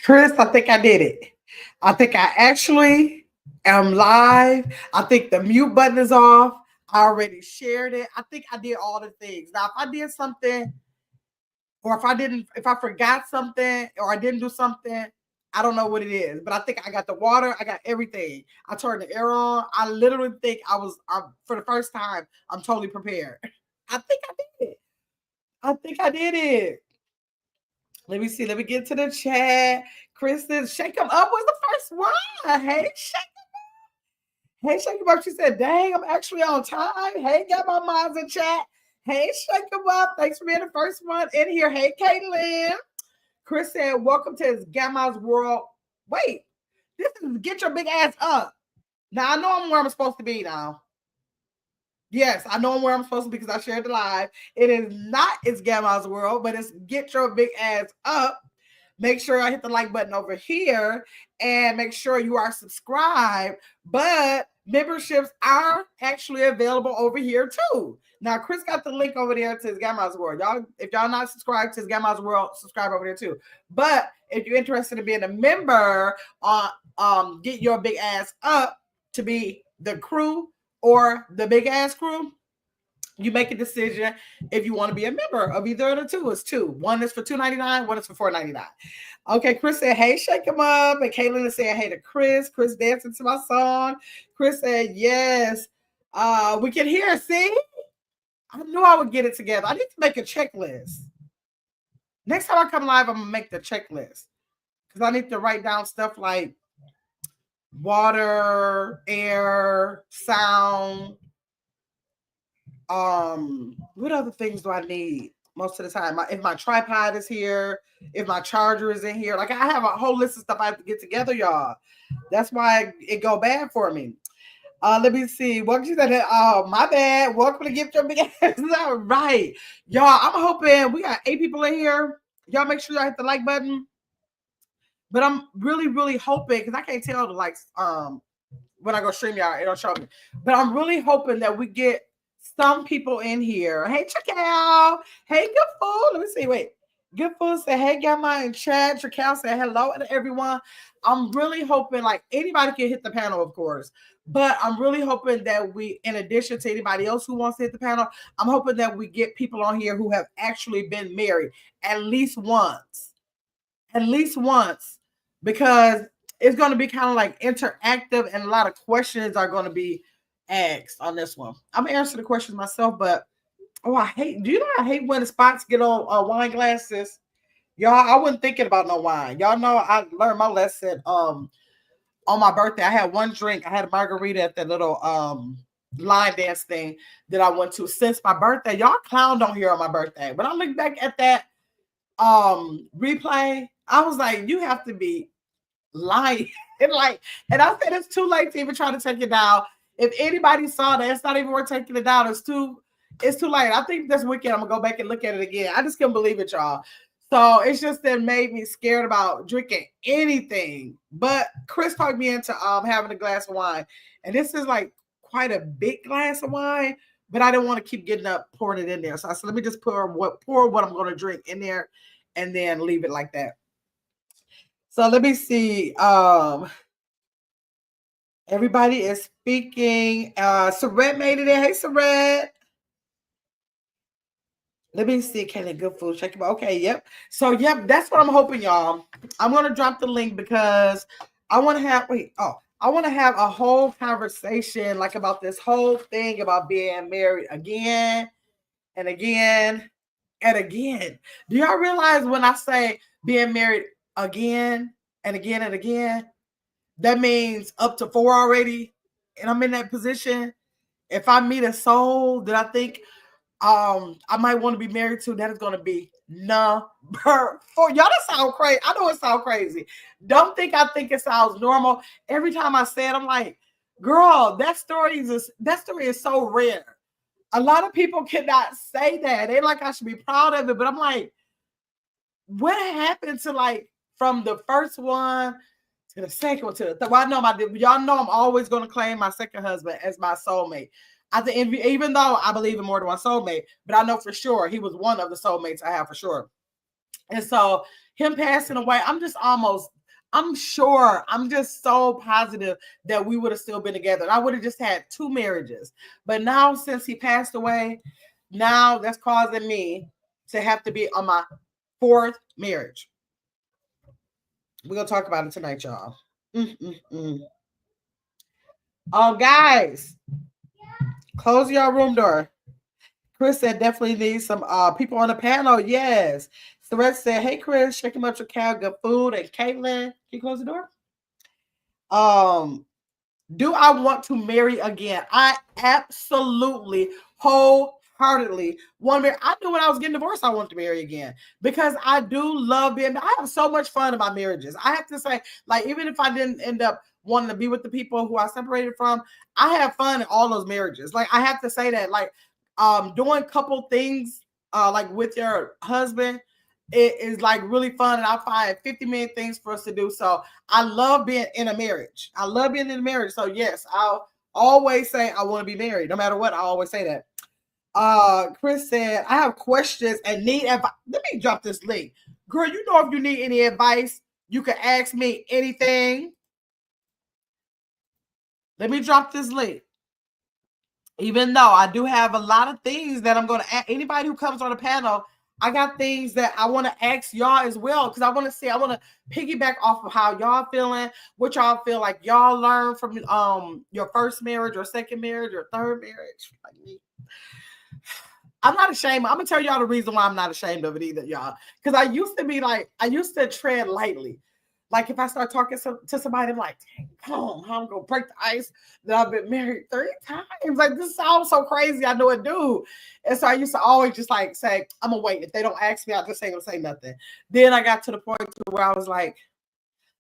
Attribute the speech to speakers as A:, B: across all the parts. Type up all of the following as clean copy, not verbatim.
A: Chris, I think I did it. I think I actually am live. I think the mute button is off. I already shared it. I think I did all the things. Now, if I did something, or if I didn't, if I forgot something, or I didn't do something, I don't know what it is. But I think I got the water. I got everything. I turned the air on. I literally think for the first time, I'm totally prepared. I think I did it. I think I did it. Let me see. Let me get to the chat. Kristen, Shake 'em Up was the first one. Hey, Shake 'em Up. She said, dang, I'm actually on time. Hey, got my moms in chat. Hey, Shake 'em Up. Thanks for being the first one in here. Hey, Caitlin. Chris said, welcome to his Gamma's world. Wait, this is Get Your Big Ass Up. Now, I know I'm where I'm supposed to be now. Yes, I know where I'm supposed to be because I shared the live. It is not It's Gamma's world, but it's Get Your Big Ass Up. Make sure I hit the like button over here and make sure you are subscribed. But memberships are actually available over here too. Now, Chris got the link over there to his Gamma's World. Y'all, if y'all not subscribed to his Gamma's World, subscribe over there too. But if you're interested in being a member, get your big ass up to be the crew or the big ass crew. You make a decision if you want to be a member of either of the two. It's two. One is for $2.99, one is for $4.99. Okay, Chris said, hey, Shake 'em Up. And Caitlin is saying, hey to Chris. Chris dancing to my song. Chris said, yes. We can hear, see? I knew I would get it together. I need to make a checklist. Next time I come live, I'm going to make the checklist. Because I need to write down stuff like water, air, sound. What other things do I need most of the time? If my tripod is here, if my charger is in here, like I have a whole list of stuff I have to get together, y'all. That's why it go bad for me. Let me see. What you said? Oh, my bad. Welcome to Gift Your Big Ass. All right, y'all. I'm hoping we got 8 people in here. Y'all make sure y'all hit the like button. But I'm really, really hoping because I can't tell the likes. When I go stream y'all, it'll show me. But I'm really hoping that we get some people in here. Hey, Chacal. Hey, good food. Let me see. Wait. Good food said, hey, Gamma in chat. Chacal said, hello to everyone. I'm really hoping like anybody can hit the panel, of course. But I'm really hoping that we, in addition to anybody else who wants to hit the panel, I'm hoping that we get people on here who have actually been married at least once. At least once. Because it's going to be kind of like interactive and a lot of questions are going to be asked on this one. I'm going to answer the questions myself, but do you know I hate when the spots get on wine glasses? Y'all, I wasn't thinking about no wine. Y'all know I learned my lesson on my birthday. I had one drink. I had a margarita at the little line dance thing that I went to since my birthday. Y'all clowned on here on my birthday. When I look back at that replay, I was like, you have to be lying. And I said it's too late to even try to take it down. If anybody saw that, it's not even worth taking it down. It's too late. I think this weekend I'm gonna go back and look at it again. I just couldn't believe it, y'all. So it's just that made me scared about drinking anything. But Chris talked me into having a glass of wine. And this is like quite a big glass of wine, but I didn't want to keep getting up, pouring it in there. So I said, let me just pour what I'm gonna drink in there and then leave it like that. So let me see. Everybody is speaking. Saret made it in. Hey, Saret. Let me see. Can it good food? Check it out. Okay, yep. So, yep, that's what I'm hoping, y'all. I'm gonna drop the link because I want to have I want to have a whole conversation like about this whole thing about being married again and again and again. Do y'all realize when I say being married again and again and again? That means up to 4 already, and I'm in that position. If I meet a soul that I think I might want to be married to, that is going to be number 4. Y'all, that sound crazy. I know it sounds crazy. Don't think I think it sounds normal. Every time I say it, I'm like, girl, that story is so rare. A lot of people cannot say that. They like I should be proud of it, but I'm like, what happened to like from the first one to the second one to the third? Well, I know y'all know I'm always going to claim my second husband as my soulmate. I think even though I believe in more than one soulmate, but I know for sure he was one of the soulmates I have for sure. And so him passing away, I'm sure, I'm just so positive that we would have still been together. And I would have just had 2 marriages. But now, since he passed away, now that's causing me to have to be on my 4th marriage. We're going to talk about it tonight, y'all. Oh, guys, close your room door. Chris said definitely need some people on the panel. Yes. Threat said, hey, Chris, check him out your cow, good food. And Caitlin, can you close the door? Do I want to marry again? I absolutely, wholeheartedly want to marry. I knew when I was getting divorced, I wanted to marry again because I do love being. I have so much fun in my marriages. I have to say, like, even if I didn't end up wanting to be with the people who I separated from, I have fun in all those marriages. Like, I have to say that, like, doing couple things, like with your husband, it is like really fun, and I find 50 million things for us to do. So I love being in a marriage. I love being in a marriage. So yes, I'll always say I want to be married. No matter what, I always say that. Chris said, I have questions and need advice. Let me drop this link. Girl, you know, if you need any advice, you can ask me anything. Let me drop this link. Even though I do have a lot of things that I'm going to ask anybody who comes on the panel, I got things that I want to ask y'all as well, because I want to see, I want to piggyback off of how y'all feeling, what y'all feel like y'all learned from your first marriage or second marriage or third marriage. Like me. I'm not ashamed. I'm gonna tell y'all the reason why I'm not ashamed of it either, y'all. Because I used to be like, I used to tread lightly. Like if I start talking to somebody, I'm like, come on, how I'm gonna break the ice that I've been married 3 times. Like this sounds so crazy. I know it do. And so I used to always just like say, I'm gonna wait. If they don't ask me, I just ain't gonna say nothing. Then I got to the point where I was like,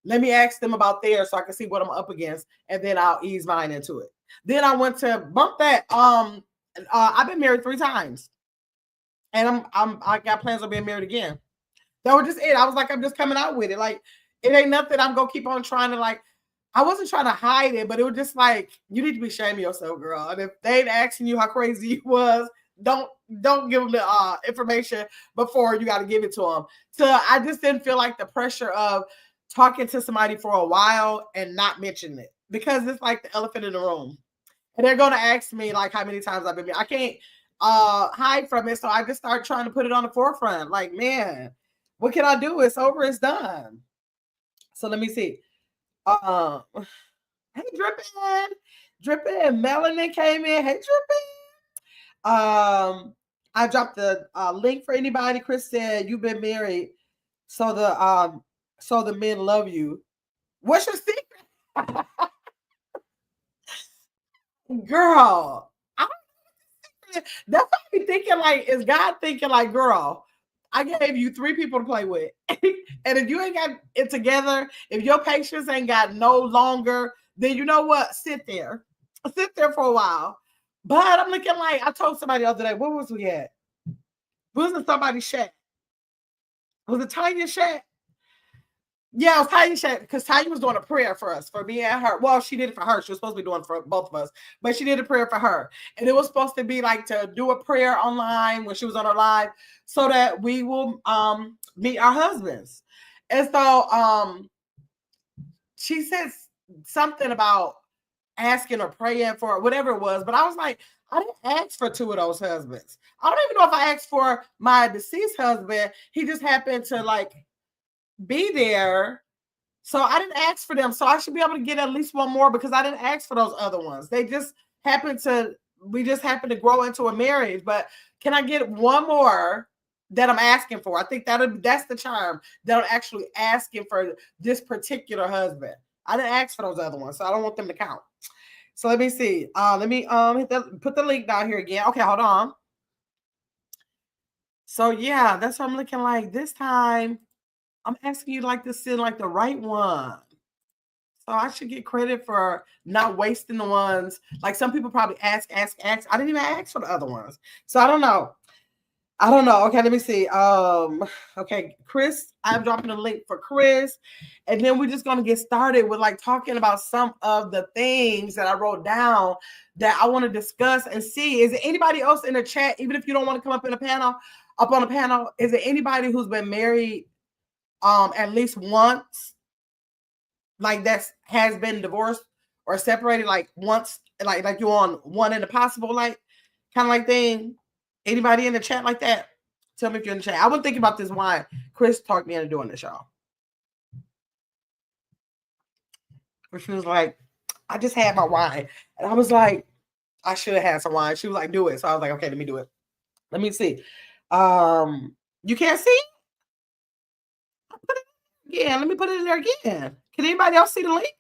A: let me ask them about theirs so I can see what I'm up against, and then I'll ease mine into it. Then I went to bump that. I've been married 3 times, and I got plans on being married again. That was just it. I was like, I'm just coming out with it. Like, it ain't nothing I'm gonna keep on trying to like. I wasn't trying to hide it, but it was just like, you need to be ashamed of yourself, girl. And if they ain't asking you how crazy you was, don't give them the information before you got to give it to them. So I just didn't feel like the pressure of talking to somebody for a while and not mentioning it, because it's like the elephant in the room. And they're gonna ask me like how many times I've been. I can't hide from it, so I just start trying to put it on the forefront. Like, man, what can I do? It's over. It's done. So let me see. Hey, Drippin', Melanin came in. Hey, Drippin'. I dropped the link for anybody. Chris said you've been married, so the men love you. What's your secret, girl? That's what I be thinking. Like, is God thinking like, girl, I gave you 3 people to play with. And if you ain't got it together, if your patience ain't got no longer, then you know what? Sit there for a while. But I'm looking like, I told somebody the other day, where was we at? Was it somebody's shack? Was it Tanya's shack? Yeah, it was Tanya's shack, because Tanya was doing a prayer for us, for me and her. Well, she did it for her. She was supposed to be doing it for both of us, but she did a prayer for her. And it was supposed to be like to do a prayer online when she was on her live, so that we will meet our husbands. And so she said something about asking or praying for whatever it was, but I was like, I didn't ask for 2 of those husbands. I don't even know if I asked for my deceased husband. He just happened to like be there. So I didn't ask for them. So I should be able to get at least 1 more, because I didn't ask for those other ones. We just happened to grow into a marriage. But can I get 1 more that I'm asking for? I think that's the charm, that I'm actually asking for this particular husband. I didn't ask for those other ones, so I don't want them to count. So let me see. Let me put the link down here again. Okay, hold on. So yeah, that's what I'm looking like this time. I'm asking you like to send like the right one. So I should get credit for not wasting the ones. Like some people probably ask. I didn't even ask for the other ones. So I don't know. I don't know. Okay, let me see. Okay, Chris, I'm dropping a link for Chris, and then we're just gonna get started with like talking about some of the things that I wrote down that I want to discuss and see. Is there anybody else in the chat, even if you don't want to come up in a panel, up on a panel? Is there anybody who's been married at least once, like that's has been divorced or separated like once, like you're on one in the possible like kind of like thing? Anybody in the chat like that? Tell me if you're in the chat. I was thinking about this wine. Chris talked me into doing this, y'all. But she was like, I just had my wine. And I was like, I should have had some wine. She was like, do it. So I was like, okay, let me do it. Let me see. You can't see? Put it again. Let me put it in there again. Can anybody else see the link?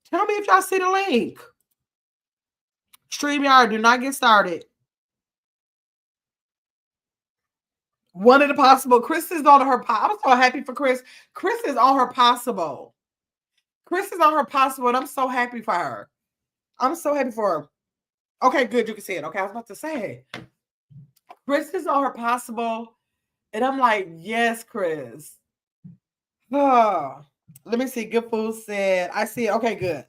A: Tell me if y'all see the link. StreamYard, do not get started. One of the possible. Chris is on her. I'm so happy for Chris. Chris is on her possible. Chris is on her possible, and I'm so happy for her. I'm so happy for her. Okay, good. You can see it. Okay, I was about to say. Chris is on her possible, and I'm like, yes, Chris. Oh, let me see. Good Food said, I see it. Okay, good.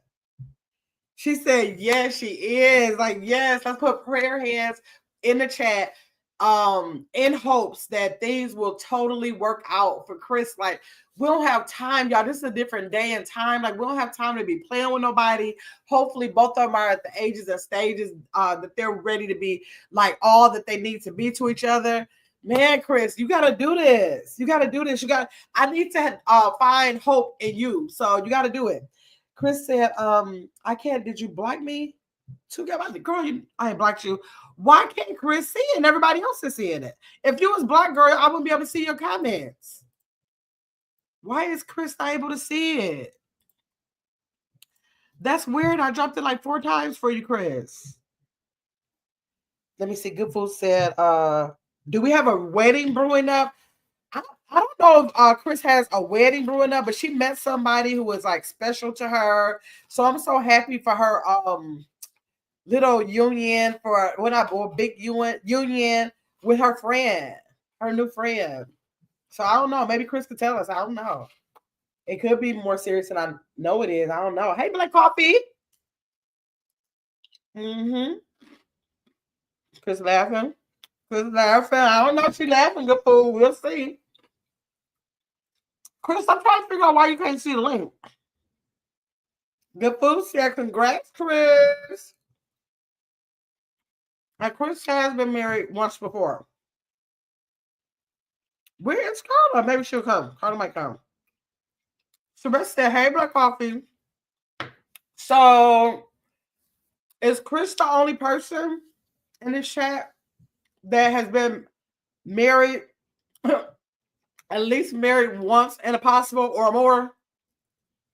A: She said, yes, she is. Like, yes, let's put prayer hands in the chat in hopes that things will totally work out for Chris. Like, we don't have time, y'all. This is a different day and time. Like, we don't have time to be playing with nobody. Hopefully, both of them are at the ages and stages that they're ready to be like all that they need to be to each other. Man, Chris, you got to do this. You got to do this. I need to find hope in you. So you got to do it. Chris said, I can't. Did you block me? Girl, I ain't blocked you. Why can't Chris see it and everybody else is seeing it? If you was black, girl, I wouldn't be able to see your comments. Why is Chris not able to see it? That's weird. I dropped it like 4 times for you, Chris. Let me see. Good Food said, do we have a wedding brewing up? I don't know if Chris has a wedding brewing up, but she met somebody who was like special to her. So I'm so happy for her little union for big union with her friend, her new friend. So I don't know. Maybe Chris could tell us. I don't know. It could be more serious than I know it is. I don't know. Hey, Black Coffee. Mm-hmm. Chris laughing. Chris laughing. I don't know if she's laughing. Good fool. We'll see. Chris, I'm trying to figure out why you can't see the link. Good food said, congrats, Chris. And Chris has been married once before. Where is Carla? Maybe she'll come. Carla might come. Sebastian said, hey, Black Coffee. So, is Chris the only person in this chat that has been married, at least married once and a possible or more?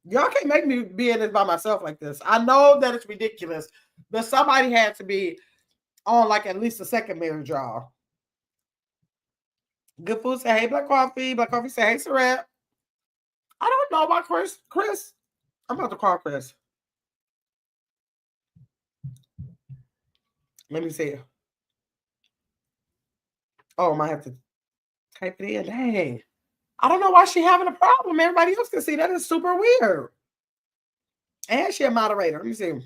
A: Y'all can't make me be in this by myself like this. I know that it's ridiculous, but somebody had to be on like at least a second marriage, y'all. Good Food say, hey, Black Coffee. Black Coffee say, hey, Sarat. I don't know about Chris. I'm about to call Chris. Let me see. Oh, I might have to type it in. Dang. I don't know why she's having a problem. Everybody else can see. That is super weird. And she a moderator. Let me see. Let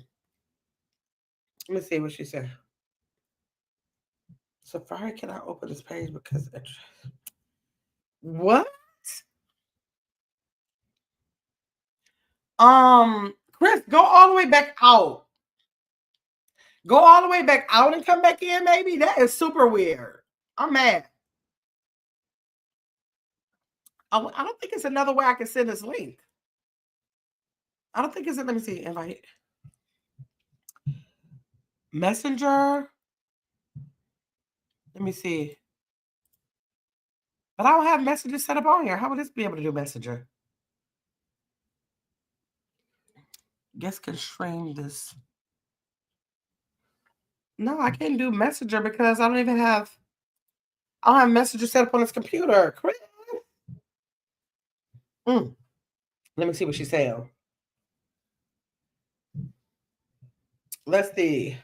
A: me see what she said. Safari, can I open this page because what? Chris, go all the way back out. Go all the way back out and come back in, maybe? That is super weird. I'm mad. I don't think it's another way I can send this link. I don't think it's let me see. Invite. Messenger. Let me see. But I don't have messages set up on here. How would this be able to do Messenger? Guess can stream this. No, I can't do Messenger because I don't even have. I don't have Messenger set up on this computer. Chris. Let me see what she's saying. Let's see.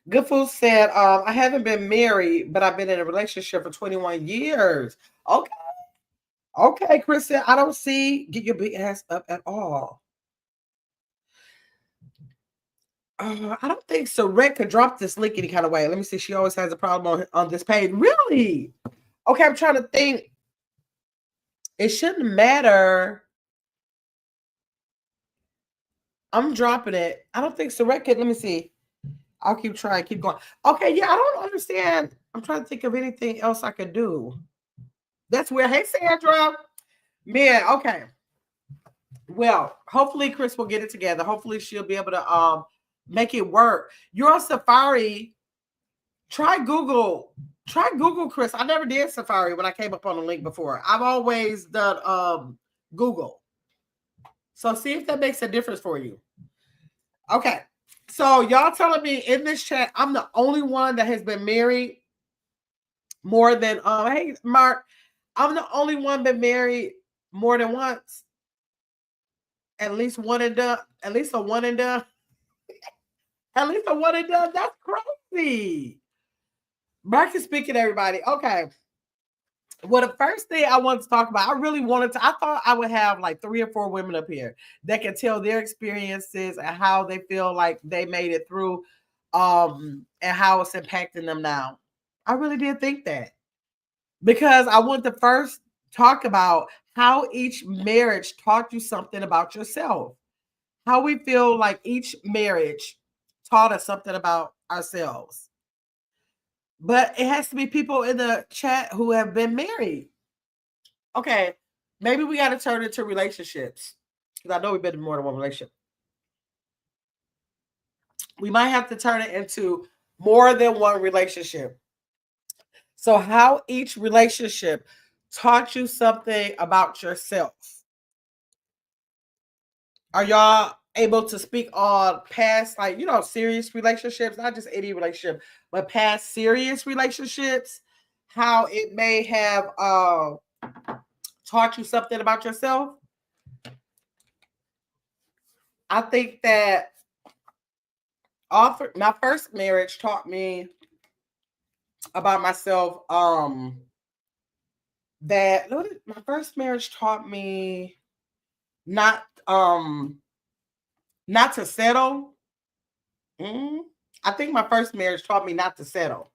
A: Good Food said, I haven't been married, but I've been in a relationship for 21 years. Okay. Okay, Chris said, I don't see get your big ass up at all. I don't think Sorette could drop this link any kind of way. Let me see. She always has a problem on this page. Really? Okay, I'm trying to think. It shouldn't matter. I'm dropping it. I don't think Sorette could. Let me see. I'll keep trying, keep going. Okay, yeah, I don't understand. I'm trying to think of anything else I could do. That's weird. Hey, Sandra. Man, okay. Well, hopefully Chris will get it together. Hopefully she'll be able to make it work. You're on Safari. Try Google. Try Google, Chris. I never did Safari when I came up on the link before. I've always done Google. So see if that makes a difference for you. Okay. So y'all telling me in this chat, I'm the only one that has been married more than hey Mark, I'm the only one been married more than once. At least one and done. At least a one and done. At least a one and done. That's crazy. Mark is speaking, everybody. Okay. Well, the first thing I wanted to talk about, I really wanted to, I thought I would have like 3 or 4 women up here that can tell their experiences and how they feel like they made it through and how it's impacting them now. I really did think that because I want to first talk about how each marriage taught you something about yourself, how we feel like each marriage taught us something about ourselves. But it has to be people in the chat who have been married. Okay, maybe we got to turn it to relationships because I know we've been in more than one relationship. We might have to turn it into more than one relationship. So, how each relationship taught you something about yourself. Are y'all able to speak on past, like, serious relationships, not just any relationship, but past serious relationships? How it may have taught you something about yourself? I think that my first marriage taught me about myself. That my first marriage taught me not not to settle. I think my first marriage taught me not to settle.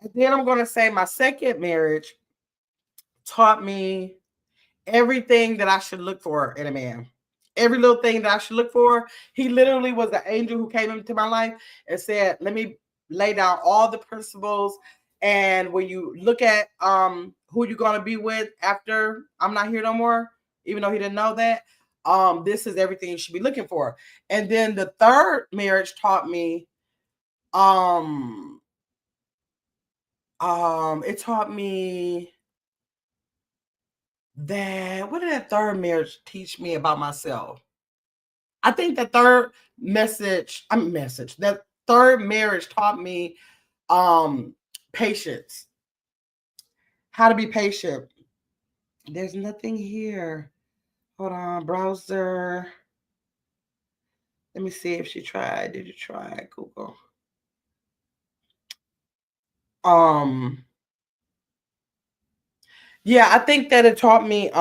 A: And then I'm gonna say my second marriage taught me everything that I should look for in a man. Every little thing that I should look for. He literally was the angel who came into my life and said, "Let me lay down all the principles. And when you look at who you're gonna be with after I'm not here no more, even though he didn't know that, this is everything you should be looking for." And then the third marriage taught me, it taught me that what did that third marriage teach me about myself? I think the third that third marriage taught me patience. How to be patient. There's nothing here. Hold on, browser. Let me see if she tried. Did you try Google? Yeah, I think that it taught me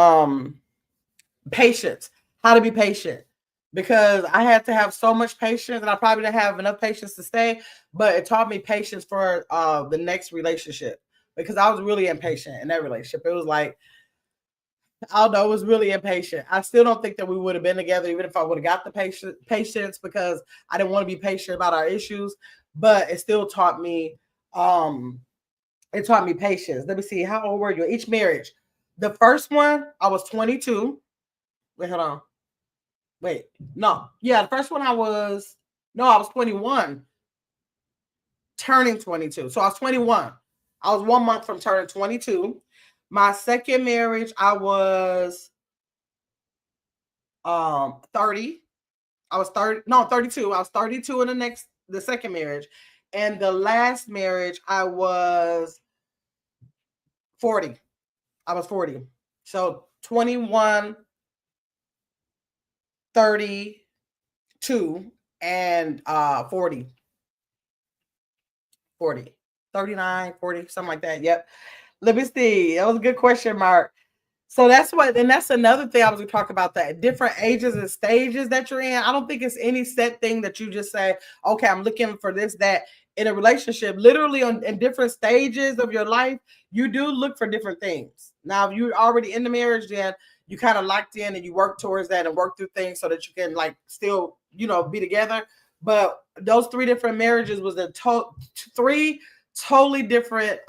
A: patience, how to be patient. Because I had to have so much patience, and I probably didn't have enough patience to stay. But it taught me patience for the next relationship because I was really impatient in that relationship. It was like, I don't know, it was really impatient. I still don't think that we would have been together even if I would have got the patience because I didn't want to be patient about our issues. But it still taught me, patience. Let me see, how old were you? Each marriage. The first one, I was 22. Wait, hold on. Wait, no. Yeah, the first one I was 21, turning 22. So I was 21. I was 1 month from turning 22. My second marriage, I was 30. I was 30, no, 32. I was 32 in the second marriage. And the last marriage, I was 40. I was 40. So 21, 32, and 40. 40, 39, 40, something like that. Yep. Let me see. That was a good question, Mark. So that's what, and that's another thing I was gonna talk about, that different ages and stages that you're in. I don't think it's any set thing that you just say, okay, I'm looking for this, that. In a relationship, literally in different stages of your life, you do look for different things. Now, if you're already in the marriage, then you kind of locked in and you work towards that and work through things so that you can like still, be together. But those three different marriages was three totally different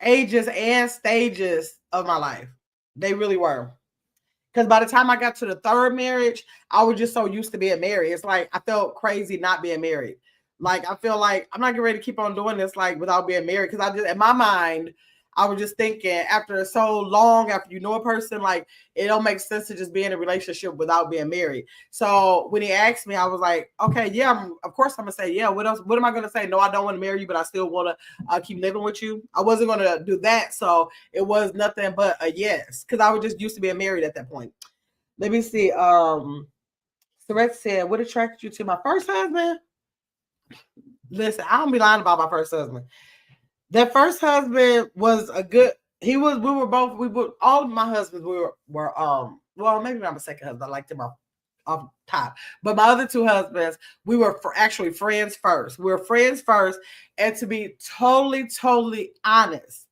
A: ages and stages of my life. They really were. Because by the time I got to the third marriage, I was just so used to being married. It's like I felt crazy not being married. Like I feel like I'm not getting ready to keep on doing this like without being married. Because I just, in my mind, I was just thinking, after so long, after you know a person, like it don't make sense to just be in a relationship without being married. So when he asked me, I was like, okay, yeah, of course I'm gonna say yeah. What else? What am I gonna say? No, I don't want to marry you, but I still want to keep living with you. I wasn't gonna do that, so it was nothing but a yes, because I was just used to being married at that point. Let me see. Surette said, "What attracted you to my first husband?" Listen, I don't be lying about my first husband. That first husband was a good. He was. We were both. We were all of my husbands. We were. Well, maybe not my second husband. I liked him off top. But my other two husbands, we were actually friends first. We were friends first. And to be totally honest,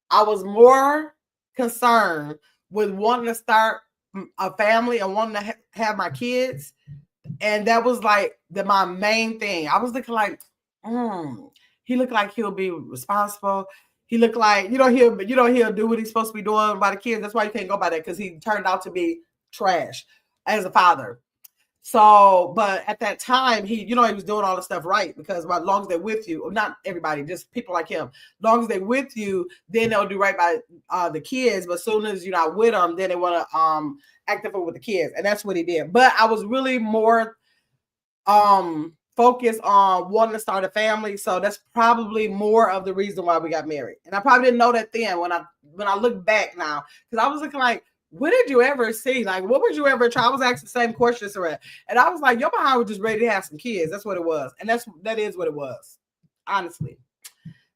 A: I was more concerned with wanting to start a family and wanting to have my kids. And that was like my main thing. I was looking like, he looked like he'll be responsible. He looked like, he'll do what he's supposed to be doing by the kids. That's why you can't go by that, because he turned out to be trash as a father. So, but at that time, he was doing all the stuff right, because as long as they're with you, not everybody, just people like him, as long as they're with you, then they'll do right by the kids. But as soon as you're not with them, then they want to act up with the kids. And that's what he did. But I was really more focused on wanting to start a family. So that's probably more of the reason why we got married. And I probably didn't know that then when I look back now, because I was looking like, what did you ever see? Like, what would you ever try? I was asking the same questions, Sarah. And I was like, your behind was just ready to have some kids. That's what it was. And that is what it was, honestly.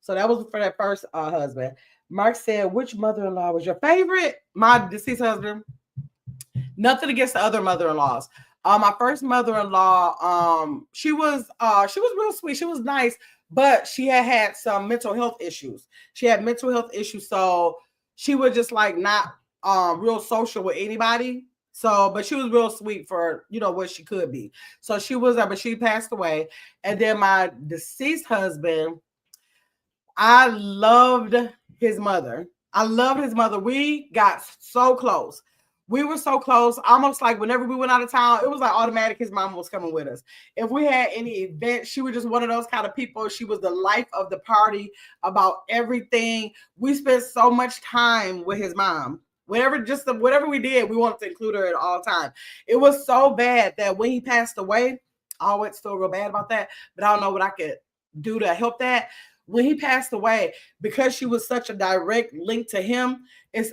A: So that was for that first husband. Mark said, which mother-in-law was your favorite? My deceased husband. Nothing against the other mother-in-laws. My first mother-in-law, she was real sweet. She was nice, but she had some mental health issues. She had mental health issues. So she was just like not real social with anybody. So, but she was real sweet for, what she could be. So she was there, but she passed away. And then my deceased husband, I loved his mother. We got so close. We were so close, almost like whenever we went out of town, it was like automatic his mama was coming with us. If we had any event, she was just one of those kind of people. She was the life of the party, about everything. We spent so much time with his mom. Whatever we did, we wanted to include her at all time. It was so bad that when he passed away, I always feel real bad about that, but I don't know what I could do to help that. When he passed away, because she was such a direct link to him,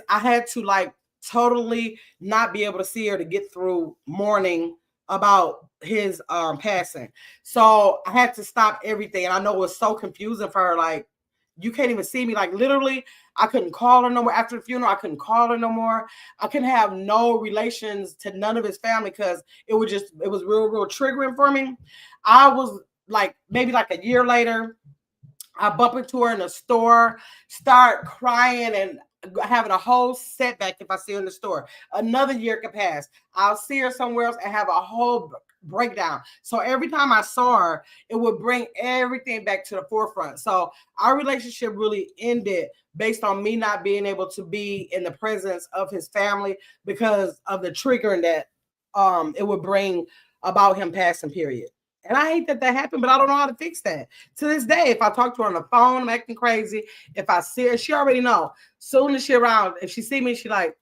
A: I had to like totally not be able to see her to get through mourning about his passing. So I had to stop everything. And I know it was so confusing for her. Like, you can't even see me. Like, literally, I couldn't call her no more. After the funeral, I couldn't call her no more. I couldn't have no relations to none of his family, because it was real triggering for me. I was like, maybe like a year later, I bump into her in the store, start crying and having a whole setback if I see her in the store. Another year could pass. I'll see her somewhere else and have a whole breakdown. So every time I saw her, it would bring everything back to the forefront. So our relationship really ended based on me not being able to be in the presence of his family because of the triggering that it would bring about him passing, period. And I hate that happened, but I don't know how to fix that. To this day, if I talk to her on the phone, I'm acting crazy. If I see her, she already know. Soon as she around, if she see me, she like,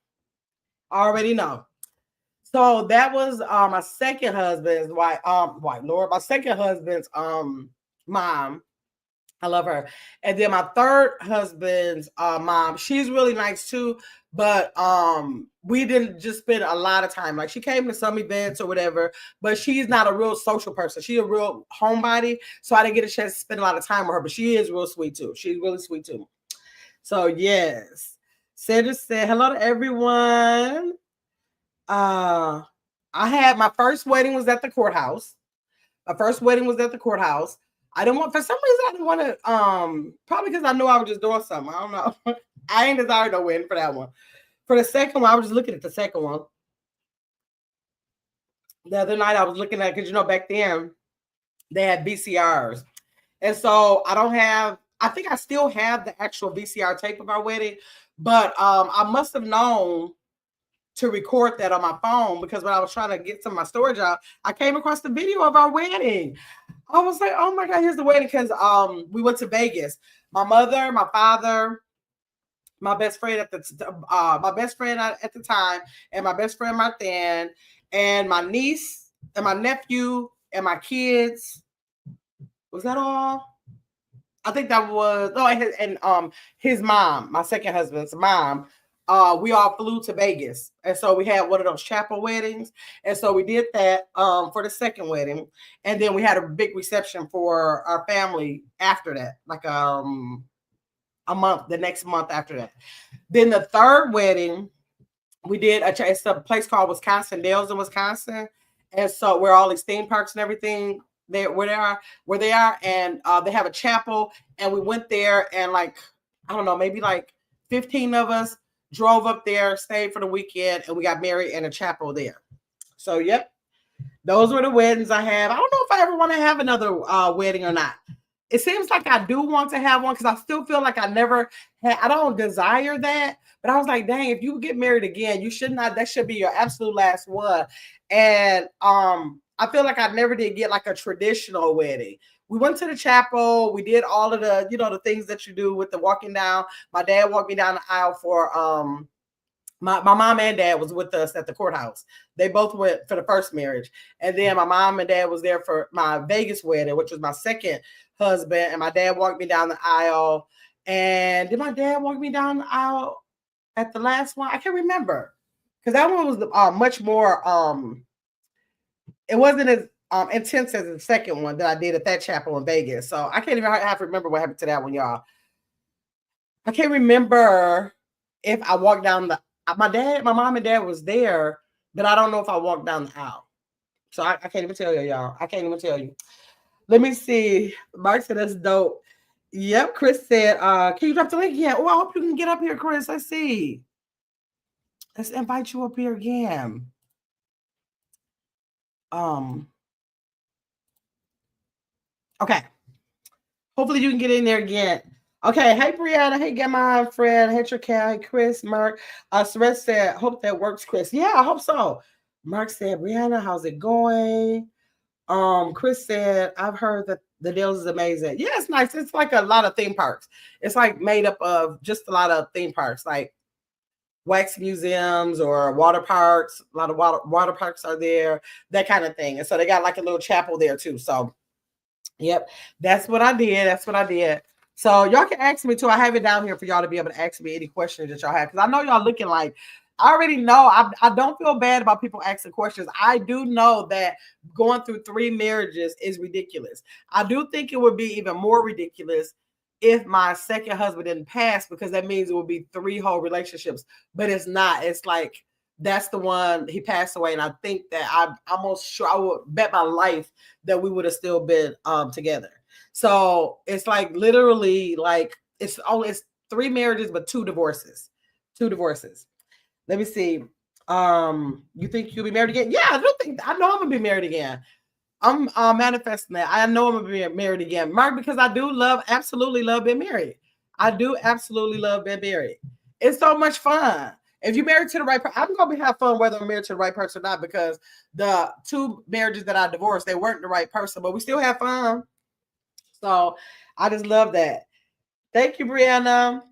A: I already know. So that was my second husband's wife, my second husband's mom. I love her. And then my third husband's mom, she's really nice too, but we didn't just spend a lot of time. Like she came to some events or whatever, but she's not a real social person. She's a real homebody, so I didn't get a chance to spend a lot of time with her, but she is real sweet too. She's really sweet too. So yes. Sandra said hello to everyone. I had my first wedding was at the courthouse. My first wedding was at the courthouse. I didn't want, for some reason, I didn't want to, probably because I knew I was just doing something. I don't know. I ain't desired no wedding for that one. For the second one, I was just looking at the second one. The other night I was looking at, because you know, back then they had VCRs. And so I think I still have the actual VCR tape of our wedding, but I must have known to record that on my phone, because when I was trying to get some of my storage out, I came across the video of our wedding. I was like, oh my God, here's the wedding. Because we went to Vegas. My mother, my father, my best friend at the time, and my best friend Marthan, and my niece and my nephew and my kids. Was that all? I think that was his mom, my second husband's mom. We all flew to Vegas, and so we had one of those chapel weddings, and so we did that for the second wedding, and then we had a big reception for our family after that, like a month, the next month after that. Then the third wedding, we did it's a place called Wisconsin Dells in Wisconsin, and so where all these theme parks and everything where they are, and they have a chapel, and we went there, and like I don't know, maybe like 15 of us drove up there, stayed for the weekend, and we got married in a chapel there. So, yep, those were the weddings I have. I don't know if I ever want to have another wedding or not. It seems like I do want to have one, because I still feel like I don't desire that. But I was like, dang, if you get married again, you should not, that should be your absolute last one. And I feel like I never did get like a traditional wedding. We went to the chapel. We did all of the, the things that you do with the walking down. My dad walked me down the aisle for my mom and dad was with us at the courthouse. They both went for the first marriage. And then my mom and dad was there for my Vegas wedding, which was my second husband. And my dad walked me down the aisle. And did my dad walk me down the aisle at the last one? I can't remember. Because that one was much more, it wasn't as intense as the second one that I did at that chapel in Vegas. So I can't even have to remember what happened to that one, y'all. I can't remember if I walked down my mom and dad was there, but I don't know if I walked down the aisle. So I can't even tell you, y'all. I can't even tell you. Let me see. Mark said that's dope. Yep, Chris said, can you drop the link? Yeah. Oh, I hope you can get up here, Chris. Let's see. Let's invite you up here again. Okay. Hopefully you can get in there again. Okay. Hey, Brianna. Hey, Gemma, Fred. Hey, Trical. Hey, Chris. Mark. Suresh said, hope that works, Chris. Yeah, I hope so. Mark said, Brianna, how's it going? Chris said, I've heard that the Dells is amazing. Yeah, it's nice. It's like a lot of theme parks. It's like made up of just a lot of theme parks, like wax museums or water parks. A lot of water parks are there, that kind of thing. And so they got like a little chapel there too. So yep, that's what I did. So y'all can ask me too. I have it down here for y'all to be able to ask me any questions that y'all have, because I know y'all looking like, I already know. I don't feel bad about people asking questions. I do know that going through 3 marriages is ridiculous. I do think it would be even more ridiculous if my second husband didn't pass, because that means it would be 3 whole relationships. But it's not. It's like that's the one, he passed away, and I think that I'm almost sure, I would bet my life that we would have still been together. So it's like literally like it's 3 marriages but 2 divorces. 2 divorces. Let me see. You think you'll be married again? Yeah, I know I'm gonna be married again. I'm manifesting that. I know I'm gonna be married again, Mark, because I do absolutely love being married. I do absolutely love being married. It's so much fun. If you're married to the right person, I'm gonna have fun whether I'm married to the right person or not, because the 2 marriages that I divorced, they weren't the right person, but we still have fun. So I just love that. Thank you, Brianna.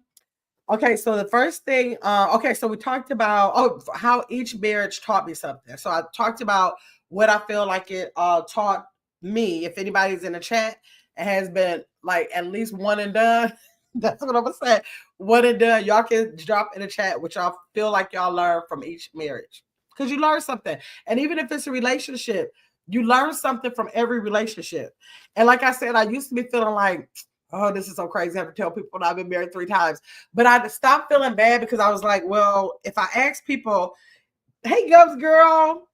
A: Okay, so the first thing, so we talked about how each marriage taught me something. So I talked about what I feel like it taught me. If anybody's in the chat and has been like at least one and done. That's what I'm gonna say. One and done. Y'all can drop in the chat what y'all feel like y'all learn from each marriage. Because you learn something. And even if it's a relationship, you learn something from every relationship. And like I said, I used to be feeling like, oh, this is so crazy. I have to tell people that I've been married 3 times. But I stopped feeling bad because I was like, well, if I ask people, hey, Gubs girl,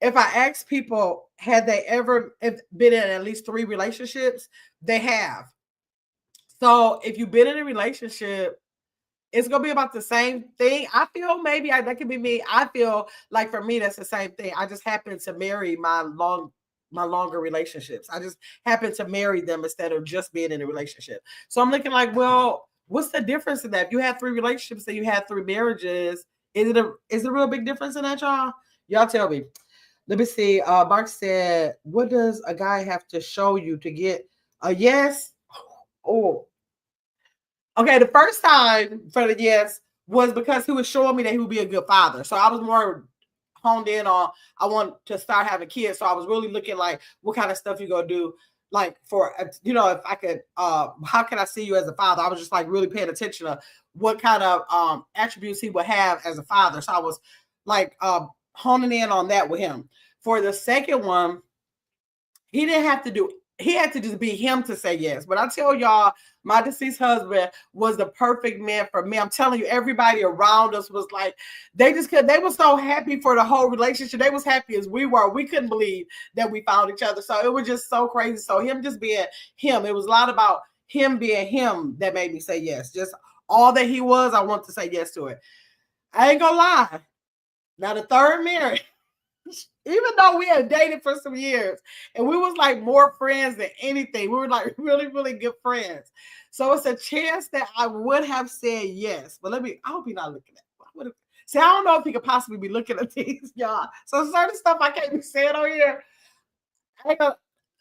A: if I ask people, had they ever been in at least 3 relationships, they have. So if you've been in a relationship, it's gonna be about the same thing. I feel maybe that could be me. I feel like for me, that's the same thing. I just happen to marry my longer relationships. I just happen to marry them instead of just being in a relationship. So I'm looking like, well, what's the difference in that? If you have 3 relationships and you have 3 marriages, is it a real big difference in that, y'all? Y'all tell me. Let me see. Mark said, what does a guy have to show you to get a yes? Oh, okay. The first time for the yes was because he was showing me that he would be a good father. So I was more honed in on I want to start having kids. So I was really looking like what kind of stuff you gonna do, like for if I could how can I see you as a father? I was just like really paying attention to what kind of attributes he would have as a father. So I was like honing in on that with him. For the second one, he didn't have to do he had to just be him to say yes. But I tell y'all, my deceased husband was the perfect man for me. I'm telling you, everybody around us was like, they were so happy for the whole relationship. They was happy as we were. We couldn't believe that we found each other. So it was just so crazy. So him just being him, it was a lot about him being him that made me say yes. Just all that he was, I want to say yes to it. I ain't gonna lie. Now the third marriage, even though we had dated for some years and we was like more friends than anything, we were like really, really good friends. So it's a chance that I would have said yes. But I hope he's not looking at it. See, I don't know if he could possibly be looking at these, y'all. So certain stuff I can't be saying on here.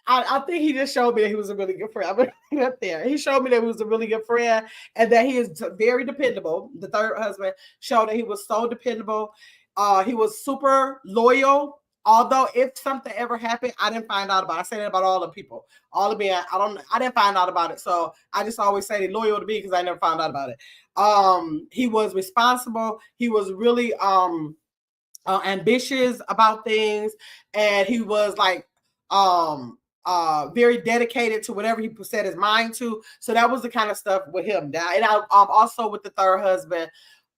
A: I think he just showed me that he was a really good friend. I'm gonna put up there. He showed me that he was a really good friend and that he is very dependable. The third husband showed that he was so dependable. He was super loyal. Although if something ever happened, I didn't find out about it. I say that about all the people. All of me, I didn't find out about it. So I just always say they're loyal to me because I never found out about it. He was responsible. He was really ambitious about things, and he was like very dedicated to whatever he set his mind to. So that was the kind of stuff with him. Now, and also with the third husband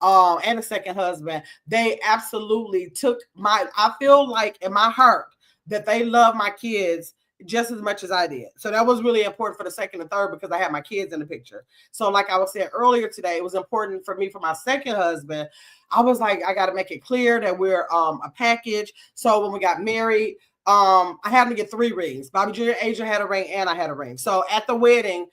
A: and the second husband, they absolutely took I feel like in my heart that they love my kids just as much as I did. So that was really important for the second and third because I had my kids in the picture. So like I was saying earlier today, it was important for me for my second husband. I was like, I got to make it clear that we're a package. So when we got married, I had to get 3 rings. Bobby Jr. Asia had a ring and I had a ring. So at the wedding,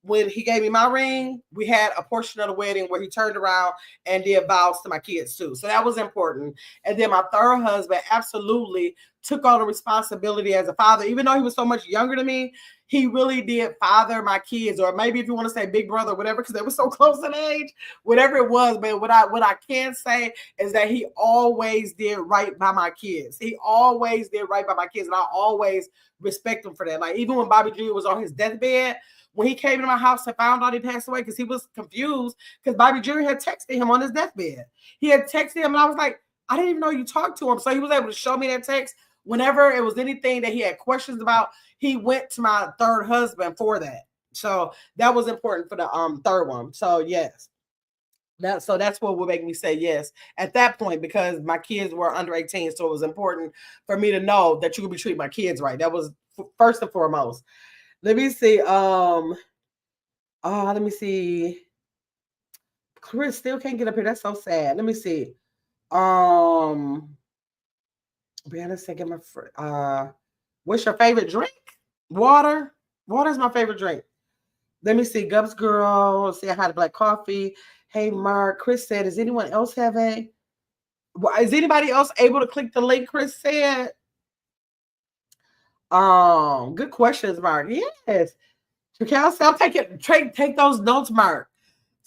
A: when he gave me my ring, we had a portion of the wedding where he turned around and did vows to my kids too. So that was important. And then my third husband absolutely took on the responsibility as a father. Even though he was so much younger than me, he really did father my kids, or maybe if you want to say big brother or whatever, because they were so close in age, whatever it was. But what I can say is that he always did right by my kids. He always did right by my kids, and I always respect him for that. Like even when Bobby Jr. was on his deathbed, when he came to my house and found out he passed away, because he was confused because Bobby Jr. had texted him on his deathbed. He had texted him, and I was like, I didn't even know you talked to him. So he was able to show me that text. Whenever it was anything that he had questions about, he went to my third husband for that. So that was important for the third one. So yes. That's what would make me say yes at that point, because my kids were under 18. So it was important for me to know that you could be treating my kids right. That was first and foremost. Let me see. Let me see. Chris still can't get up here. That's so sad. Let me see. Brianna said, "Get my what's your favorite drink? Water. Water's my favorite drink. Let me see. Gubs girl, say hi to Black Coffee. Hey Mark. Chris said, is anyone else having? Is anybody else able to click the link? Chris said. Good questions, Mark. Yes. Cal said, take those notes, Mark.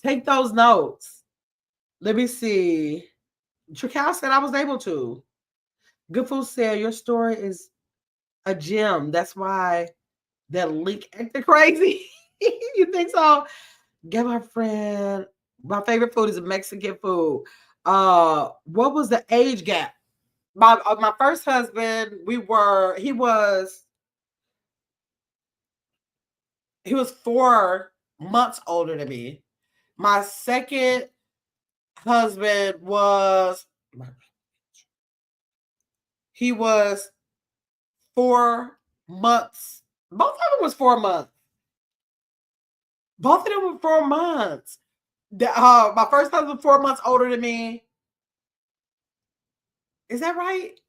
A: Take those notes. Let me see. Trical said I was able to. Good Food said your story is a gem. That's why That link acting crazy. You think so? Get my friend. My favorite food is Mexican food. What was the age gap? My first husband, he was 4 months older than me. My second husband he was 4 months. Both of them was 4 months. Both of them were 4 months. My first husband 4 months older than me. Is that right?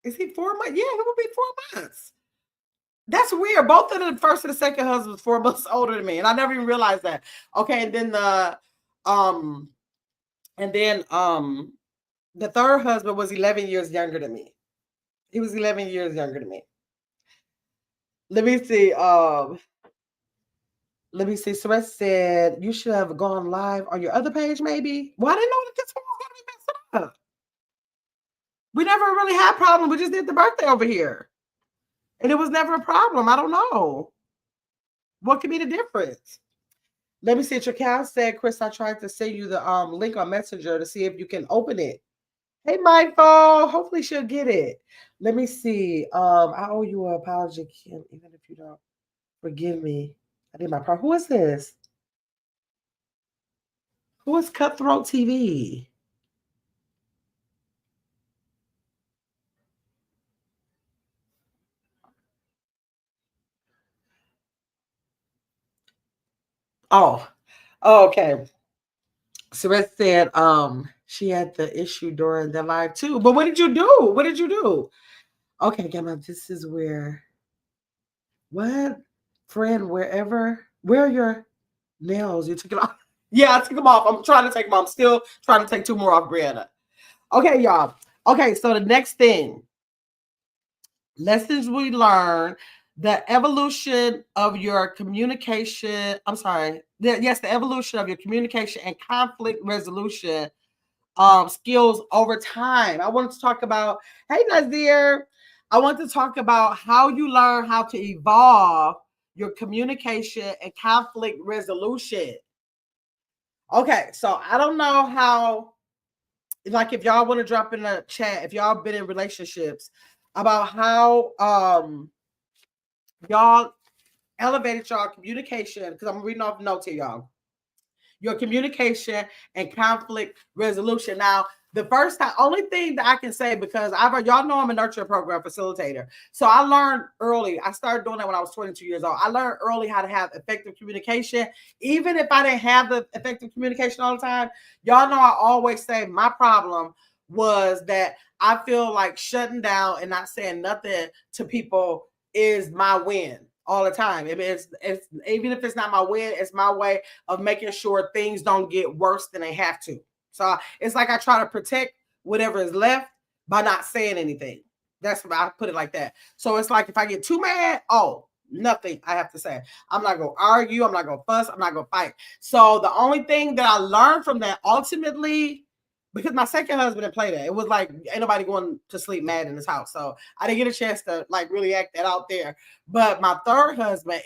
A: Is he 4 months? Yeah, he would be 4 months. That's weird. Both of the first and the second husband was 4 months older than me, and I never even realized that. Okay, um, and then the third husband was 11 years younger than me. He was 11 years younger than me. Let me see. Let me see. Celeste said you should have gone live on your other page, maybe. Well, I didn't know that this one was gonna be messed up. We never really had problems. We just did the birthday over here. And it was never a problem. I don't know. What could be the difference? Let me see. Tracal said, Chris, I tried to send you the link on Messenger to see if you can open it. Hey, Michael. Hopefully she'll get it. Let me see. I owe you an apology, Kim, even if you don't forgive me. I did my part. Who is this? Who is Cutthroat TV? Oh, okay. Celeste said she had the issue during the live too. But what did you do? What did you do? Okay, Gemma, this is where what friend where are your nails? You took it off. Yeah, I took them off. I'm trying to take them off. I'm still trying to take 2 more off, Brianna. Okay, y'all. Okay, so the next thing, lessons we learn, the evolution of your communication. I'm sorry. Yes, the evolution of your communication and conflict resolution skills over time. I wanted to talk about, hey Nazir, I want to talk about how you learn how to evolve your communication and conflict resolution. Okay, so I don't know how, like, if y'all want to drop in the chat, if y'all been in relationships, about how y'all elevated y'all communication, because I'm reading off notes here, y'all. Your communication and conflict resolution. Now, the first time, only thing that I can say, because y'all know I'm a nurture program facilitator. So I learned early. I started doing that when I was 22 years old. I learned early how to have effective communication. Even if I didn't have the effective communication all the time, y'all know I always say my problem was that I feel like shutting down and not saying nothing to people is my win all the time. It's even if it's not my win, it's my way of making sure things don't get worse than they have to. So it's like I try to protect whatever is left by not saying anything. That's what I put it like that. So it's like if I get too mad, nothing I have to say. I'm not gonna argue, I'm not gonna fuss, I'm not gonna fight. So the only thing that I learned from that ultimately, because my second husband didn't play that. It was like ain't nobody going to sleep mad in his house. So I didn't get a chance to like really act that out there. But my third husband,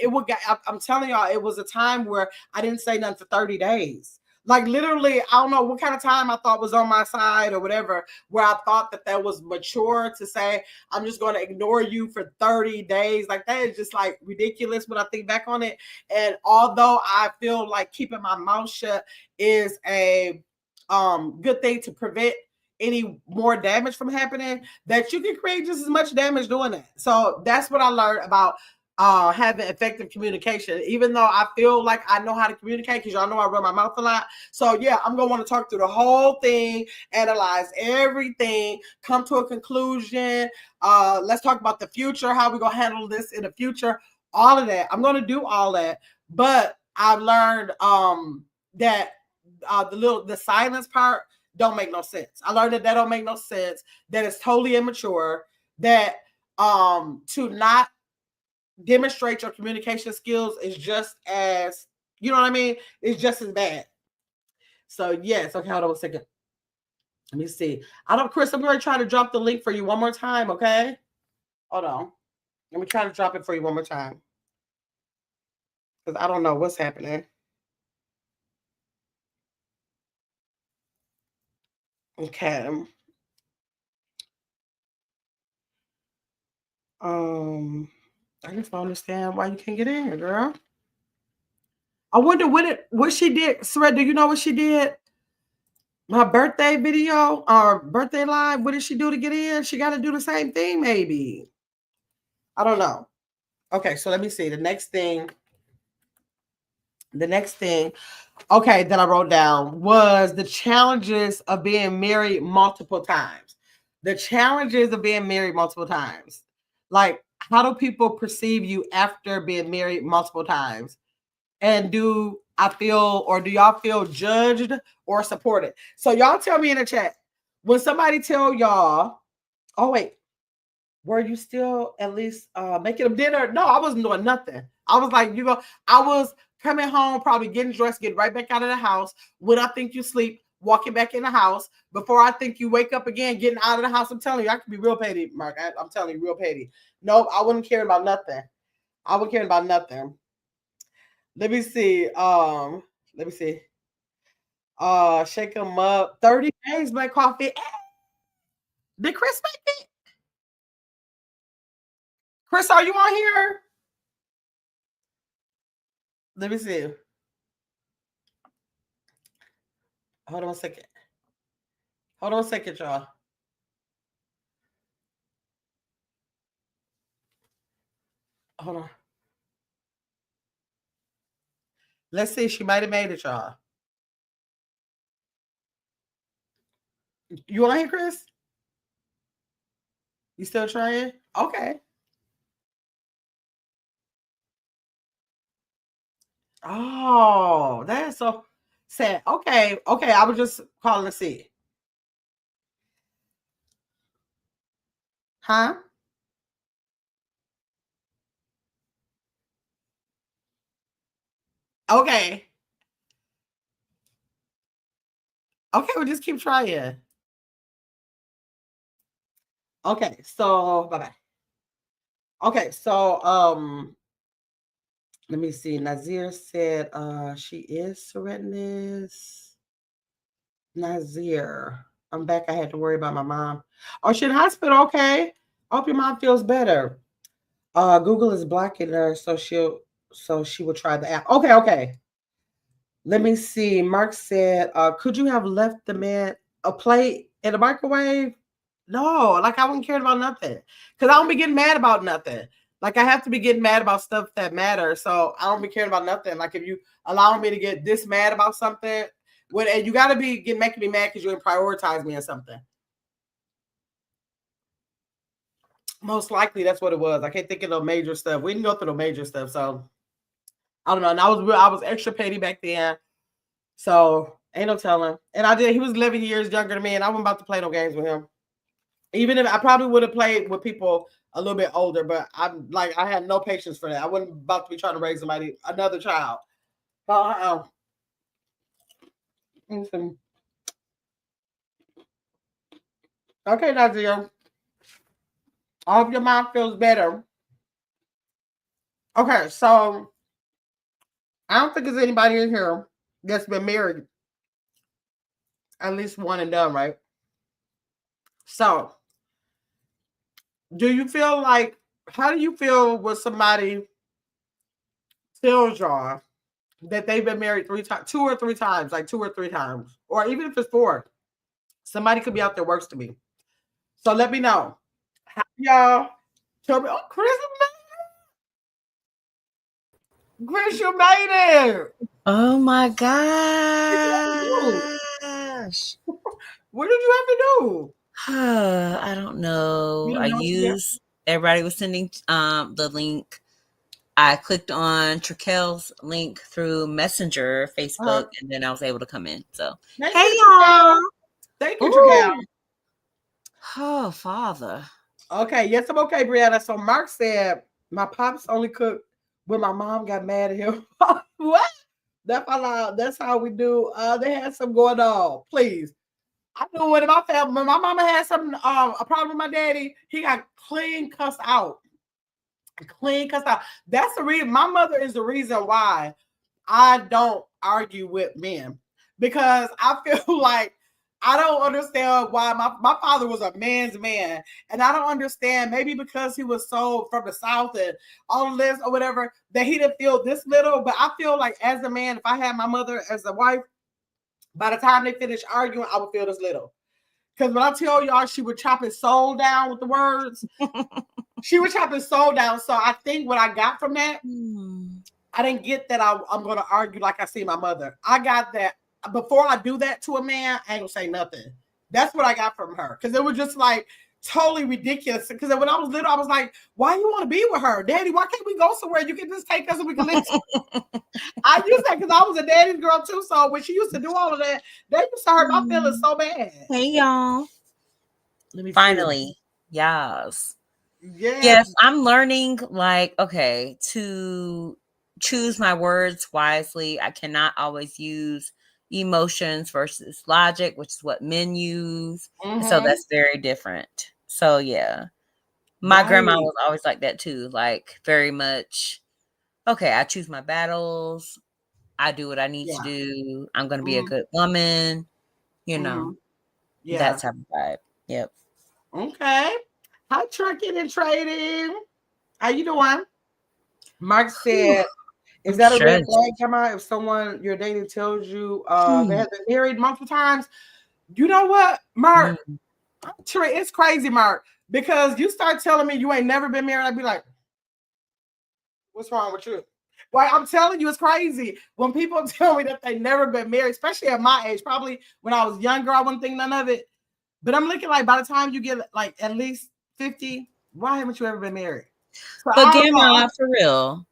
A: I'm telling y'all, it was a time where I didn't say nothing for 30 days. Like literally, I don't know what kind of time I thought was on my side or whatever, where I thought that was mature to say, I'm just going to ignore you for 30 days. Like that is just like ridiculous when I think back on it. And although I feel like keeping my mouth shut is a good thing to prevent any more damage from happening, that you can create just as much damage doing that. So that's what I learned about having effective communication, even though I feel like I know how to communicate, because y'all know I run my mouth a lot. So yeah, I'm gonna want to talk through the whole thing, analyze everything, come to a conclusion. Let's talk about the future, how we're gonna handle this in the future, all of that. I'm gonna do all that, but I've learned that the silence part don't make no sense. I learned that don't make no sense, that it's totally immature, that to not demonstrate your communication skills is just as, you know what I mean? It's just as bad. So yes, okay, hold on a second. Let me see. I don't, Chris, I'm going to try to drop the link for you one more time, okay? Hold on. Let me try to drop it for you one more time. Because I don't know what's happening. Okay. I just don't understand why you can't get in here, girl. I wonder what she did. Saret, do you know what she did? My birthday video or birthday live. What did she do to get in? She got to do the same thing, maybe. I don't know. Okay, so let me see. The next thing, okay, that I wrote down was the challenges of being married multiple times. The challenges of being married multiple times. Like, how do people perceive you after being married multiple times? And do y'all feel judged or supported? So y'all tell me in the chat. When somebody tell y'all, oh wait, were you still at least making them dinner? No, I wasn't doing nothing. I was like, I was coming home, probably getting dressed, getting right back out of the house. When I think you sleep, walking back in the house. Before I think you wake up again, getting out of the house. I'm telling you, I could be real petty, Mark. I'm telling you, real petty. Nope, I wouldn't care about nothing. I wouldn't care about nothing. Let me see. Shake them up. 30 days, Black Coffee. Did Chris make it? Chris, are you on here? Let me see. Hold on a second. Y'all. Hold on. Let's see. She might have made it, y'all. You on here, Chris? You still trying? Okay. Oh, that's so sad. Okay. I was just calling to see. Huh? Okay. Okay, we'll just keep trying. Okay, so bye-bye. Okay, so let me see. Nazir said she is Serenus. Nazir. I'm back. I had to worry about my mom. Oh, she's in hospital. Okay. I hope your mom feels better. Google is blocking her, so she will try the app. Okay. Let me see. Mark said, could you have left the man a plate in the microwave? No, like I wouldn't care about nothing. Because I don't be getting mad about nothing. Like I have to be getting mad about stuff that matters. So I don't be caring about nothing. Like if you allow me to get this mad about something, and you gotta be making me mad because you didn't prioritize me or something. Most likely that's what it was. I can't think of no major stuff. We didn't go through no major stuff, so I don't know. And I was extra petty back then. So ain't no telling. And he was 11 years younger than me, and I wasn't about to play no games with him. Even if I probably would have played with people a little bit older, but I'm like, I had no patience for that. I wasn't about to be trying to raise another child. Okay, Nazia. I hope your mom feels better. Okay, so I don't think there's anybody in here that's been married at least one and done, right? So, do you feel like, how do you feel when somebody tells y'all that they've been married 2 or 3 times, like 2 or 3 times, or even if it's 4? Somebody could be out there worse to me. So let me know. How y'all tell me? Oh, Chris you made it.
B: Oh my gosh.
A: What did you have to do?
B: I don't know. Everybody was sending the link. I clicked on Trakel's link through Messenger, Facebook, and then I was able to come in. So, hey y'all.
A: Thank you, Trakel.
B: Oh, Father.
A: Okay, yes, I'm okay, Brianna. So Mark said my pops only cooked when my mom got mad at him. What? That's how we do. They had some going on. Please. I knew when my family, when my mama had some a problem with my daddy, he got clean cussed out. Clean cussed out. That's the reason. My mother is the reason why I don't argue with men, because I feel like I don't understand why my father was a man's man. And I don't understand, maybe because he was so from the South and all of this or whatever, that he didn't feel this little. But I feel like as a man, if I had my mother as a wife, by the time they finished arguing, I would feel this little. Because when I tell y'all, she would chop his soul down with the words. She would chop his soul down. So I think what I got from that, I didn't get that I'm going to argue like I see my mother. I got that before I do that to a man, I ain't going to say nothing. That's what I got from her. Because it was just like totally ridiculous. Because when I was little, I was like, why you want to be with her? Daddy, why can't we go somewhere? You can just take us and we can live. I used that because I was a daddy's girl too. So when she used to do all of that, they used to hurt my feelings so bad.
B: Hey, y'all.
A: Let me
B: Finally. Yes.
A: Yes.
B: Yes, I'm learning, like, okay, to choose my words wisely. I cannot always use emotions versus logic, which is what men use. And so that's very different. So yeah. My grandma was always like that too. Like very much, okay, I choose my battles. I do what I need to do. I'm gonna be a good woman, you know. That type of vibe. Yep.
A: Okay. Hi, Trucking and Trading. How you doing? Mark said, is that a red flag, come out if someone you're dating tells you they have been married multiple times? You know what, Mark? It's crazy, Mark, because you start telling me you ain't never been married, I'd be like, what's wrong with you? Well, I'm telling you, it's crazy. When people tell me that they never been married, especially at my age, probably when I was younger, I wouldn't think none of it. But I'm looking like by the time you get like at least 50, why haven't you ever been married?
B: So but Grandma, for real,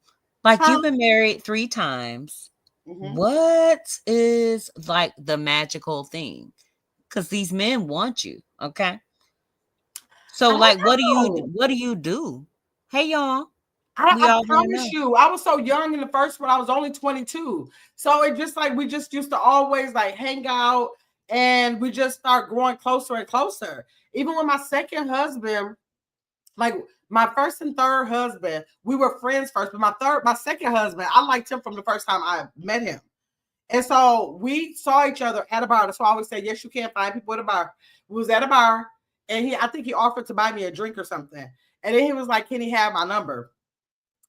B: like you've been married 3 times. What is like the magical thing? Because these men want you, okay? So like, what do you do? Hey, y'all.
A: I promise you, I was so young in the first one. I was only 22. So it just like we just used to always like hang out and we just start growing closer and closer. Even with my second husband, like my first and third husband, we were friends first, but my second husband, I liked him from the first time I met him. And so we saw each other at a bar. That's why I always say, yes, you can't find people at a bar. We was at a bar and I think he offered to buy me a drink or something. And then he was like, can he have my number?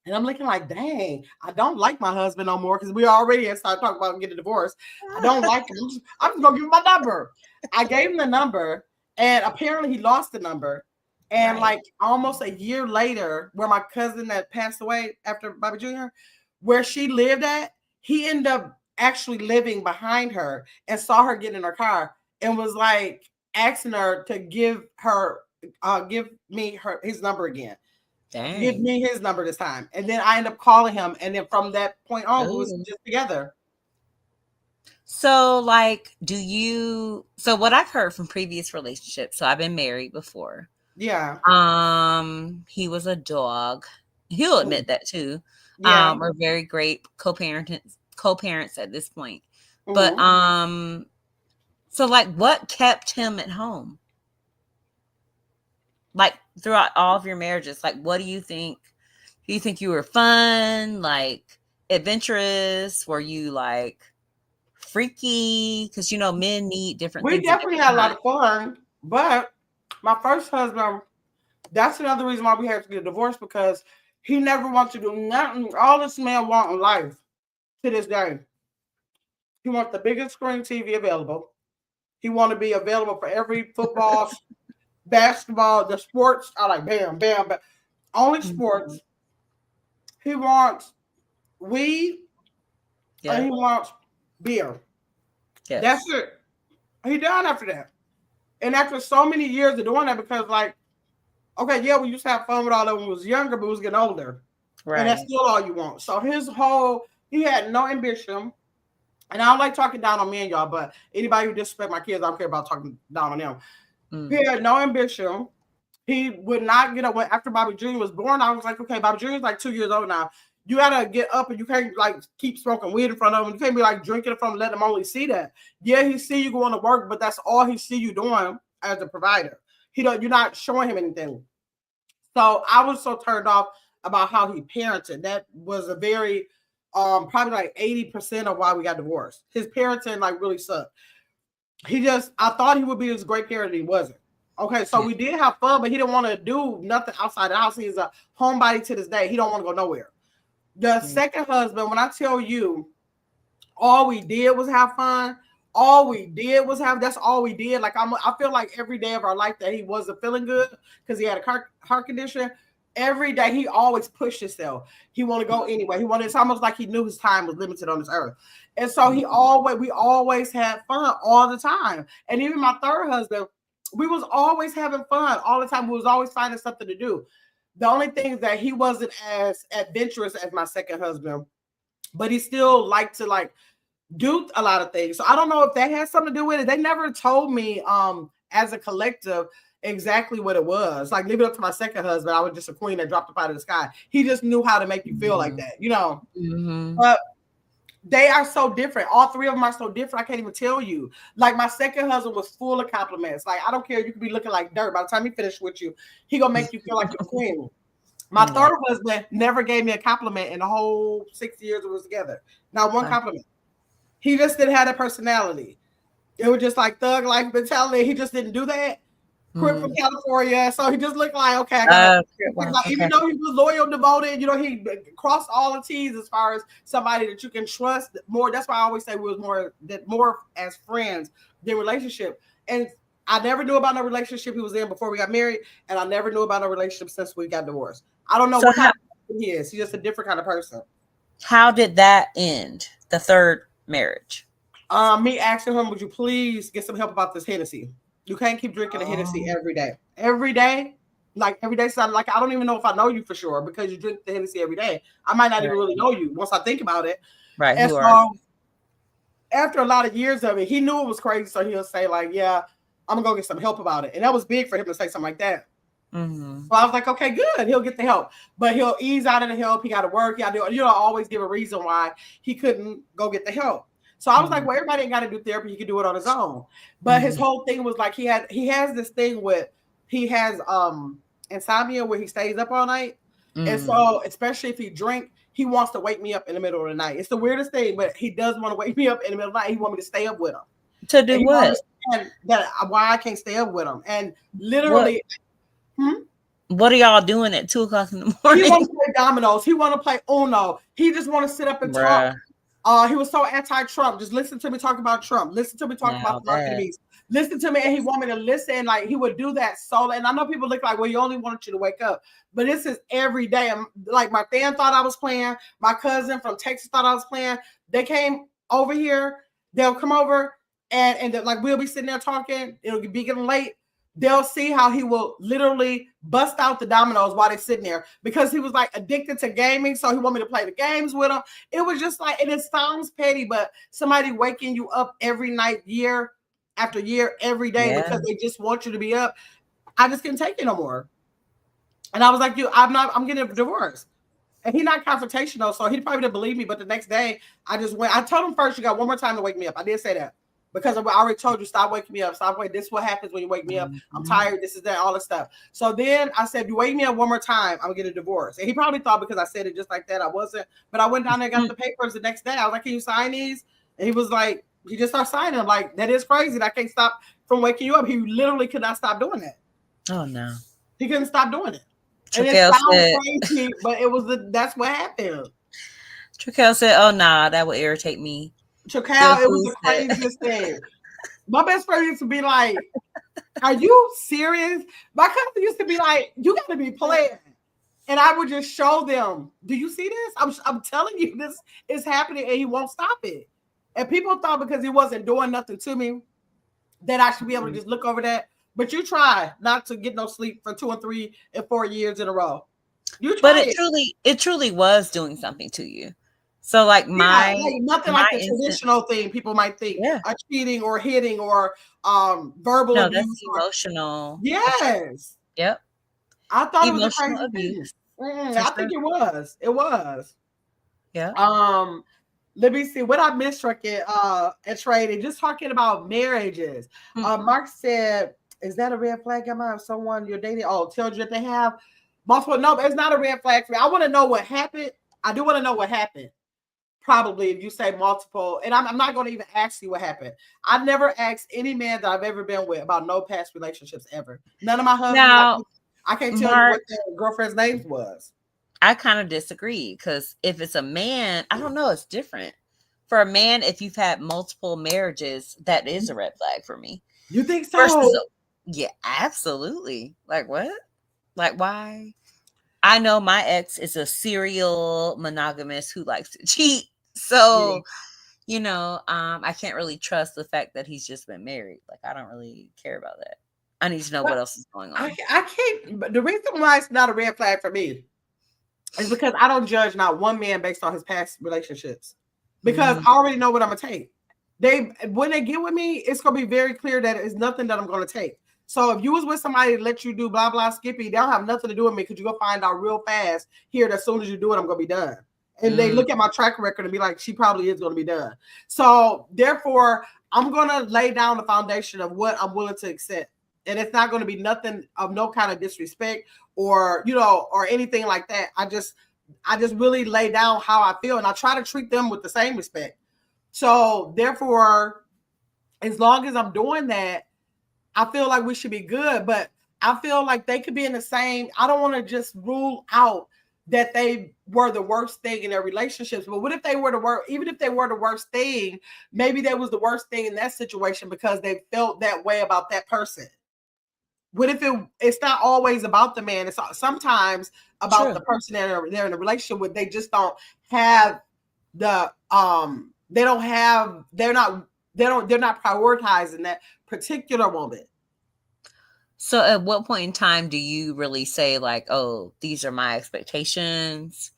A: And I'm looking like, dang, I don't like my husband no more because we already had started talking about getting a divorce. I don't like him. I'm just going to give him my number. I gave him the number, and apparently he lost the number. And like almost a year later, where my cousin that passed away after Bobby Jr., where she lived at, he ended up actually living behind her and saw her get in her car and was like asking her to give me his number again. Dang. Give me his number this time. And then I end up calling him. And then from that point on, we was just together.
B: So like, so what I've heard from previous relationships, so I've been married before.
A: Yeah.
B: He was a dog. He'll admit that too. Yeah. We're very great co-parents at this point. But so like what kept him at home? Like throughout all of your marriages, like what do you think? Do you think you were fun, like adventurous? Were you like freaky? Because men need different things.
A: We definitely had a lot of fun, but my first husband, that's another reason why we had to get a divorce, because he never wanted to do nothing. All this man wants in life to this day, he wants the biggest screen TV available. He want to be available for every football, basketball, the sports are like bam, bam, bam. Only sports. He wants weed and he wants beer. Yes. That's it. He done after that. And after so many years of doing that, because like, okay, yeah, we used to have fun with all that when we was younger, but we was getting older. Right. And that's still all you want. So he had no ambition. And I don't like talking down on men, y'all, but anybody who disrespect my kids, I don't care about talking down on them. He had no ambition. He would not get away. After Bobby Jr. was born, I was like, okay, Bobby Jr. is like 2 years old now. You gotta get up, and you can't like keep smoking weed in front of him. You can't be like drinking in front of him, let him only see that. Yeah, he see you going to work, but that's all he see you doing as a provider. You're not showing him anything. So I was so turned off about how he parented. That was a very probably like 80% of why we got divorced. His parenting like really sucked. I thought he would be this great parent, and he wasn't. Okay, so we did have fun, but he didn't want to do nothing outside the house. He's a homebody to this day. He don't want to go nowhere. The second husband, when I tell you, all we did was have fun. All we did was that's all we did. Like I feel like every day of our life that he wasn't feeling good because he had a heart condition. Every day he always pushed himself. He want to go anyway. It's almost like he knew his time was limited on this earth. And so we always had fun all the time. And even my third husband, we was always having fun all the time. We was always finding something to do. The only thing is that he wasn't as adventurous as my second husband, but he still liked to like do a lot of things. So I don't know if that has something to do with it. They never told me as a collective exactly what it was. Like, leave it up to my second husband. I was just a queen that dropped up out of the sky. He just knew how to make you feel like that, you know. But they are so different. All three of them are so different. I can't even tell you. Like, my second husband was full of compliments. Like, I don't care. You could be looking like dirt. By the time he finished with you, he gonna make you feel like you're a queen. My third husband never gave me a compliment in the whole 6 years we was together. Not one compliment. He just didn't have a personality. It was just like thug life mentality. He just didn't do that. Crip from California, so he just looked like, okay, even though he was loyal, devoted, you know, he crossed all the T's as far as somebody that you can trust more. That's why I always say we was more as friends than relationship. And I never knew about no relationship he was in before we got married, and I never knew about no relationship since we got divorced. I don't know what kind of person he is. He's just a different kind of person.
B: How did that end? The third marriage?
A: Me asking him, would you please get some help about this Hennessy? You can't keep drinking the Hennessy every day. Every day, like every day. So like, I don't even know if I know you for sure because you drink the Hennessy every day. I might not even really know you once I think about it.
B: Right.
A: And so after a lot of years of it, he knew it was crazy. So he'll say like, yeah, I'm gonna go get some help about it. And that was big for him to say something like that. So I was like, okay, good. He'll get the help, but he'll ease out of the help. He got to work. He got to, always give a reason why he couldn't go get the help. So I was like, well, everybody ain't got to do therapy. He can do it on his own. But his whole thing was like, he has this thing with, he has insomnia where he stays up all night. And so, especially if he drink, he wants to wake me up in the middle of the night. It's the weirdest thing, but he does want to wake me up in the middle of the night. He want me to stay up with him.
B: To do what?
A: That why I can't stay up with him. And literally,
B: what are y'all doing at 2:00 in the morning?
A: He want to play dominoes. He want to play Uno. He just want to sit up and talk. He was so anti-Trump. Just listen to me talk about Trump. Listen to me talk about marketing. Listen to me, and he want me to listen. Like, he would do that solo. And I know people look like, well, he only wanted you to wake up, but this is every day. Like, my fan thought I was playing. My cousin from Texas thought I was playing. They came over here. They'll come over, and like, we'll be sitting there talking. It'll be getting late. They'll see how he will literally bust out the dominoes while they're sitting there because he was like addicted to gaming. So he wanted me to play the games with him. It was just like, and it sounds petty, but somebody waking you up every night, year after year, every day because they just want you to be up. I just couldn't take it no more. And I was like, I'm getting a divorce. And he's not confrontational, so he probably didn't believe me. But the next day, I told him first, you got one more time to wake me up. I did say that. Because I already told you, stop waking me up. Stop waiting. This is what happens when you wake me up. I'm tired. This is that, all this stuff. So then I said, if you wake me up one more time, I'm going to get a divorce. And he probably thought because I said it just like that, I wasn't. But I went down there and got the papers the next day. I was like, can you sign these? And he was like, he just started signing them. Like, that is crazy. I can't stop from waking you up. He literally could not stop doing that.
B: Oh, no.
A: He couldn't stop doing it. And it sounds crazy, but that's what happened.
B: Traquel said, oh, nah, that would irritate me.
A: Traquel, it was the craziest thing. My best friend used to be like, are you serious? My cousin used to be like, you got to be playing. And I would just show them, do you see this? I'm telling you, this is happening, and he won't stop it. And people thought because he wasn't doing nothing to me that I should be able to just look over that. But you try not to get no sleep for 2 and 3 and 4 years in a row.
B: But it truly was doing something to you. So like
A: nothing like the traditional thing people might think, cheating or hitting or verbal abuse.
B: That's emotional.
A: Yes.
B: Yep.
A: I thought emotional it was a crazy abuse. I think it was. It was.
B: Yeah.
A: Let me see what I misstruck it at trading. Just talking about marriages. Mark said, "Is that a red flag? Am I someone you're dating? Oh, tells you that they have multiple. No, it's not a red flag for me. I want to know what happened. I do want to know what happened. Probably if you say multiple, and I'm not going to even ask you what happened. I've never asked any man that I've ever been with about no past relationships ever. None of my husbands.
B: Now,
A: I can't tell you what their girlfriend's name was.
B: I kind of disagree because if it's a man, I don't know, it's different. For a man, if you've had multiple marriages, that is a red flag for me.
A: You think so?
B: Yeah, absolutely. Like what? Like why? I know my ex is a serial monogamous who likes to cheat. So, you know, I can't really trust the fact that he's just been married. Like I don't really care about that. I need to know what else is going on.
A: I can't. But the reason why it's not a red flag for me is because I don't judge not one man based on his past relationships. Because I already know what I'm gonna take. When they get with me, it's gonna be very clear that it's nothing that I'm gonna take. So if you was with somebody that let you do blah blah skippy, they don't have nothing to do with me because you're gonna find out real fast here that as soon as you do it, I'm gonna be done. And they look at my track record and be like, she probably is gonna be done. So therefore, I'm gonna lay down the foundation of what I'm willing to accept. And it's not gonna be nothing of no kind of disrespect or or anything like that. I just really lay down how I feel and I try to treat them with the same respect. So therefore, as long as I'm doing that, I feel like we should be good. But I feel like they could be in the same. I don't want to just rule out that they were the worst thing in their relationships. But what if they were the worst? Even if they were the worst thing, maybe that was the worst thing in that situation because they felt that way about that person. What if it's not always about the man? It's sometimes about the person that they're in a relationship with. They just don't have the they're not prioritizing that particular woman.
B: So at what point in time do you really say like, oh, these are my expectations?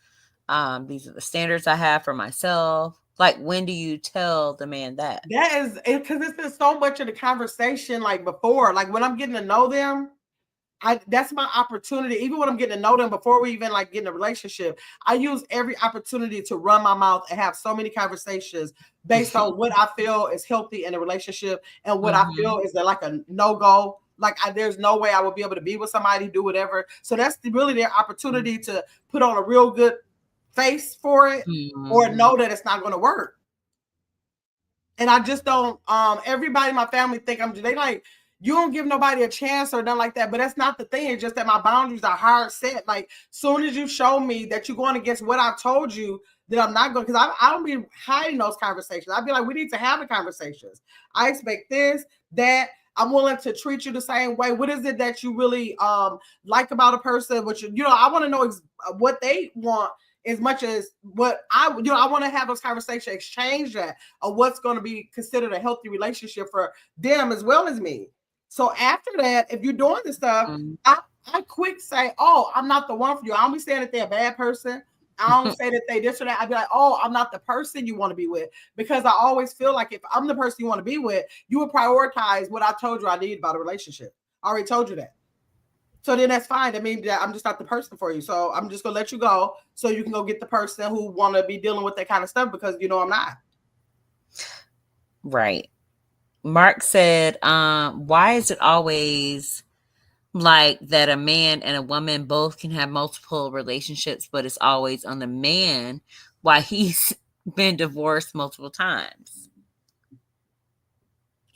B: These are the standards I have for myself. Like, when do you tell the man that?
A: That is because it's been so much of the conversation like before. Like when I'm getting to know them, that's my opportunity. Even when I'm getting to know them before we even like get in a relationship, I use every opportunity to run my mouth and have so many conversations based on what I feel is healthy in a relationship and what I feel is like a no-go. Like there's no way I would be able to be with somebody, do whatever. So that's really their opportunity to put on a real good face for it or know that it's not going to work. And I just don't, everybody in my family think they like, you don't give nobody a chance or nothing like that. But that's not the thing. It's just that my boundaries are hard set. Like soon as you show me that you're going against what I've told you, that I'm not going, because I don't be hiding those conversations. I'd be like, we need to have the conversations. I expect this, that. I'm willing to treat you the same way. What is it that you really like about a person? Which I want to know what they want as much as what I want to have those conversations, exchange that of what's going to be considered a healthy relationship for them as well as me. So after that, if you're doing this stuff, I quick say, oh, I'm not the one for you. I don't be saying that they're a bad person. I don't say that they this or that. I'd be like, oh, I'm not the person you want to be with. Because I always feel like if I'm the person you want to be with, you would prioritize what I told you I need about a relationship. I already told you that. So then that's fine. I mean, I'm just not the person for you. So I'm just going to let you go so you can go get the person who want to be dealing with that kind of stuff because, I'm not.
B: Right. Mark said, why is it always like that a man and a woman both can have multiple relationships, but it's always on the man while he's been divorced multiple times?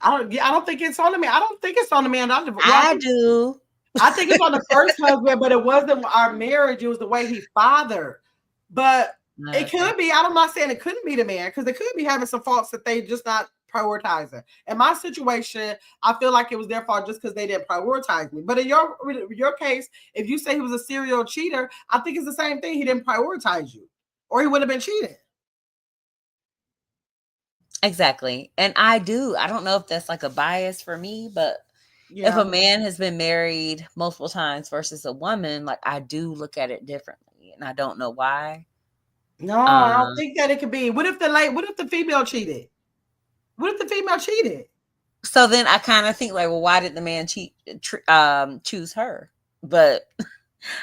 A: I don't think it's on the man. I don't think it's on the man.
B: I do.
A: I think it's on the first husband, but it wasn't our marriage. It was the way he fathered. But it could be. I'm not saying it couldn't be the man because they could be having some faults that they just not prioritizing. In my situation, I feel like it was their fault just because they didn't prioritize me. But in your case, if you say he was a serial cheater, I think it's the same thing. He didn't prioritize you, or he would have been cheating.
B: Exactly. And I don't know if that's like a bias for me, but if a man has been married multiple times versus a woman, like I do look at it differently, and I don't know why.
A: No, I don't think that it could be. What if the female cheated? What if the female cheated?
B: So then I kind of think like, well, why did the man choose her? But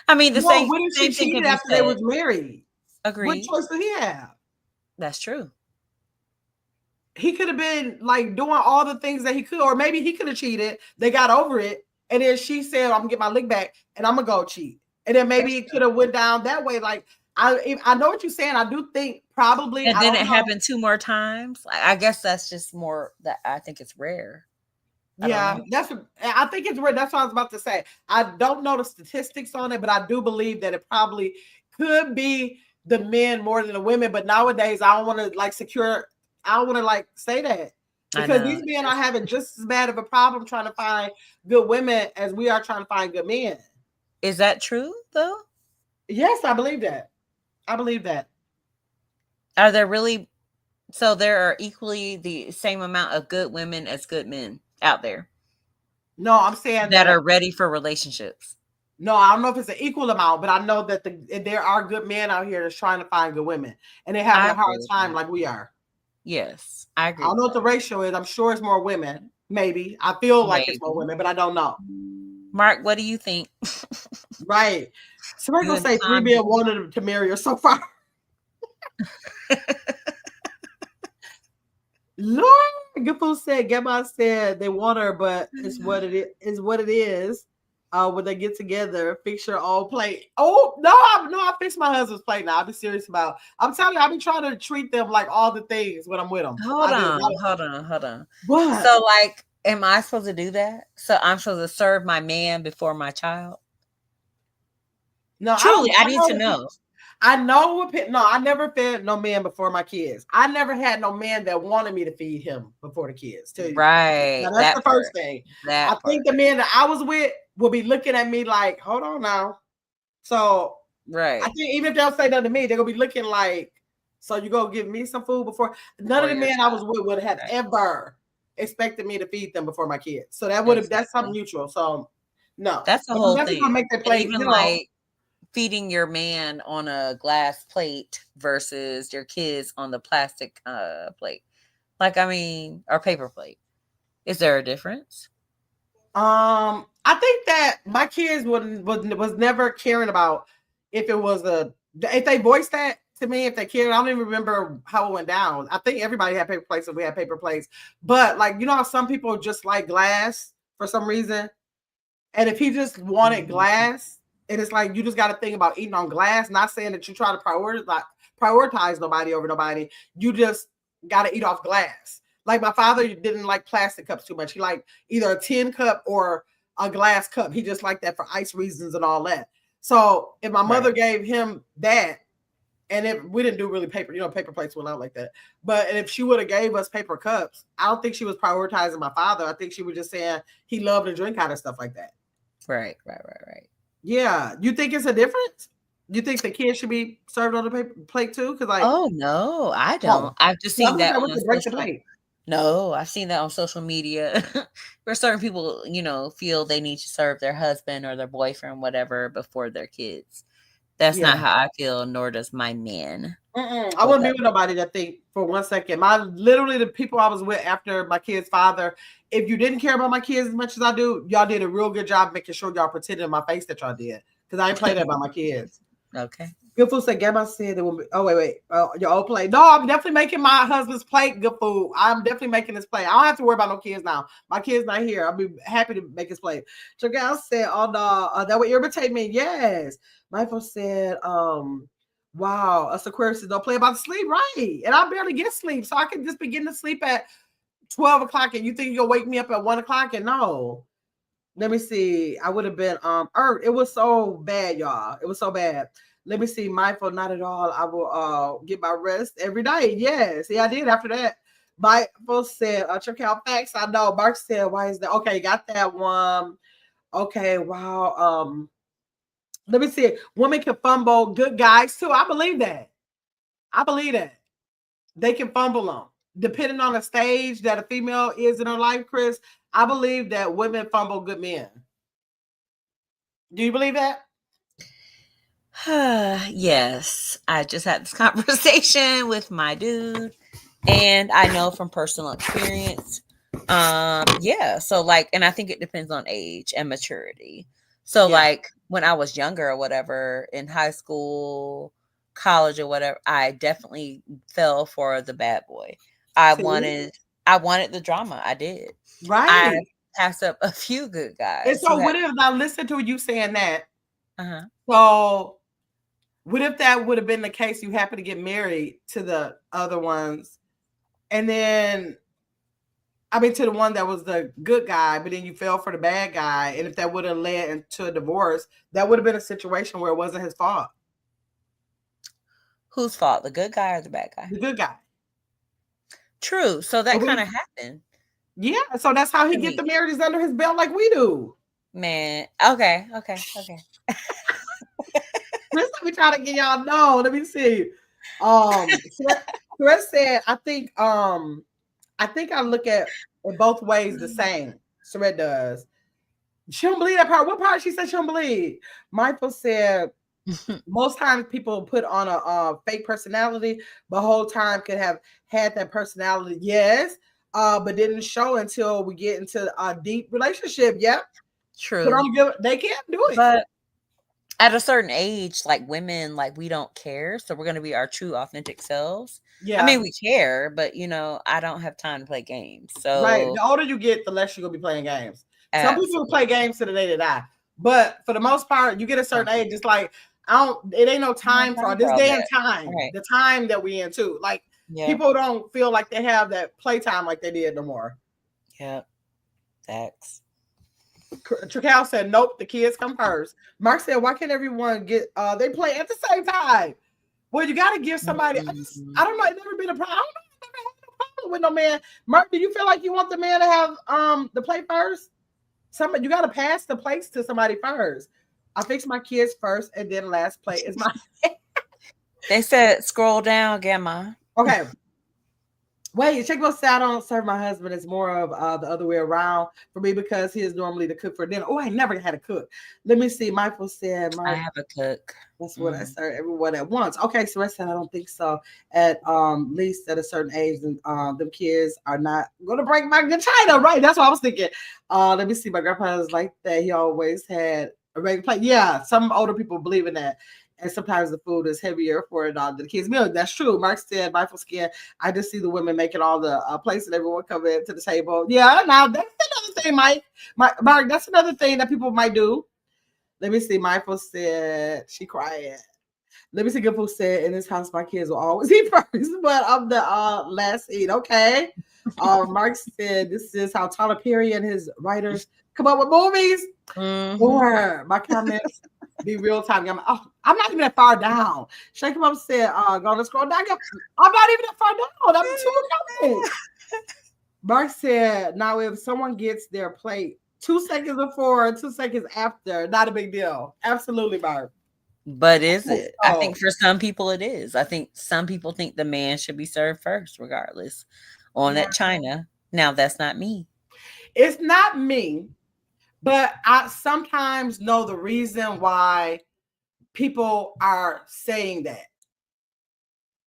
B: I mean,
A: what if she cheated after they was married? What
B: Agreed.
A: choice did he have?
B: That's true.
A: He could have been like doing all the things that he could, or maybe he could have cheated. They got over it, and then she said, "I'm gonna get my lick back, and I'm gonna go cheat." And then maybe it could have went down that way. Like I know what you're saying. I do think probably
B: And
A: I
B: then
A: don't
B: it
A: know.
B: happened 2 more times. I guess that's just more that I think it's rare. I don't
A: Yeah,
B: know.
A: that's what I think it's weird. That's what I was about to say. I don't know the statistics on it, but I do believe that it probably could be the men more than the women. But nowadays, I don't want to like secure. I don't want to like say that
B: I
A: because
B: know.
A: these men are having just as bad of a problem trying to find good women as we are trying to find good men.
B: Is that true though?
A: Yes, I believe that. I believe that.
B: Are there really so there are equally the same amount of good women as good men out there
A: No, I'm saying
B: that
A: that.
B: are ready for relationships?
A: No, I don't know if it's an equal amount, but I know that there are good men out here that's trying to find good women, and they're having
B: I
A: a hard
B: agree with
A: time
B: that.
A: like we are.
B: Yes, I
A: I
B: agree
A: don't know
B: with
A: what the
B: that.
A: ratio is. I'm sure it's more women. Maybe I feel like it's more
B: Maybe.
A: women, but I don't know.
B: Mark, what do you think?
A: Right? Somebody
B: You
A: gonna
B: and
A: say three
B: Tom.
A: men wanted to marry her so far. Lord, Gaffu said, Gemma said they want her, but it's what it is. What it is. When they get together, fix your own plate. Oh no, I fix my husband's plate now. I'll be serious about. I'm telling you, I be trying to treat them like all the things when I'm with them.
B: Hold
A: I do.
B: on, hold on, hold on.
A: What?
B: So, like, am I supposed to do that? So I'm supposed to serve my man before my child?
A: No, I
B: Truly,
A: don't.
B: I
A: I
B: need
A: know
B: to
A: what people.
B: know.
A: I know what. No, I never fed no man before my kids. I never had no man that wanted me to feed him before the kids. Tell you. Now
B: Right,
A: that's
B: that
A: the first
B: part,
A: thing. I
B: that
A: think
B: part.
A: the men that I was with will be looking at me like, hold on now. So I
B: Right,
A: think even if they'll say nothing to me, they're gonna be looking like, so you go give me some food before. None of
B: before
A: the
B: your
A: men I was
B: child.
A: with would have
B: Right,
A: ever expected me to feed them before my kids. So that's something
B: exactly.
A: mutual. So no,
B: That's the
A: but I'm
B: whole
A: definitely gonna
B: thing.
A: make their
B: And
A: plate.
B: even, like, feeding your man on a glass plate versus your kids on the plastic, plate. Like, I mean, or paper plate. Is there a difference?
A: I think that my kids was never caring about if it was if they voiced that to me, if they cared. I don't even remember how it went down. I think everybody had paper plates and we had paper plates. But like how some people just like glass for some reason. And if he just wanted
B: Mhm.
A: glass, and it's like you just got to think about eating on glass. Not saying that you try to prioritize nobody over nobody. You just got to eat off glass. Like my father didn't like plastic cups too much. He liked either a tin cup or a glass cup. He just liked that for ice reasons and all that. So if my mother
B: Right.
A: gave him that, and if we didn't do really paper, paper plates went out like that. But if she would have gave us paper cups, I don't think she was prioritizing my father. I think she was just saying he loved to drink out of stuff like that.
B: Right, right, right, right.
A: Yeah. You think it's a difference? You think the kids should be served on the paper plate too? Because like,
B: Oh, no, I don't.
A: oh,
B: I've just
A: well,
B: seen
A: I'm just
B: that
A: saying we
B: on
A: could break the
B: social.
A: plate.
B: No, I've seen that on social media where certain people, feel they need to serve their husband or their boyfriend, whatever, before their kids. That's
A: Yeah.
B: not how I feel, nor does my man
A: I
B: feel
A: wouldn't be
B: that
A: with
B: way.
A: nobody that think for 1 second. Literally the people I was with after my kid's father. If you didn't care about my kids as much as I do, y'all did a real good job making sure y'all pretended in my face that y'all did. Because I ain't played that about my kids.
B: Okay.
A: Good food said, Gamma said it will be. Oh, wait. Your old plate. No, I'm definitely making my husband's plate good food. I'm definitely making his plate. I don't have to worry about no kids now. My kid's not here. I'll be happy to make his plate. Chagal said, oh, no, that would irritate me. Yes. Michael said, wow, us Aquarius don't play about the sleep, right? And I barely get sleep. So I can just begin to sleep at 12 o'clock. And you think you'll wake me up at 1 o'clock? And no. Let me see. I would have been Earth. It was so bad, y'all. It was so bad. Let me see. Mindful, not at all. I will get my rest every day. Yes. Yeah, I did after that. Mindful said, check out facts. I know. Mark said, why is that? Okay, got that one. Okay, wow. Let me see. Women can fumble, good guys too. I believe that. I believe that. They can fumble them. Depending on the stage that a female is in her life, Chris, I believe that women fumble good men. Do you believe that?
B: Yes, I just had this conversation with my dude, and I know from personal experience. Yeah, so like, and I think it depends on age and maturity. So
A: Yeah.
B: like when I was younger or whatever in high school, college or whatever, I definitely fell for the bad boy. I
A: See?
B: wanted the drama. I did. I
A: Right.
B: passed up a few good
A: And
B: guys who
A: so
B: had
A: what if now listen to you saying that?
B: uh-huh.
A: So what if that would have been the case? You happen to get married to the other ones, and then to the one that was the good guy, but then you fell for the bad guy. And if that would have led into a divorce, that would have been a situation where it wasn't his fault.
B: Whose fault? The good guy or the bad guy?
A: The good guy.
B: True. So that kind of happened.
A: Yeah. So that's how he get the marriages under his belt like we do.
B: Man. Okay.
A: Let me try to get y'all know. Let me see. Chris said, I think I look at it both ways the same. Saret does. She don't believe that part. What part she said she don't believe? Michael said most times people put on a fake personality, but whole time could have had that personality, yes, but didn't show until we get into a deep relationship. Yep.
B: True.
A: They can't do it.
B: But at a certain age, like women, like we don't care. So we're going to be our true authentic selves. Yeah. I mean, we care, but I don't have time to play games. So
A: right. The older you get, the less you're going to be playing games. Some people play games to the day they die. But for the most part, you get a certain age, it's like, it ain't no time for this day and time. Right. The time that we in too. Like people don't feel like they have that playtime like they did no more.
B: Yep. Facts.
A: Trical said, nope, the kids come first. Mark said, why can't everyone get they play at the same time? Well, you gotta give somebody. I don't know, it's never been a problem. I don't know, I've never had no problem with no man. Mark, do you feel like you want the man to have the play first? You gotta pass the plates to somebody first. I fix my kids first, and then last plate is my.
B: They said scroll down, Gamma.
A: Okay. Wait, check what's out. I don't serve my husband. It's more of the other way around for me because he is normally the cook for dinner. Oh, I never had a cook. Let me see. Michael said,
B: I have a cook.
A: That's what I serve everyone at once. Okay, so I said I don't think so. At least at a certain age, them kids are not going to break my good china. Right? That's what I was thinking. Let me see. My grandpa was like that. He always had a regular plate. Yeah, some older people believe in that. And sometimes the food is heavier for the kids' meal. That's true. Mark said, mindful skin. I just see the women making all the plates and everyone coming to the table. Yeah, now that's another thing, Mike. Mark, that's another thing that people might do. Let me see. Mindful said, she crying. Let me see. Good food said, in this house, my kids will always eat first, but I'm the last eat. Okay. Mark said, this is how Tyler Perry and his writers come up with movies. Mm-hmm. Or my comments be real time. I'm not even that far down. Shake him up said, gonna scroll down. I'm not even that far down. I'm too comments. Mark said, now if someone gets their plate 2 seconds before, 2 seconds after, not a big deal. Absolutely, Mark.
B: But is it? I think for some people it is. I think some people think the man should be served first, regardless, on that china. Now, that's not me.
A: It's not me. But I sometimes know the reason why people are saying that.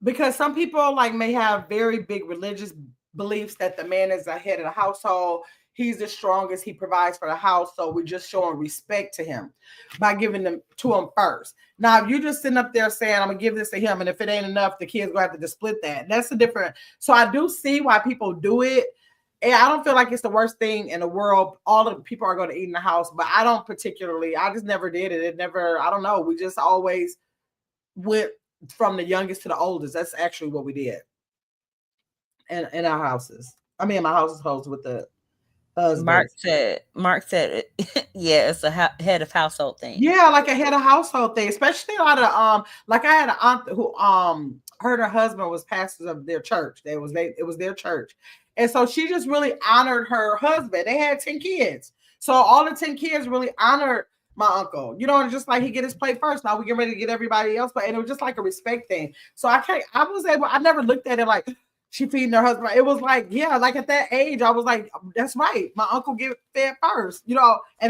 A: Because some people may have very big religious beliefs that the man is the head of the household. He's the strongest. He provides for the house. So we're just showing respect to him by giving them to him first. Now, if you're just sitting up there saying, I'm going to give this to him, and if it ain't enough, the kids going to have to just split that. That's a different. So I do see why people do it. And I don't feel like it's the worst thing in the world. All the people are going to eat in the house, but I don't particularly. I just never did it. It never, I don't know. We just always went from the youngest to the oldest. That's actually what we did in our houses. I mean, in my households with the husbands.
B: Mark said, yeah, it's a head of household thing.
A: Yeah, like a head of household thing, especially a lot of like I had an aunt who her husband was pastors of their church. It was their church. And so she just really honored her husband. They had 10 kids. So all the 10 kids really honored my uncle. Just like he get his plate first. Now we get ready to get everybody else. But it was just like a respect thing. So I never looked at it like she feeding her husband. It was like, yeah, like at that age, I was like, that's right. My uncle get fed first, and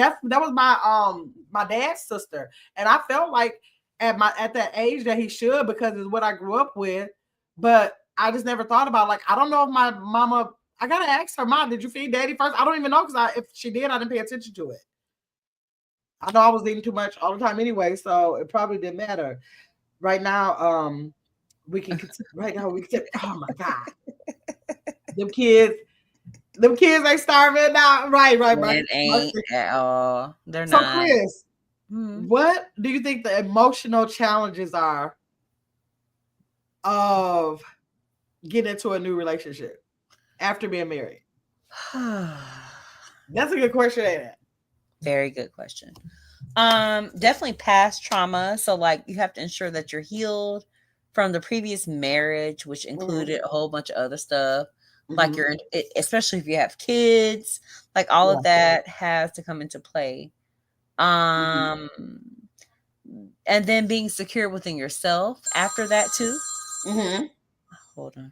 A: that was my dad's sister. And I felt like at that age that he should, because it's what I grew up with. But I just never thought about, I don't know if my mama, I got to ask her, Mom, did you feed daddy first? I don't even know, because if she did, I didn't pay attention to it. I know I was eating too much all the time anyway, so it probably didn't matter. right now, we can right now we can. Oh my God, them kids ain't starving now. Right,
B: It ain't at all. They're
A: So,
B: not.
A: Chris,
B: Mm-hmm.
A: what do you think the emotional challenges are of getting into a new relationship after being married? That's a good question, ain't it?
B: Very good question. Definitely past trauma. So like you have to ensure that you're healed from the previous marriage, which included a whole bunch of other stuff. Like you're especially if you have kids, like all of that has to come into play. And then being secure within yourself after that too. Hold on.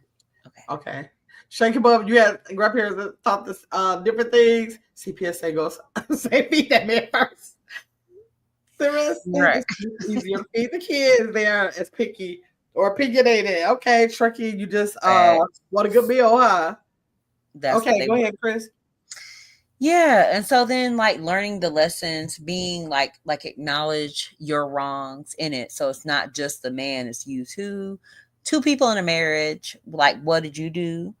A: Okay. Shake him up. You had grandparents taught this different things. CPSA goes say feed that man first.
B: Right.
A: It's easier to feed the kids. They are as picky or opinionated. Okay, Truckee, you just want a good meal, huh?
B: That's
A: okay. Go ahead, Chris.
B: Yeah, and so then like learning the lessons, being like acknowledge your wrongs in it. So it's not just the man, it's you too. Two people in a marriage, like what did you do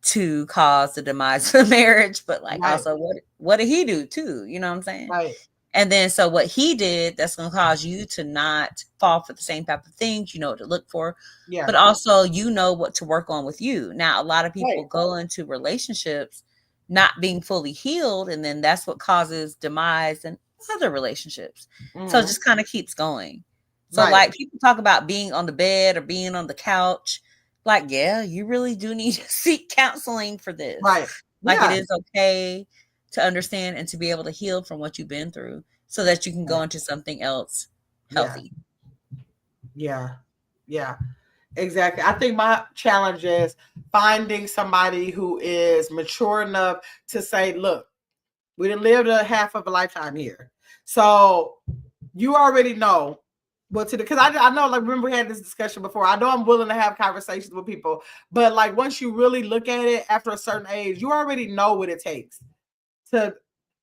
B: to cause the demise of the marriage? But like also what did he do too? You know what I'm saying?
A: Right.
B: And then so what he did that's gonna cause you to not fall for the same type of things, you know what to look for. Yeah. But also you know what to work on with you. Now a lot of people go into relationships not being fully healed, and then that's what causes demise in other relationships. So it just kind of keeps going. So like people talk about being on the bed or being on the couch. Like, yeah, you really do need to seek counseling for this.
A: Right.
B: Like it is okay to understand and to be able to heal from what you've been through so that you can go into something else healthy.
A: Yeah. Exactly. I think my challenge is finding somebody who is mature enough to say, look, we didn't live a half of a lifetime here. So you already know what to do. Because I know, like, remember we had this discussion before. I know I'm willing to have conversations with people, but like once you really look at it after a certain age, you already know what it takes to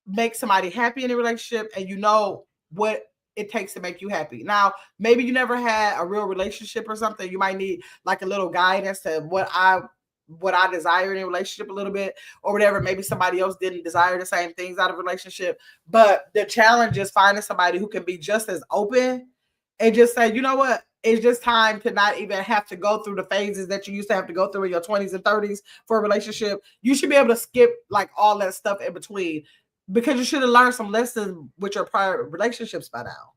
A: make somebody happy in a relationship, and you know what it takes to make you happy. Now, maybe you never had a real relationship or something. You might need like a little guidance to what I desire in a relationship a little bit or whatever. Maybe somebody else didn't desire the same things out of a relationship. But the challenge is finding somebody who can be just as open and just say, you know what? It's just time to not even have to go through the phases that you used to have to go through in your 20s and 30s for a relationship. You should be able to skip like all that stuff in between because you should have learned some lessons with your prior relationships by now.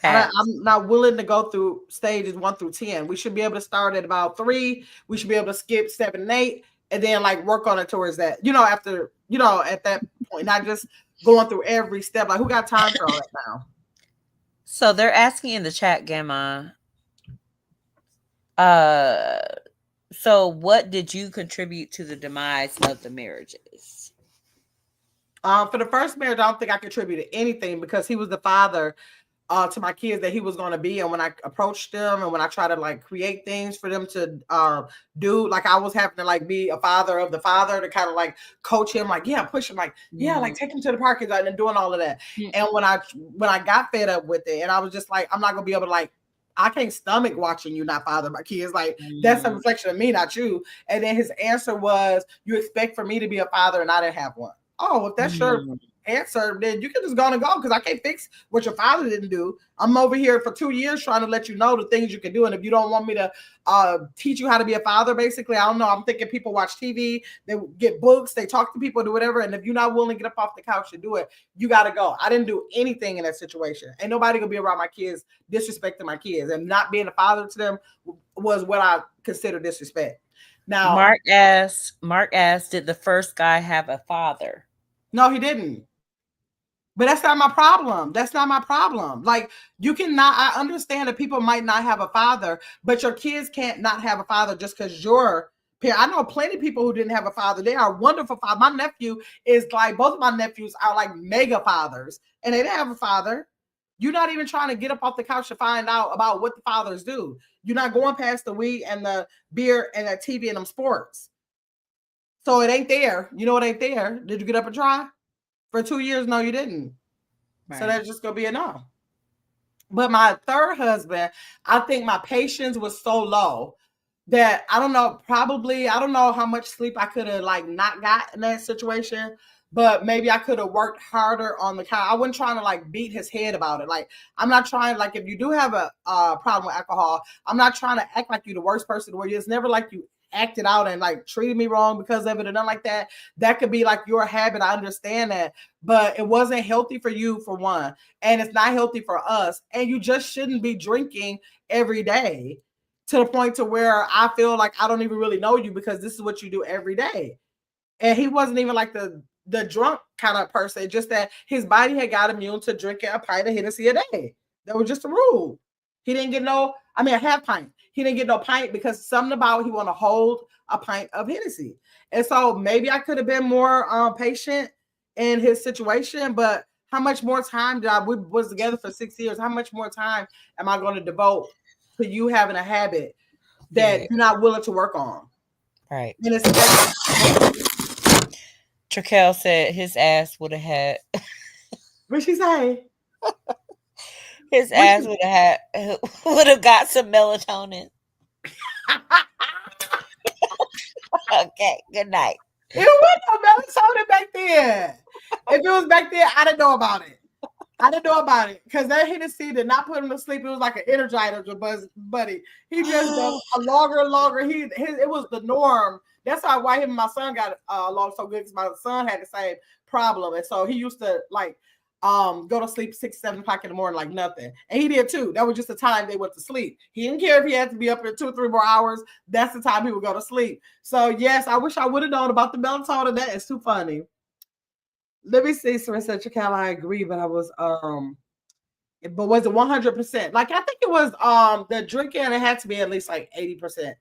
A: I'm not willing to go through stages 1 through 10. We should be able to start at about 3. We should be able to skip 7 and 8 and then like work on it towards that, after, at that point, not just going through every step. Like who got time for all that now?
B: So they're asking in the chat, Gamma, so what did you contribute to the demise of the marriages?
A: For the first marriage, I don't think I contributed anything because he was the father to my kids that he was going to be. And when I approached them and when I tried to like create things for them to do, like I was having to like be a father of the father to kind of like coach him, like, yeah, push him, like, yeah, like take him to the park and doing all of that. And when I got fed up with it and I was just like, I'm not going to be able to like, I can't stomach watching you not father my kids. Like that's a reflection of me, not you. And then his answer was, you expect for me to be a father and I didn't have one. Oh, if that's your answer, then you can just go because I can't fix what your father didn't do. I'm over here for 2 years trying to let you know the things you can do. And if you don't want me to teach you how to be a father, basically, I don't know. I'm thinking people watch TV, they get books, they talk to people, do whatever. And if you're not willing to get up off the couch and do it, you got to go. I didn't do anything in that situation. Ain't nobody gonna be around my kids disrespecting my kids, and not being a father to them was what I consider disrespect. Now,
B: Mark asked, did the first guy have a father?
A: No, he didn't. But that's not my problem. That's not my problem. Like I understand that people might not have a father, but your kids can't not have a father just because you're parent. I know plenty of people who didn't have a father. They are wonderful fathers. My nephew is like, both of my nephews are like mega fathers and they didn't have a father. You're not even trying to get up off the couch to find out about what the fathers do. You're not going past the weed and the beer and the TV and them sports. So it ain't there. You know, it ain't there. Did you get up and try? For 2 years, no, you didn't. Right. So that's just gonna be a no. But my third husband, I think my patience was so low that I don't know, probably, I don't know how much sleep I could have like not got in that situation, but maybe I could have worked harder on the car. I wasn't trying to like beat his head about it. Like, I'm not trying, like, if you do have a problem with alcohol, I'm not trying to act like you're the worst person where it's never like you acted out and like treated me wrong because of it or nothing like that. That could be like your habit. I understand that, but it wasn't healthy for you, for one, and it's not healthy for us. And you just shouldn't be drinking every day to the point to where I feel like I don't even really know you because this is what you do every day. And he wasn't even like the drunk kind of person, just that his body had got immune to drinking a pint of Hennessy a day. That was just a rule. He didn't get a half pint. He didn't get no pint because something about he want to hold a pint of Hennessy. And so maybe I could have been more patient in his situation, but how much more time we was together for 6 years? How much more time am I going to devote to you having a habit that you're not willing to work on?
B: Right.
A: And it's
B: Traquel said his ass would have had.
A: What'd she say?
B: His ass would have got some melatonin. Okay, good night.
A: It was no melatonin back then. If it was back then, I didn't know about it. Because that Hennessy did not put him to sleep. It was like an Energizer, buddy. He just a longer and longer. It was the norm. That's why him and my son got along so good, because my son had the same problem, and so he used to like go to sleep 6, 7 o'clock in the morning like nothing, and he did too. That was just the time they went to sleep. He didn't care if he had to be up for 2 or 3 more hours. That's the time he would go to sleep. So yes, I wish I would have known about the melatonin. That is too funny. Let me see. So said, Traquel, I agree, but I was but was it 100%? Like, I think it was the drinking, it had to be at least like 80%.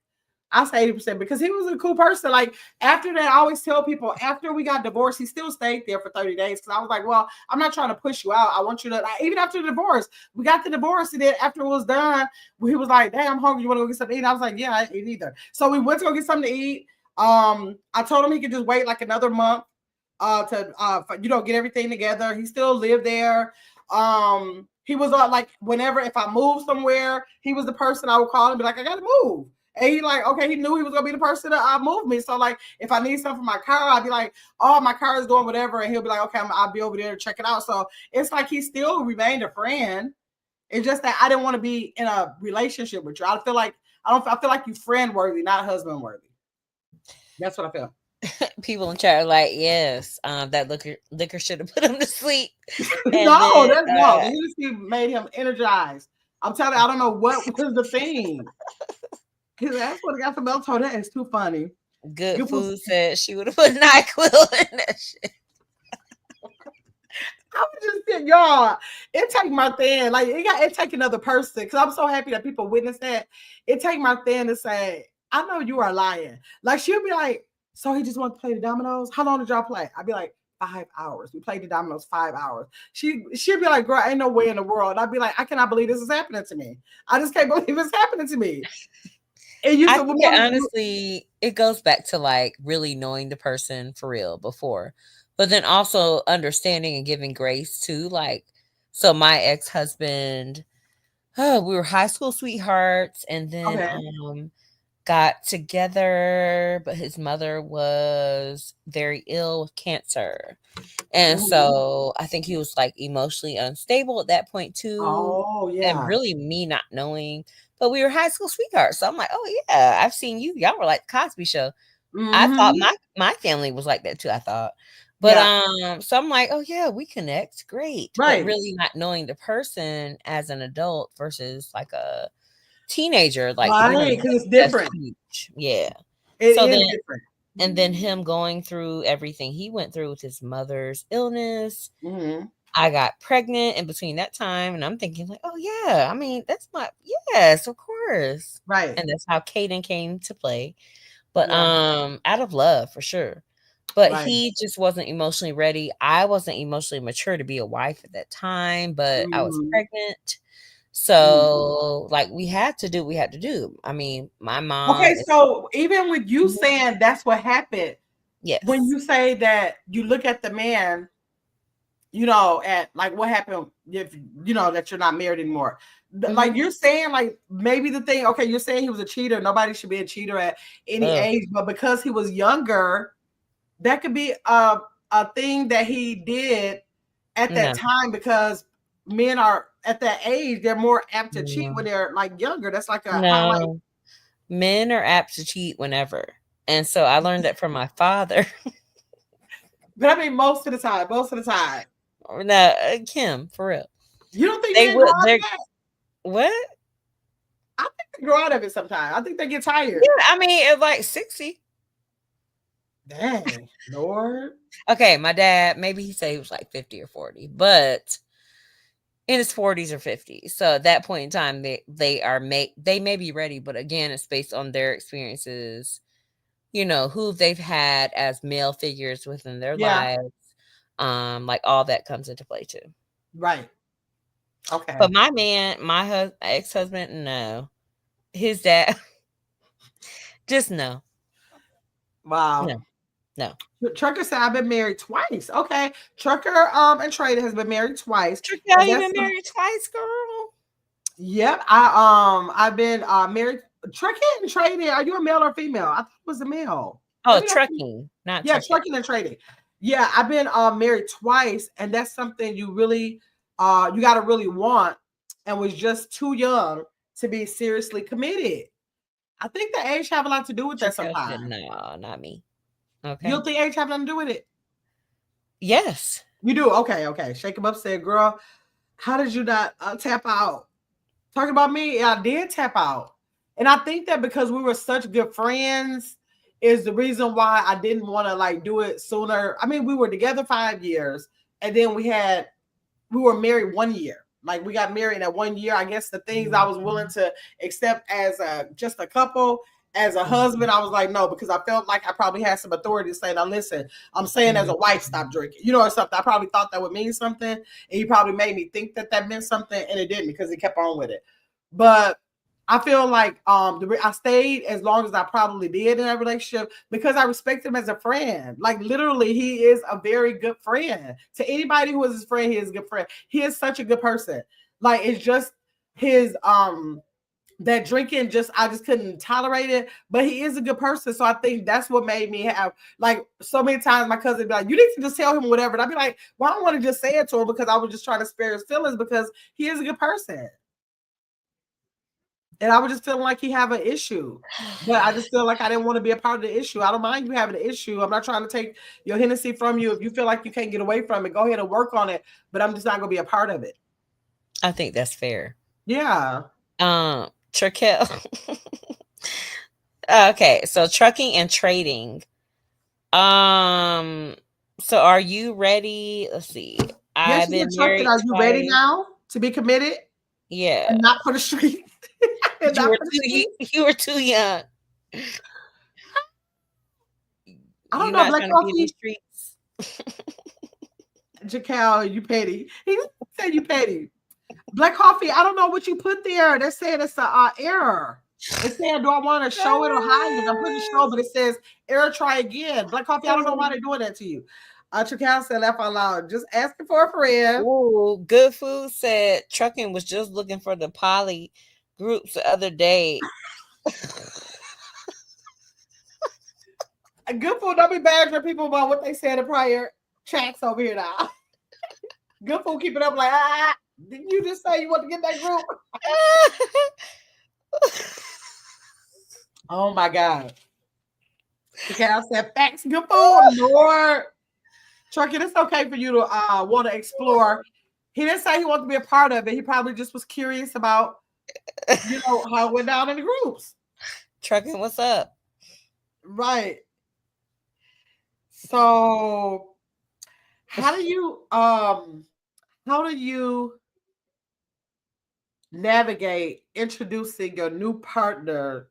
A: I say 80% because he was a cool person. Like, after that, I always tell people, after we got divorced, he still stayed there for 30 days because I was like, well, I'm not trying to push you out. I want you to, even after the divorce, we got the divorce, and then after it was done, he was like, hey, I'm hungry. You want to go get something to eat? I was like, yeah, I ain't eat either. So we went to go get something to eat. I told him he could just wait like another month to get everything together. He still lived there. He was like, whenever, if I moved somewhere, he was the person I would call and be like, I gotta move. And he like, okay, he knew he was gonna be the person to move me. So like, if I need something for my car, I'd be like, oh, my car is doing whatever, and he'll be like, okay, I'll be over there to check it out. So it's like he still remained a friend. It's just that I didn't want to be in a relationship with you. I feel like you friend worthy, not husband worthy. That's what I feel.
B: People in chat are like, yes, that liquor should have put him to sleep.
A: No, that's no. The Hennessy made him energized. I'm telling you, I don't know what was the thing. His ass would have got some melatonin. That is too funny.
B: Good Food said she would have put NyQuil in that shit.
A: I would just think, y'all, it take my thing. Like, it take another person, because I'm so happy that people witness that. It take my thing to say, I know you are lying. Like, she'll be like, so he just wants to play the dominoes? How long did y'all play? I'd be like, 5 hours. We played the dominoes 5 hours. She'd be like, girl, ain't no way in the world. And I'd be like, I cannot believe this is happening to me. I just can't believe it's happening to me.
B: Honestly, it goes back to like really knowing the person for real before, but then also understanding and giving grace too. Like, so my ex-husband, we were high school sweethearts, and then got together, but his mother was very ill with cancer. And so I think he was like emotionally unstable at that point too.
A: Oh, yeah.
B: And really me not knowing, but we were high school sweethearts. So I'm like, oh yeah, I've seen you. Y'all were like the Cosby Show. I thought my family was like that too, I thought. But so I'm like, oh yeah, we connect. Great.
A: Right.
B: But really not knowing the person as an adult versus like a teenager, like
A: right, because it's different.
B: Yeah.
A: It is different.
B: And then him going through everything he went through with his mother's illness. I got pregnant in between that time, and I'm thinking like, oh yeah, I mean, yes, of course.
A: Right.
B: And that's how Caden came to play. But out of love for sure. But he just wasn't emotionally ready. I wasn't emotionally mature to be a wife at that time, but I was pregnant. So like we had to do what we had to do. I mean, my mom.
A: Okay, so even with you saying that's what happened,
B: yes.
A: When you say that you look at the man, you know, at like what happened if you know that you're not married anymore.
B: Mm-hmm.
A: Like you're saying, like maybe the thing, okay, you're saying he was a cheater. Nobody should be a cheater at any age, but because he was younger, that could be a thing that he did at that time because men are at that age, they're more apt to cheat when they're like younger. That's like a
B: men are apt to cheat whenever. And so I learned that from my father.
A: But I mean, most of the time.
B: No, Kim, for real.
A: You don't think they would?
B: What?
A: I think they grow out of it sometimes. I think they get tired.
B: Yeah, I mean, at like 60.
A: Dang, Lord.
B: Okay, my dad, maybe he said he was like 50 or 40, but in his 40s or 50s. So at that point in time, they may be ready, but again, it's based on their experiences, you know, who they've had as male figures within their lives. Like all that comes into play too.
A: Right. Okay.
B: But my man, my ex-husband, no. His dad, just no.
A: Wow.
B: No.
A: Trucker said I've been married twice. Okay. Trucker and Trader has been married twice.
B: Trucker, you been married twice, girl?
A: Yep. I've been married. Trucking and trading. Are you a male or female? I thought it was a male.
B: Oh, trucking, not trucking.
A: Trucking and trading. Yeah, I've been married twice, and that's something you really you gotta really want, and was just too young to be seriously committed. I think the age have a lot to do with that sometimes.
B: No, not me. Okay.
A: You don't think age have nothing to do with it?
B: Yes.
A: You do? Okay. Shake him up said, girl, how did you not tap out? Talking about me, I did tap out. And I think that because we were such good friends is the reason why I didn't want to like do it sooner. I mean, we were together 5 years, and then we were married 1 year. Like we got married at 1 year. I guess the things I was willing to accept as just a couple, as a husband, I was like, no, because I felt like I probably had some authority to say, now listen, I'm saying as a wife, stop drinking, you know, or something. I probably thought that would mean something, and he probably made me think that meant something, and it didn't because he kept on with it. But I feel like I stayed as long as I probably did in that relationship because I respect him as a friend. Like literally, he is a very good friend. To anybody who is his friend, he is a good friend. He is such a good person. Like it's just his that drinking I just couldn't tolerate it, but he is a good person. So I think that's what made me have like so many times my cousin be like, you need to just tell him whatever. And I'd be like, well, I don't want to just say it to him because I was just trying to spare his feelings because he is a good person. And I was just feeling like he have an issue, but I just feel like I didn't want to be a part of the issue. I don't mind you having an issue. I'm not trying to take your Hennessy from you. If you feel like you can't get away from it, go ahead and work on it, but I'm just not going to be a part of it.
B: I think that's fair.
A: Yeah.
B: Traquel. Okay, so trucking and trading. So are you ready? Let's see.
A: Yes, you're trucking. Are you ready now to be committed?
B: Yeah.
A: And not for the street.
B: You were too young.
A: I don't know. Black Coffee. Jacal, you petty. He said you petty. Black Coffee, I don't know what you put there. They're saying it's an error. It's saying, do I want to show it or hide it? I'm putting show, but it says error, try again. Black Coffee, I don't know why they're doing that to you. Jacal said, laugh out loud. Just asking for a friend.
B: Ooh, Good Food said trucking was just looking for the poly groups the other day.
A: Good Food, don't be badgering people about what they said in prior chats over here now. Good Food, keep it up like, didn't you just say you want to get that group? Oh my God. Okay, I said facts. Good Food, Lord. Trucking, it's okay for you to want to explore. He didn't say he wanted to be a part of it. He probably just was curious about, you know, how it went down in the groups.
B: Trucking, what's up?
A: Right. So how do you navigate introducing your new partner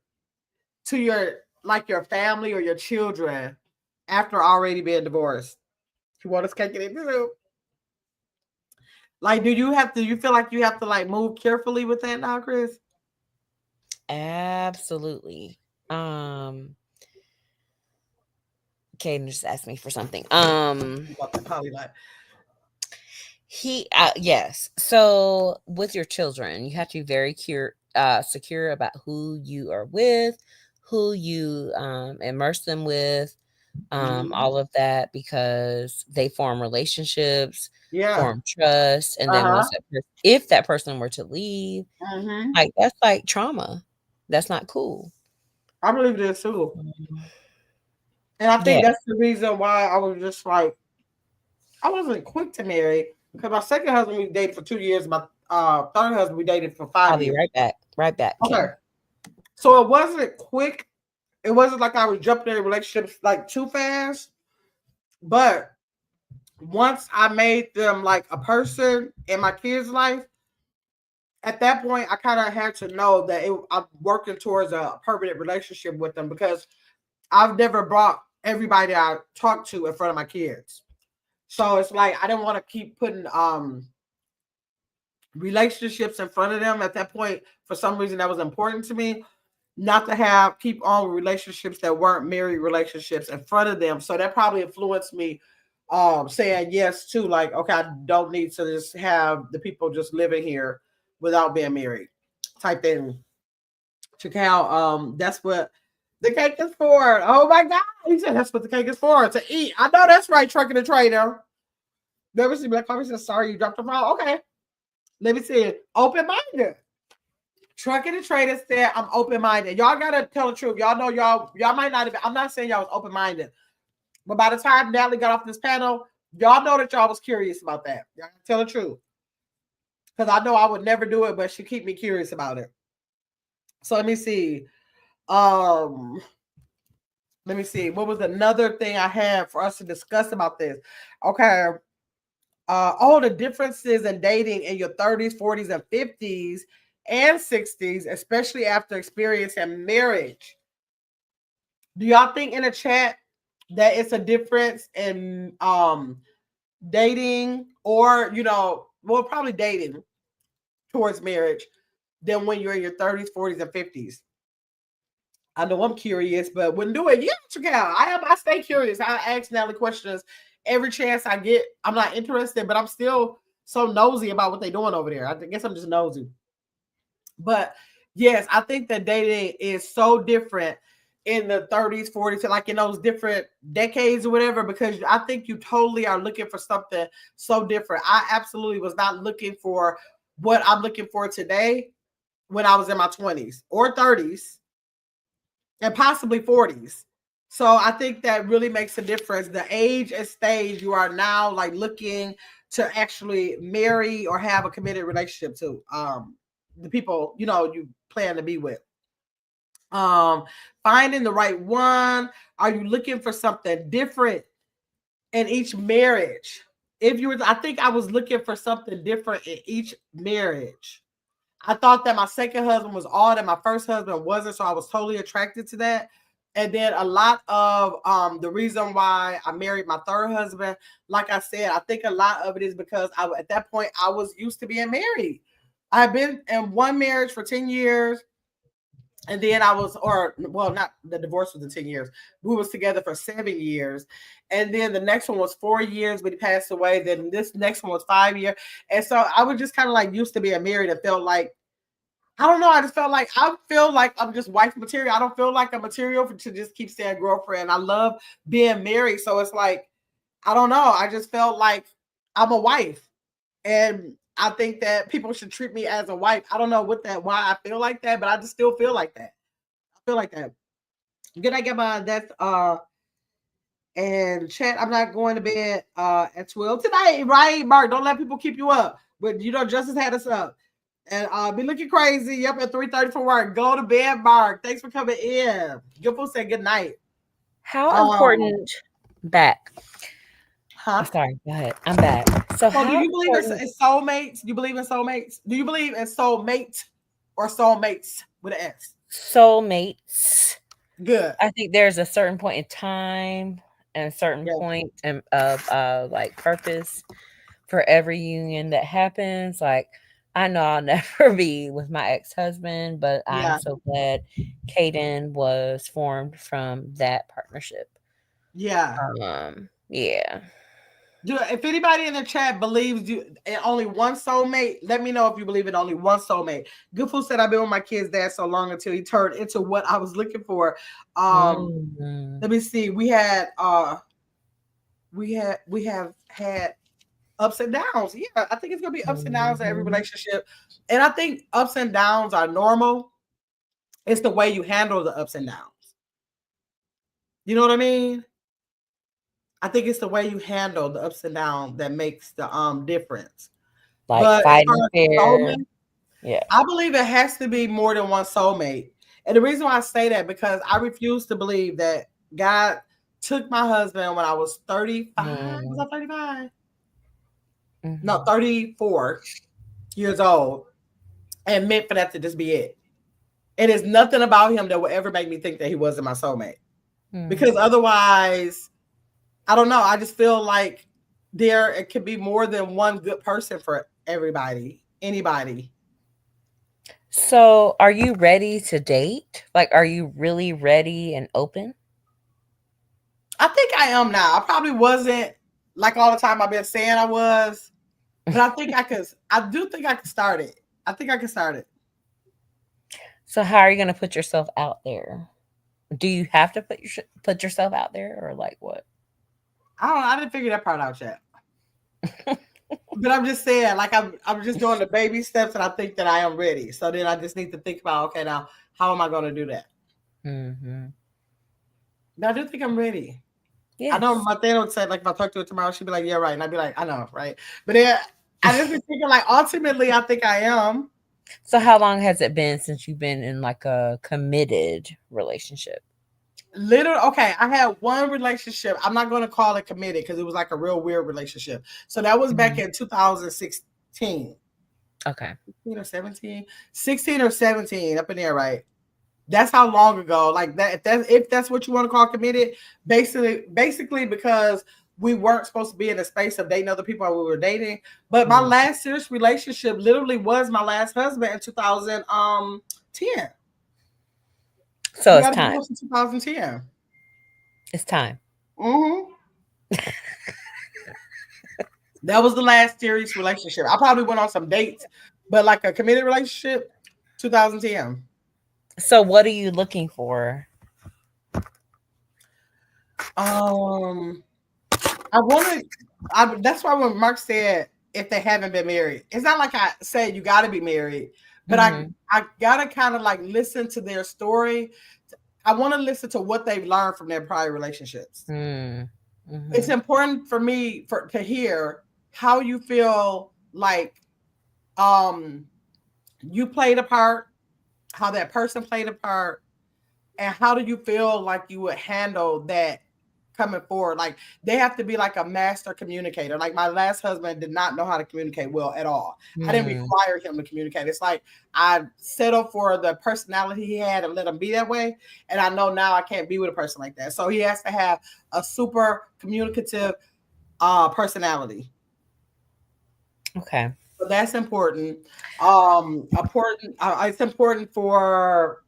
A: to your family or your children after already being divorced? You want us kicking it too? Like, do you feel like you have to like move carefully with that now, Chris?
B: Absolutely. Kaden just asked me for something. Yes. So with your children, you have to be very secure about who you are with, who you immerse them with,
A: Mhm.
B: all of that, because they form relationships,
A: Yeah.
B: form trust, and then
A: Uh-huh.
B: if that person were to leave,
A: Mhm.
B: like that's like trauma. That's not cool.
A: I believe it is too.
B: Mhm.
A: And I think
B: Yeah,
A: that's the reason why I was just like, I wasn't quick to marry because my second husband we dated for 2 years. My third husband we dated for
B: I'll
A: five
B: be
A: years.
B: right back. Right back,
A: Okay.
B: Kim.
A: So it wasn't quick. It wasn't like I was jumping in relationships like too fast. But once I made them like a person in my kids' life, at that point I kind of had to know that I'm working towards a permanent relationship with them because I've never brought everybody I talk to in front of my kids. So it's like I didn't want to keep putting relationships in front of them. At that point, for some reason that was important to me, not to have keep on relationships that weren't married relationships in front of them. So that probably influenced me saying yes to like, okay, I don't need to just have the people just living here without being married type thing. Chakal, that's what the cake is for. Oh my God. He said that's what the cake is for, to eat. I know that's right, trucking the trader. Never see Black Coffee says, sorry, you dropped the ball. Okay. Let me see it. Open minded. Trucking the trader said, I'm open minded. Y'all gotta tell the truth. Y'all know y'all might not have been, I'm not saying y'all was open minded, but by the time Natalie got off this panel, y'all know that y'all was curious about that. Y'all gotta tell the truth. Because I know I would never do it, but she keep me curious about it. So let me see. Um, let me see. What was another thing I had for us to discuss about this? Okay. All the differences in dating in your 30s, 40s, and 50s and 60s, especially after experiencing marriage. Do y'all think in the chat that it's a difference in dating or, well, probably dating towards marriage than when you're in your 30s, 40s, and 50s? I know I'm curious, but wouldn't do it. Yeah, Chicago. I stay curious. I ask Natalie questions every chance I get. I'm not interested, but I'm still so nosy about what they're doing over there. I guess I'm just nosy. But yes, I think that dating is so different in the 30s, 40s, like in those different decades or whatever, because I think you totally are looking for something so different. I absolutely was not looking for what I'm looking for today when I was in my 20s or 30s and possibly 40s. So I think that really makes a difference. The age and stage you are now like looking to actually marry or have a committed relationship to the people you plan to be with. Um Finding the right one. Are you looking for something different in each marriage? If you were, I think I was looking for something different in each marriage. I thought that my second husband was all that my first husband wasn't, so I was totally attracted to that. And then a lot of the reason why I married my third husband, like I said, I think a lot of it is because at that point I was used to being married. I've been in one marriage for 10 years. And then I was, or well, not the divorce was in 10 years. We was together for 7 years. And then the next one was 4 years, but he passed away. Then this next one was 5 years. And so I was just kind of like used to being married and felt like, I don't know. I feel like I'm just wife material. I don't feel like a material to just keep saying girlfriend. I love being married. So it's like, I don't know. I just felt like I'm a wife. And I think that people should treat me as a wife. I don't know why I feel like that, but I just still feel like that. I feel like that. Good I get my that's and chat. I'm not going to bed at 12 tonight, right? Mark, don't let people keep you up. But Justice had us up. And be looking crazy. Yep, at 3:30 for work. Go to bed, Mark. Thanks for coming in. Good food say good night.
B: How important back?
A: Huh?
B: Sorry, go ahead. I'm back. So
A: do
B: how
A: you believe
B: important
A: in soulmates? Do you believe in soulmates? Do you believe in soulmate or soulmates with an S?
B: soulmates?
A: Good.
B: I think there's a certain point in time and a certain
A: Yeah.
B: point of like purpose for every union that happens. Like I know I'll never be with my ex-husband, but I'm
A: Yeah.
B: so glad Caden was formed from that partnership.
A: Yeah.
B: Yeah.
A: If anybody in the chat believes you in only one soulmate, let me know if you believe in only one soulmate. Good Food said I've been with my kid's dad so long until he turned into what I was looking for. Let me see. We have had ups and downs. Yeah, I think it's gonna be ups and downs in every relationship. And I think ups and downs are normal. It's the way you handle the ups and downs. You know what I mean? I think it's the way you handle the ups and downs that makes the difference.
C: Like
A: But
C: fighting fair. Yeah.
A: I believe it has to be more than one soulmate. And the reason why I say that, because I refuse to believe that God took my husband when I was 35. Was I 35? No, 34 years old, and meant for that to just be it. It is nothing about him that will ever make me think that he wasn't my soulmate. Because otherwise, I don't know. I just feel like it could be more than one good person for anybody.
C: So, are you ready to date? Like, are you really ready and open?
A: I think I am now. I probably wasn't like all the time I've been saying I was, but I think I could. I do think I could start it. I think I can start it.
C: So, how are you going to put yourself out there? Do you have to put yourself out there, or like what?
A: I don't know. I didn't figure that part out yet. But I'm just saying, like I'm just doing the baby steps, and I think that I am ready. So then I just need to think about, okay, now how am I going to do that? But I do think I'm ready. Yes. I know my dad would say, like, if I talk to her tomorrow, she'd be like, "Yeah, right," and I'd be like, "I know, right?" But then I just be thinking, like, ultimately, I think I am.
C: So how long has it been since you've been in like a committed relationship?
A: Literally, okay, I had one relationship. I'm not going to call it committed because it was like a real weird relationship. So that was back in 2016.
C: Okay.
A: 16 or 17? 16 or 17, up in there, right? That's how long ago. Like that, if that's what you want to call committed, basically because we weren't supposed to be in the space of dating other people we were dating. But my last serious relationship literally was my last husband in 2010.
C: So it's time.
A: 2010.
C: It's time.
A: That was the last serious relationship. I probably went on some dates, but like a committed relationship, 2010.
C: So what are you looking for?
A: That's why when Mark said if they haven't been married, it's not like I said you got to be married, but I gotta kind of like listen to their story. I want to listen to what they've learned from their prior relationships. It's important for me to hear how you feel like you played a part, how that person played a part, and how do you feel like you would handle that coming forward? Like they have to be like a master communicator. Like my last husband did not know how to communicate well at all. I didn't require him to communicate. It's like I settled for the personality he had and let him be that way. And I know now I can't be with a person like that. So he has to have a super communicative personality.
C: Okay.
A: So that's important. It's important for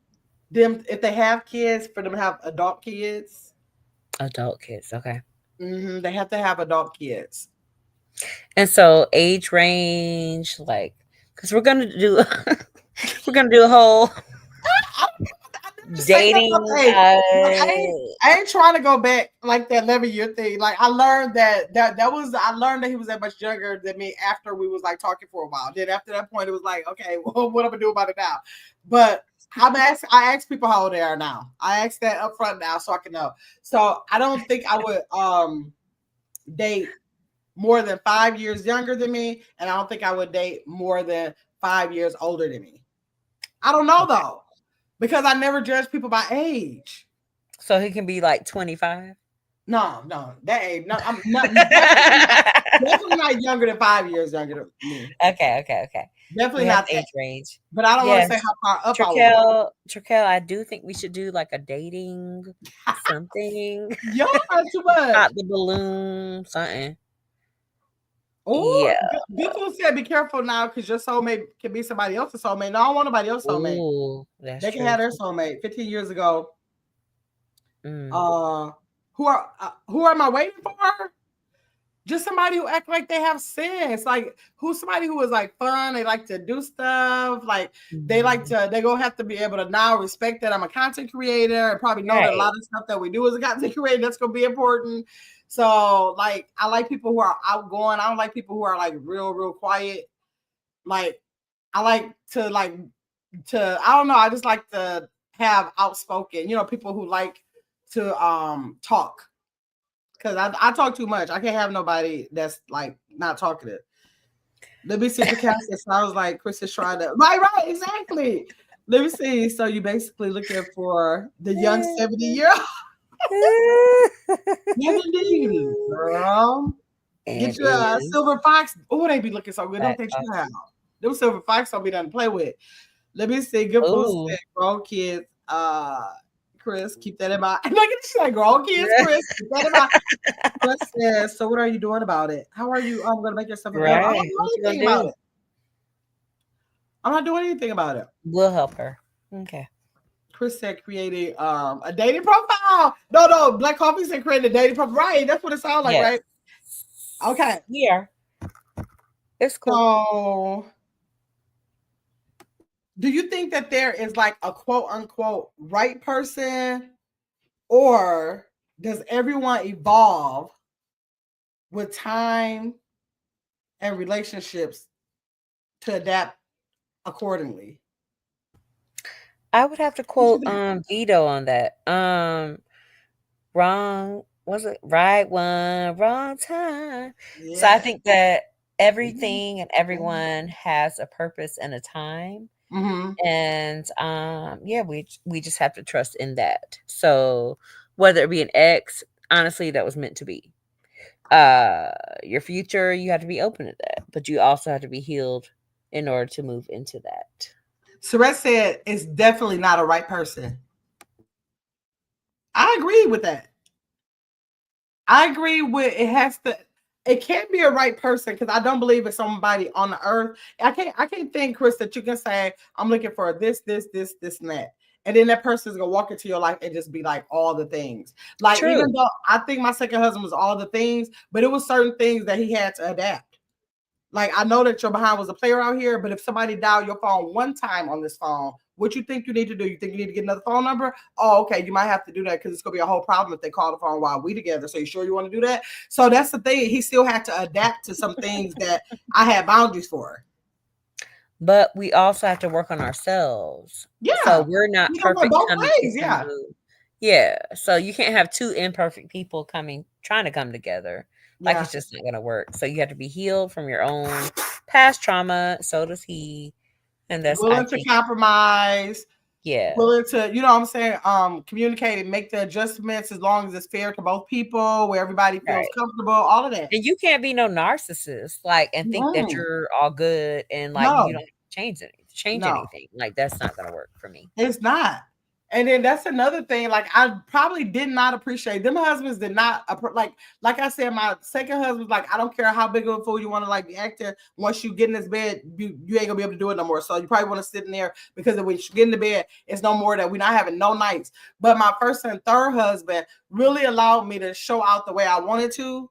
A: them, if they have kids, for them to have adult kids.
C: Adult kids, okay.
A: They have to have adult kids.
C: And so age range, like, because we're gonna do a whole dating.
A: I ain't trying to go back like that 11-year thing. Like I learned that he was that much younger than me after we was like talking for a while. Then after that point, it was like, okay, well, what am I gonna do about it now? But I ask people how old they are now. I ask that up front now so I can know. So I don't think I would date more than 5 years younger than me, and I don't think I would date more than 5 years older than me. I don't know though, because I never judge people by age.
C: So he can be like 25?
A: No, that age. No, I'm not definitely not younger than 5 years younger than me.
C: Okay.
A: Definitely not
C: age range.
A: But I don't want to say how far up I was.
C: Traquel, I do think we should do like a dating something.
A: Yo, not too much.
C: Pop the balloon, something.
A: Oh, yeah. People said be careful now because your soulmate can be somebody else's soulmate. No, I don't want nobody else's soulmate.
C: Ooh,
A: they can have their soulmate. 15 years ago. Who am I waiting for? Just somebody who act like they have sense. Like who's somebody who is like fun. They like to do stuff. Like they gonna have to be able to now respect that I'm a content creator and probably know that a lot of stuff that we do as a content creator, that's gonna be important. So like I like people who are outgoing. I don't like people who are like real quiet. Like I like to I don't know, I just like to have outspoken, people who like to talk. Because I talk too much. I can't have nobody that's like not talkative. Let me see if the cast sounds like Chris is trying to. Right, exactly. Let me see. So you basically looking for the young 70-year-old. Girl. Get your silver fox. Oh, they be looking so good. Don't they try out? Them silver fox don't be done to play with. Let me see. Good food said, grown kids. Chris, keep that in mind. Look at this, like grown kids, Chris. Keep that in mind. Chris says, so what are you doing about it? How are you going to make yourself available? I'm not doing anything about it. I'm not doing anything about it.
C: We'll help her. Okay.
A: Chris said creating a dating profile. No, Black Coffee said creating a dating profile. Right, that's what it sounds like, right? Okay.
C: Yeah. It's cool.
A: So, do you think that there is like a quote unquote right person, or does everyone evolve with time and relationships to adapt accordingly?
C: I would have to quote Vito on that. Wrong, was it right one, wrong time? Yeah. So I think that everything and everyone has a purpose and a time.
A: Mm-hmm.
C: And we just have to trust in that. So whether it be an ex, honestly, that was meant to be. Your future, you have to be open to that, but you also have to be healed in order to move into that.
A: Surette said it's definitely not a right person. I agree with that. I agree with it can't be a right person, because I don't believe it's somebody on the earth. I can't think, Chris, that you can say, I'm looking for this, and that. And then that person is gonna walk into your life and just be like all the things. Like, true. Even though I think my second husband was all the things, but it was certain things that he had to adapt. Like, I know that your behind was a player out here, but if somebody dialed your phone one time on this phone, what you think you need to do? You think you need to get another phone number? Oh, okay, you might have to do that because it's going to be a whole problem if they call the phone while we together. So you sure you want to do that? So that's the thing. He still had to adapt to some things that I had boundaries for.
C: But we also have to work on ourselves. Yeah. So we're not perfect.
A: Both ways, yeah.
C: Yeah. So you can't have two imperfect people trying to come together. Like, it's just not going to work. So you have to be healed from your own past trauma. So does he. And that's
A: willing to compromise.
C: Yeah.
A: Willing to, you know what I'm saying? Communicate and make the adjustments as long as it's fair to both people, where everybody feels comfortable, all of that.
C: And you can't be no narcissist, like, and think that you're all good and like you don't change anything. Like, that's not going to work for me.
A: It's not. And then that's another thing. Like, I probably did not appreciate them. Husbands did not like I said, my second husband, like, I don't care how big of a fool you want to like be acting. Once you get in this bed, you ain't gonna be able to do it no more. So you probably want to sit in there, because when you get in the bed, it's no more that we're not having no nights. But my first and third husband really allowed me to show out the way I wanted to.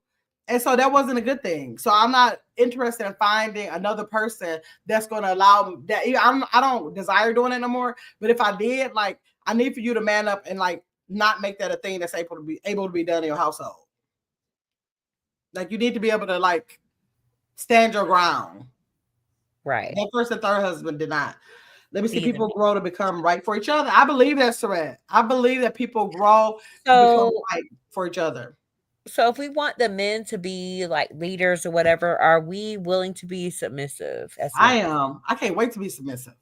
A: And so that wasn't a good thing. So I'm not interested in finding another person that's going to allow me that. I don't desire doing it no more. But if I did, like, I need for you to man up and like not make that a thing that's able to be done in your household. Like, you need to be able to like stand your ground.
C: Right.
A: That first and third husband did not. Let me see. People grow to become right for each other. I believe that's correct. I believe that people grow to become right for each other.
C: So if we want the men to be like leaders or whatever, are we willing to be submissive?
A: I am. I can't wait to be submissive.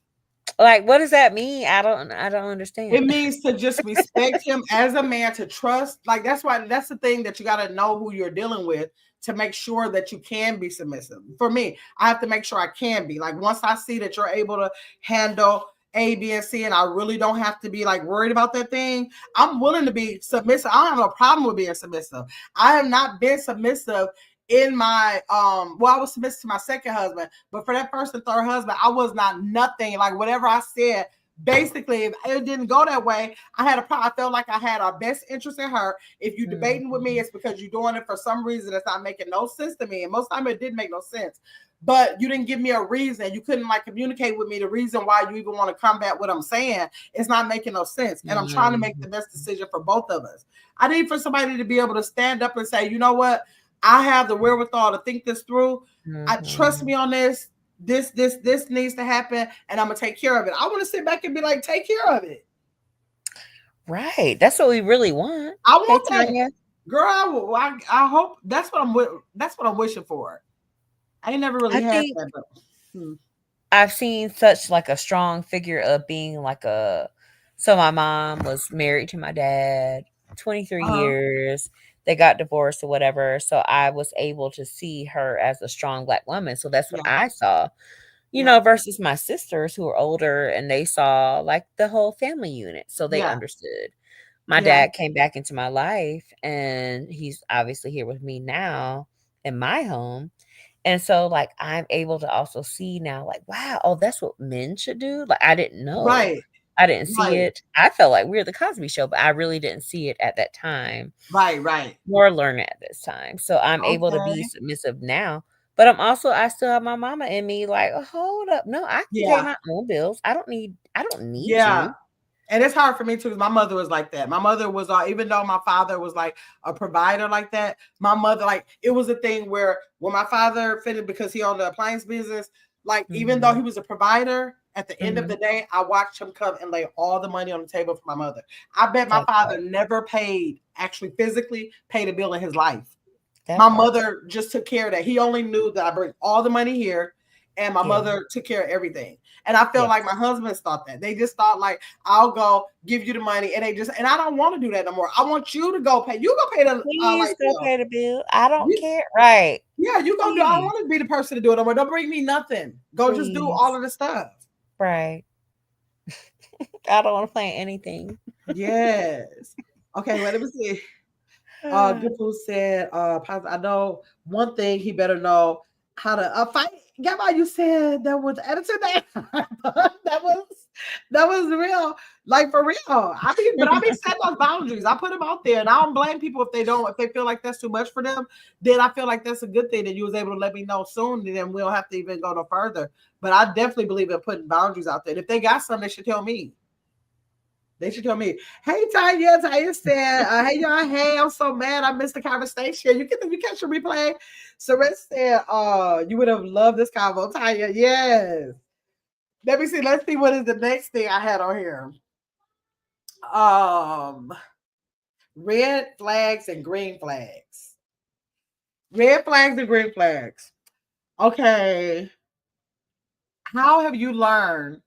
C: Like, what does that mean? I don't understand.
A: It means to just respect him as a man, to trust. Like, that's the thing, that you got to know who you're dealing with to make sure that you can be submissive. For me, I have to make sure I can be. Like, once I see that you're able to handle A, B, and C, and I really don't have to be like worried about that thing, I'm willing to be submissive. I don't have no problem with being submissive. I have not been submissive in my I was submissive to my second husband, but for that first and third husband, I was not nothing. Like, whatever I said basically, if it didn't go that way, I had a problem. I felt like I had our best interest in her. If you're debating with me, it's because you're doing it for some reason that's not making no sense to me. And most of the time it didn't make no sense. But you didn't give me a reason. You couldn't like communicate with me the reason why you even want to combat what I'm saying. It's not making no sense. And I'm trying to make the best decision for both of us. I need for somebody to be able to stand up and say, you know what? I have the wherewithal to think this through. I trust me on this. This needs to happen, and I'm gonna take care of it. I want to sit back and be like, take care of it.
C: Right. That's what we really want.
A: I want that. Girl, I hope that's what I'm wishing for. I ain't never really had that. But,
C: I've seen such like a strong figure of being like so my mom was married to my dad 23 years. They got divorced or whatever. So I was able to see her as a strong Black woman. So that's what I saw, you know, versus my sisters who are older and they saw like the whole family unit. So they understood. My dad came back into my life and he's obviously here with me now in my home. And so like I'm able to also see now, like, wow, oh, that's what men should do. Like I didn't know.
A: Right.
C: I didn't see it. I felt like we were the Cosby Show, but I really didn't see it at that time.
A: Right.
C: Nor learn it at this time. So I'm able to be submissive now. But I still have my mama in me like, oh, hold up. No, I can pay my own bills. I don't need you.
A: And it's hard for me too, because my mother was like that. My mother was, even though my father was like a provider like that, my mother, like, it was a thing where when my father finished, because he owned the appliance business, like, even though he was a provider, at the end of the day, I watched him come and lay all the money on the table for my mother. I bet my father never actually physically paid a bill in his life. My mother just took care of that. He only knew that I bring all the money here, and my mother took care of everything. And I feel like my husbands thought that. They just thought like, I'll go give you the money, and and I don't want to do that no more. I want you to go pay. You go pay the
C: pay the bill. I don't care. Right.
A: Yeah, you go do. I don't want to be the person to do it no more. Don't bring me nothing. Go just do all of the stuff.
C: Right. I don't want to plan anything.
A: Yes. Okay, let me see. Good Food said, I know one thing he better know how to fight. Gamma, you said that was attitude. that was real, like for real. I mean, setting those boundaries. I put them out there, and I don't blame people if they feel like that's too much for them. Then I feel like that's a good thing that you was able to let me know soon, and then we don't have to even go no further. But I definitely believe in putting boundaries out there. And if they got something, they should tell me. They should tell me, hey, Tanya said, hey, y'all, hey, I'm so mad I missed the conversation. You catch the replay? Saret said, you would have loved this convo, Tanya. Yes. Let me see. Let's see what is the next thing I had on here. Red flags and green flags. Red flags and green flags. Okay. How have you learned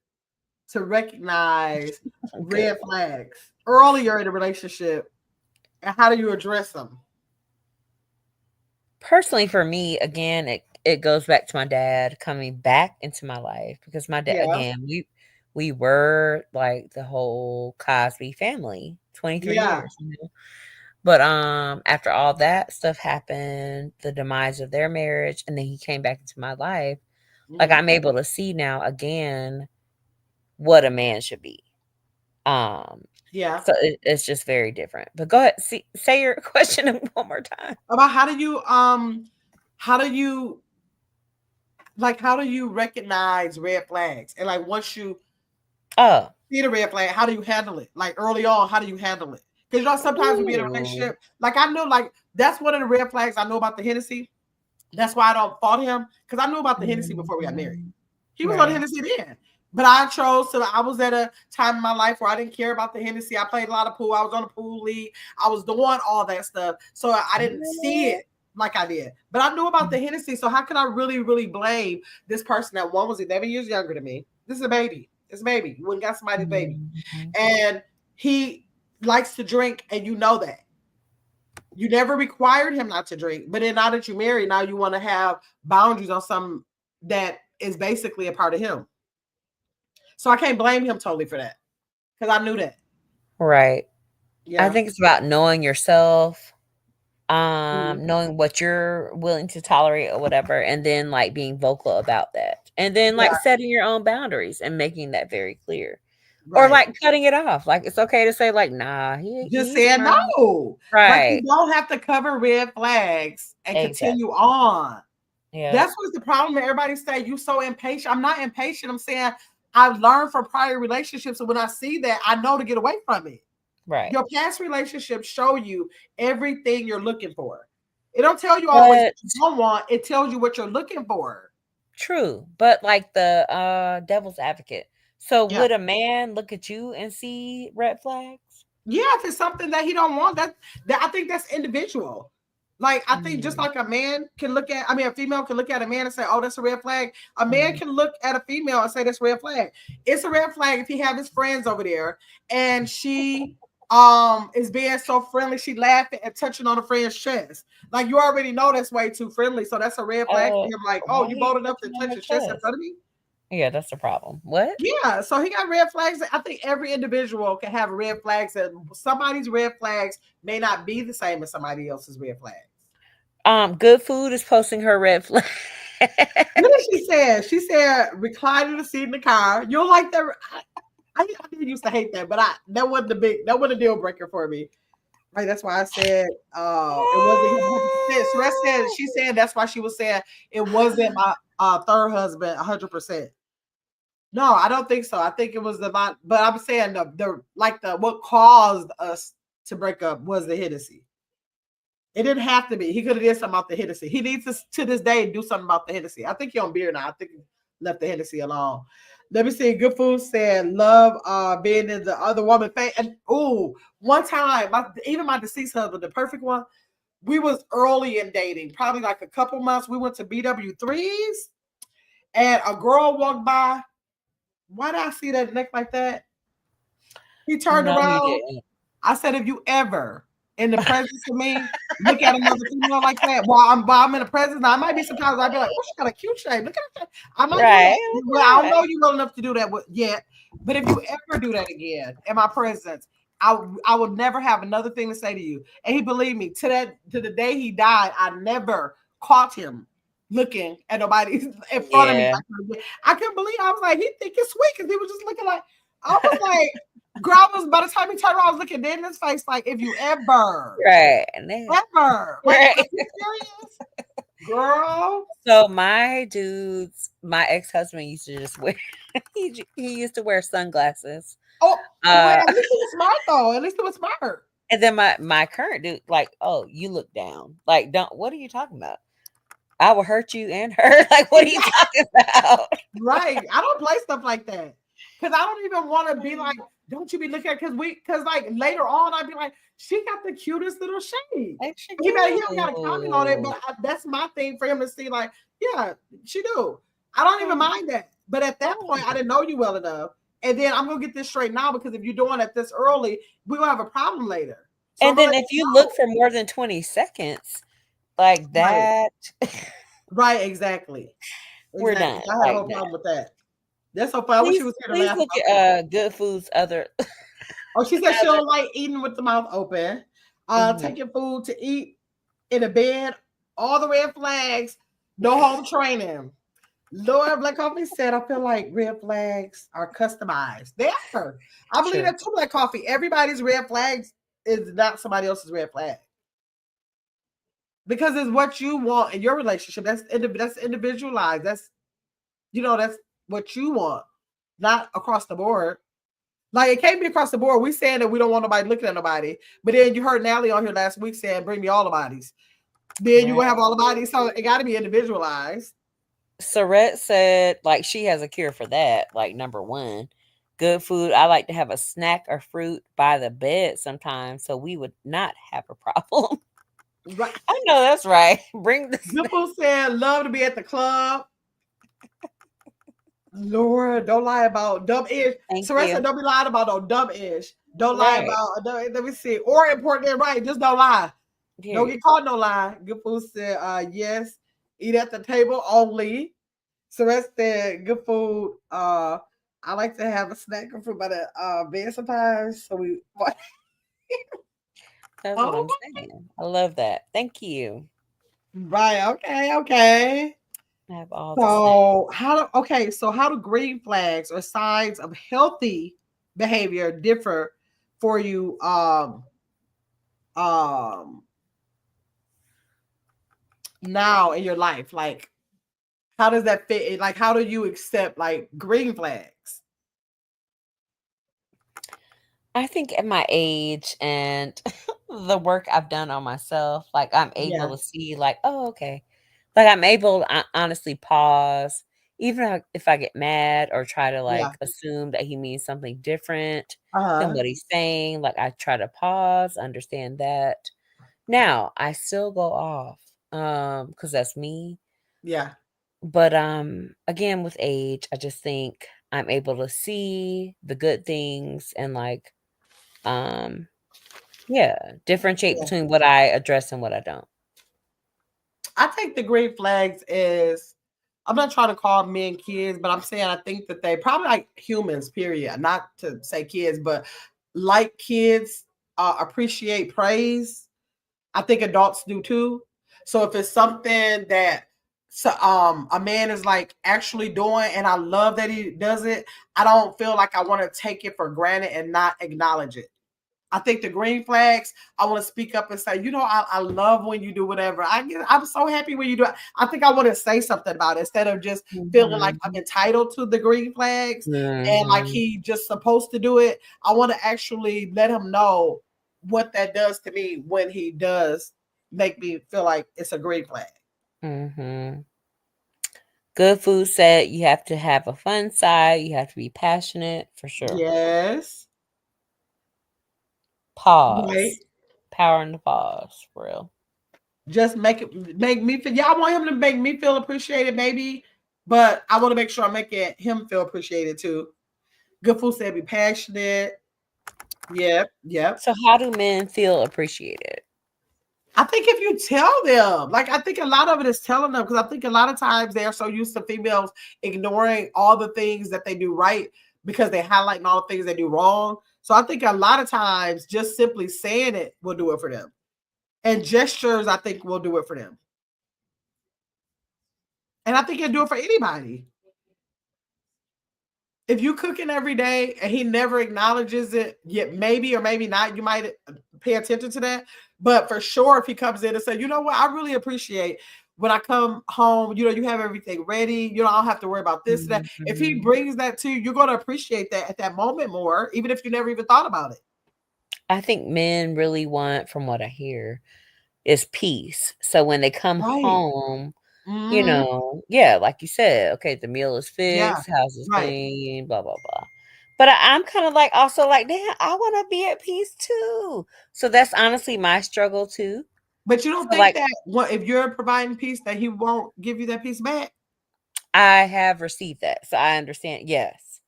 A: to recognize red flags earlier in a relationship, and how do you address them?
C: Personally, for me, again, it goes back to my dad coming back into my life, because my dad, again, we were like the whole Cosby family, 23 years. You know? But after all that stuff happened, the demise of their marriage, and then he came back into my life, like I'm able to see now again what a man should be. So it's just very different. But go ahead, say your question one more time
A: about how do you recognize red flags, and like once you see the red flag, how do you handle it? Like early on, how do you handle it? Because sometimes we be in a relationship, like I know, like that's one of the red flags I know about the Hennessy. That's why I don't fault him, because I knew about the Hennessy before we got married. He was on the Hennessy then. But I was at a time in my life where I didn't care about the Hennessy. I played a lot of pool. I was on a pool league. I was doing all that stuff. So I didn't see it like I did. But I knew about the Hennessy. So how can I really, really blame this person that one was 11 years younger than me? This is a baby. It's a baby. You wouldn't got somebody's baby. And he likes to drink, and you know that. You never required him not to drink. But then now that you're married, now you want to have boundaries on something that is basically a part of him. So I can't blame him totally for that, because I knew that.
C: Right. Yeah. I think it's about knowing yourself, knowing what you're willing to tolerate or whatever, and then like being vocal about that, and then like setting your own boundaries and making that very clear. Or
A: Right.
C: like cutting it off. Like it's okay to say, like, nah,
A: Just
C: he's
A: saying
C: trying.
A: no. Like you
C: Right.
A: don't have to cover red flags and continue
C: Exactly.
A: on.
C: Yeah.
A: That's what's the problem. Everybody say you so impatient. I'm not impatient. I'm saying I've learned from prior relationships. And when I see that, I know to get away from it.
C: Right.
A: Your past relationships show you everything you're looking for. It don't tell you always
C: But
A: what you don't want. It tells you what you're looking for.
C: true. But like the devil's advocate. So
A: Yeah.
C: would a man look at you and see red flags?
A: Yeah, if it's something that he don't want, that I think that's individual. Like I think just like a man can look at, I mean, a female can look at a man and say, "Oh, that's a red flag." A man can look at a female and say, "That's a red flag." It's a red flag if he have his friends over there and she is being so friendly, she laughing and touching on a friend's chest. Like you already know that's way too friendly, so that's a red flag for him. Like, oh,
C: Why
A: you
C: he
A: bold enough to
C: touching on
A: touch
C: her
A: his chest in
C: chest?
A: front of me?
C: Yeah, that's the problem. What?
A: Yeah, so he got red flags. I think every individual can have red flags, and somebody's red flags may not be the same as somebody else's red flags.
C: Good Food is posting her red flag.
A: What did she say? She said reclining the seat in the car. You don't like that? I did used to hate that, but that wasn't a deal breaker for me. Right, that's why I said it wasn't 100%. So that said she said that's why she was saying it wasn't my third husband 100%. No, I don't think so. I think it was about, but I'm saying the what caused us to break up was the Hennessy. It didn't have to be. He could have did something about the Hennessy. He needs to this day do something about the Hennessy. I think he on beer now. I think he left the Hennessy alone. Let me see. Good Food said love being in the other woman face. And one time, even my deceased husband, the perfect one, we was early in dating, probably like a couple months. We went to BW3s and a girl walked by. Why did I see that neck like that? He turned
C: No, you
A: around.
C: didn't.
A: I said, if you ever in the presence of me look at another female like that while I'm in the presence, now I might be sometimes I'd be like, oh, she got a cute shape. Look at her. I might do
C: Right.
A: that. Well, I don't know you well enough to do that yet. But if you ever do that again in my presence, I would never have another thing to say to you. And he believed me to the day he died, I never caught him looking at nobody in front of me.
C: Yeah.
A: I couldn't believe I was like, he think it's sweet because he was just looking like I was like, girl was by the time he turned around, I was looking dead in his face, like if you ever,
C: Right.
A: ever, like,
C: Right.
A: are you serious, girl?
C: So my ex-husband used to just wear he used to wear sunglasses.
A: Oh, well,
C: Uh
A: at least it was smart though. At least it was smart.
C: and then my current dude, like, oh, you look down. Like, what are you talking about? I will hurt you and her. Like, what are you talking about?
A: Right. I don't play stuff like that because I don't even want to be like, don't you be looking at because like later on I'd be like, she got the cutest little shade. He don't got to comment on it, but that's my thing for him to see. Like, yeah, she do. I don't even mind that. But at that point, I didn't know you well enough. And then I'm gonna get this straight now because if you're doing it this early, we're gonna have a problem later. So
C: And then if you look for more than 20 seconds, like that,
A: right, exactly.
C: We're done.
A: I have no problem with that. That's so fun. I wish she was here to laugh.
C: Look at Good Food's other.
A: Oh, she said she don't like eating with the mouth open. Taking food to eat in a bed, all the red flags, no home training. Lord Black Coffee said, I feel like red flags are customized. They are. I believe that too, Black Coffee. Everybody's red flags is not somebody else's red flag. Because it's what you want in your relationship. That's individualized. That's what you want, not across the board. Like it can't be across the board. We saying that we don't want nobody looking at nobody, but then you heard Natalie on here last week saying, "Bring me all the bodies." Then you will have all the bodies, so it got to be individualized.
C: Sarette said, like she has a cure for that. Like number one, Good Food. I like to have a snack or fruit by the bed sometimes, so we would not have a problem.
A: Right.
C: I know that's right. Bring the
A: Good Food said, "Love to be at the club." Lord, don't lie about dumb ish. Sarissa, don't be lying about no dumb ish. Don't lie about. Let me see. Or important and right. Just don't lie. Don't get caught no lie. Good Food said, yes. Eat at the table only. Sarissa said, good food. I like to have a snack or fruit by the bed sometimes. So we.
C: That's what I'm saying. I love that. Thank you.
A: Right. Okay.
C: I have all
A: so how do green flags or signs of healthy behavior differ for you now in your life? Like, how does that fit? Like, how do you accept like green flags?
C: I think at my age and the work I've done on myself, like I'm able
A: Yeah.
C: to see, like, oh, okay. Like I'm able to honestly pause, even if I get mad or try to
A: Yeah.
C: like assume that he means something different than
A: Uh-huh.
C: what he's saying. Like I try to pause, understand that. Now I still go off, because that's me.
A: Yeah.
C: But again, with age, I just think I'm able to see the good things and like um yeah, differentiate
A: Yeah.
C: between what I address and what I don't.
A: I think the green flags is, I'm not trying to call men kids, but I'm saying I think that they probably like humans, period. Not to say kids, but like kids appreciate praise. I think adults do too. So if it's something that a man is like actually doing and I love that he does it, I don't feel like I want to take it for granted and not acknowledge it. I think the green flags, I want to speak up and say, I love when you do whatever. I'm so happy when you do it. I think I want to say something about it instead of just feeling like I'm
C: Mhm.
A: entitled to the green flags and like
C: Mhm.
A: he just supposed to do it. I want to actually let him know what that does to me when he does make me feel like it's a green flag.
C: Mhm. Good food said you have to have a fun side, you have to be passionate for sure.
A: Yes. Right.
C: Pause. Power in the pause, for real.
A: Just make me feel. Yeah, I want him to make me feel appreciated, maybe, but I want to make sure I'm making him feel appreciated too. Good food said be passionate. Yep, yep.
C: So how do men feel appreciated?
A: I think if you tell them, like I think a lot of it is telling them, because I think a lot of times they are so used to females ignoring all the things that they do right because they highlighting all the things they do wrong. So I think a lot of times just simply saying it will do it for them. And gestures, I think, will do it for them. And I think it'll do it for anybody. If you cooking every day and he never acknowledges it, yet maybe or maybe not, you might pay attention to that. But for sure, if he comes in and say, you know what, I really appreciate when I come home, you have everything ready. I don't have to worry about this and that. If he
C: Mhm.
A: brings that to you, you're going to appreciate that at that moment more, even if you never even thought about it.
C: I think men really want, from what I hear, is peace. So when they come
A: Right.
C: home,
A: Mm-hmm.
C: yeah, like you said, okay, the meal is
A: Yeah.
C: fixed, house is
A: Right.
C: clean, blah, blah, blah. But I'm kind of like also like, damn, I want to be at peace too. So that's honestly my struggle too.
A: But you don't
C: So
A: think
C: like
A: that if you're providing peace, that he won't give you that peace back?
C: I have received that. So I understand. Yes.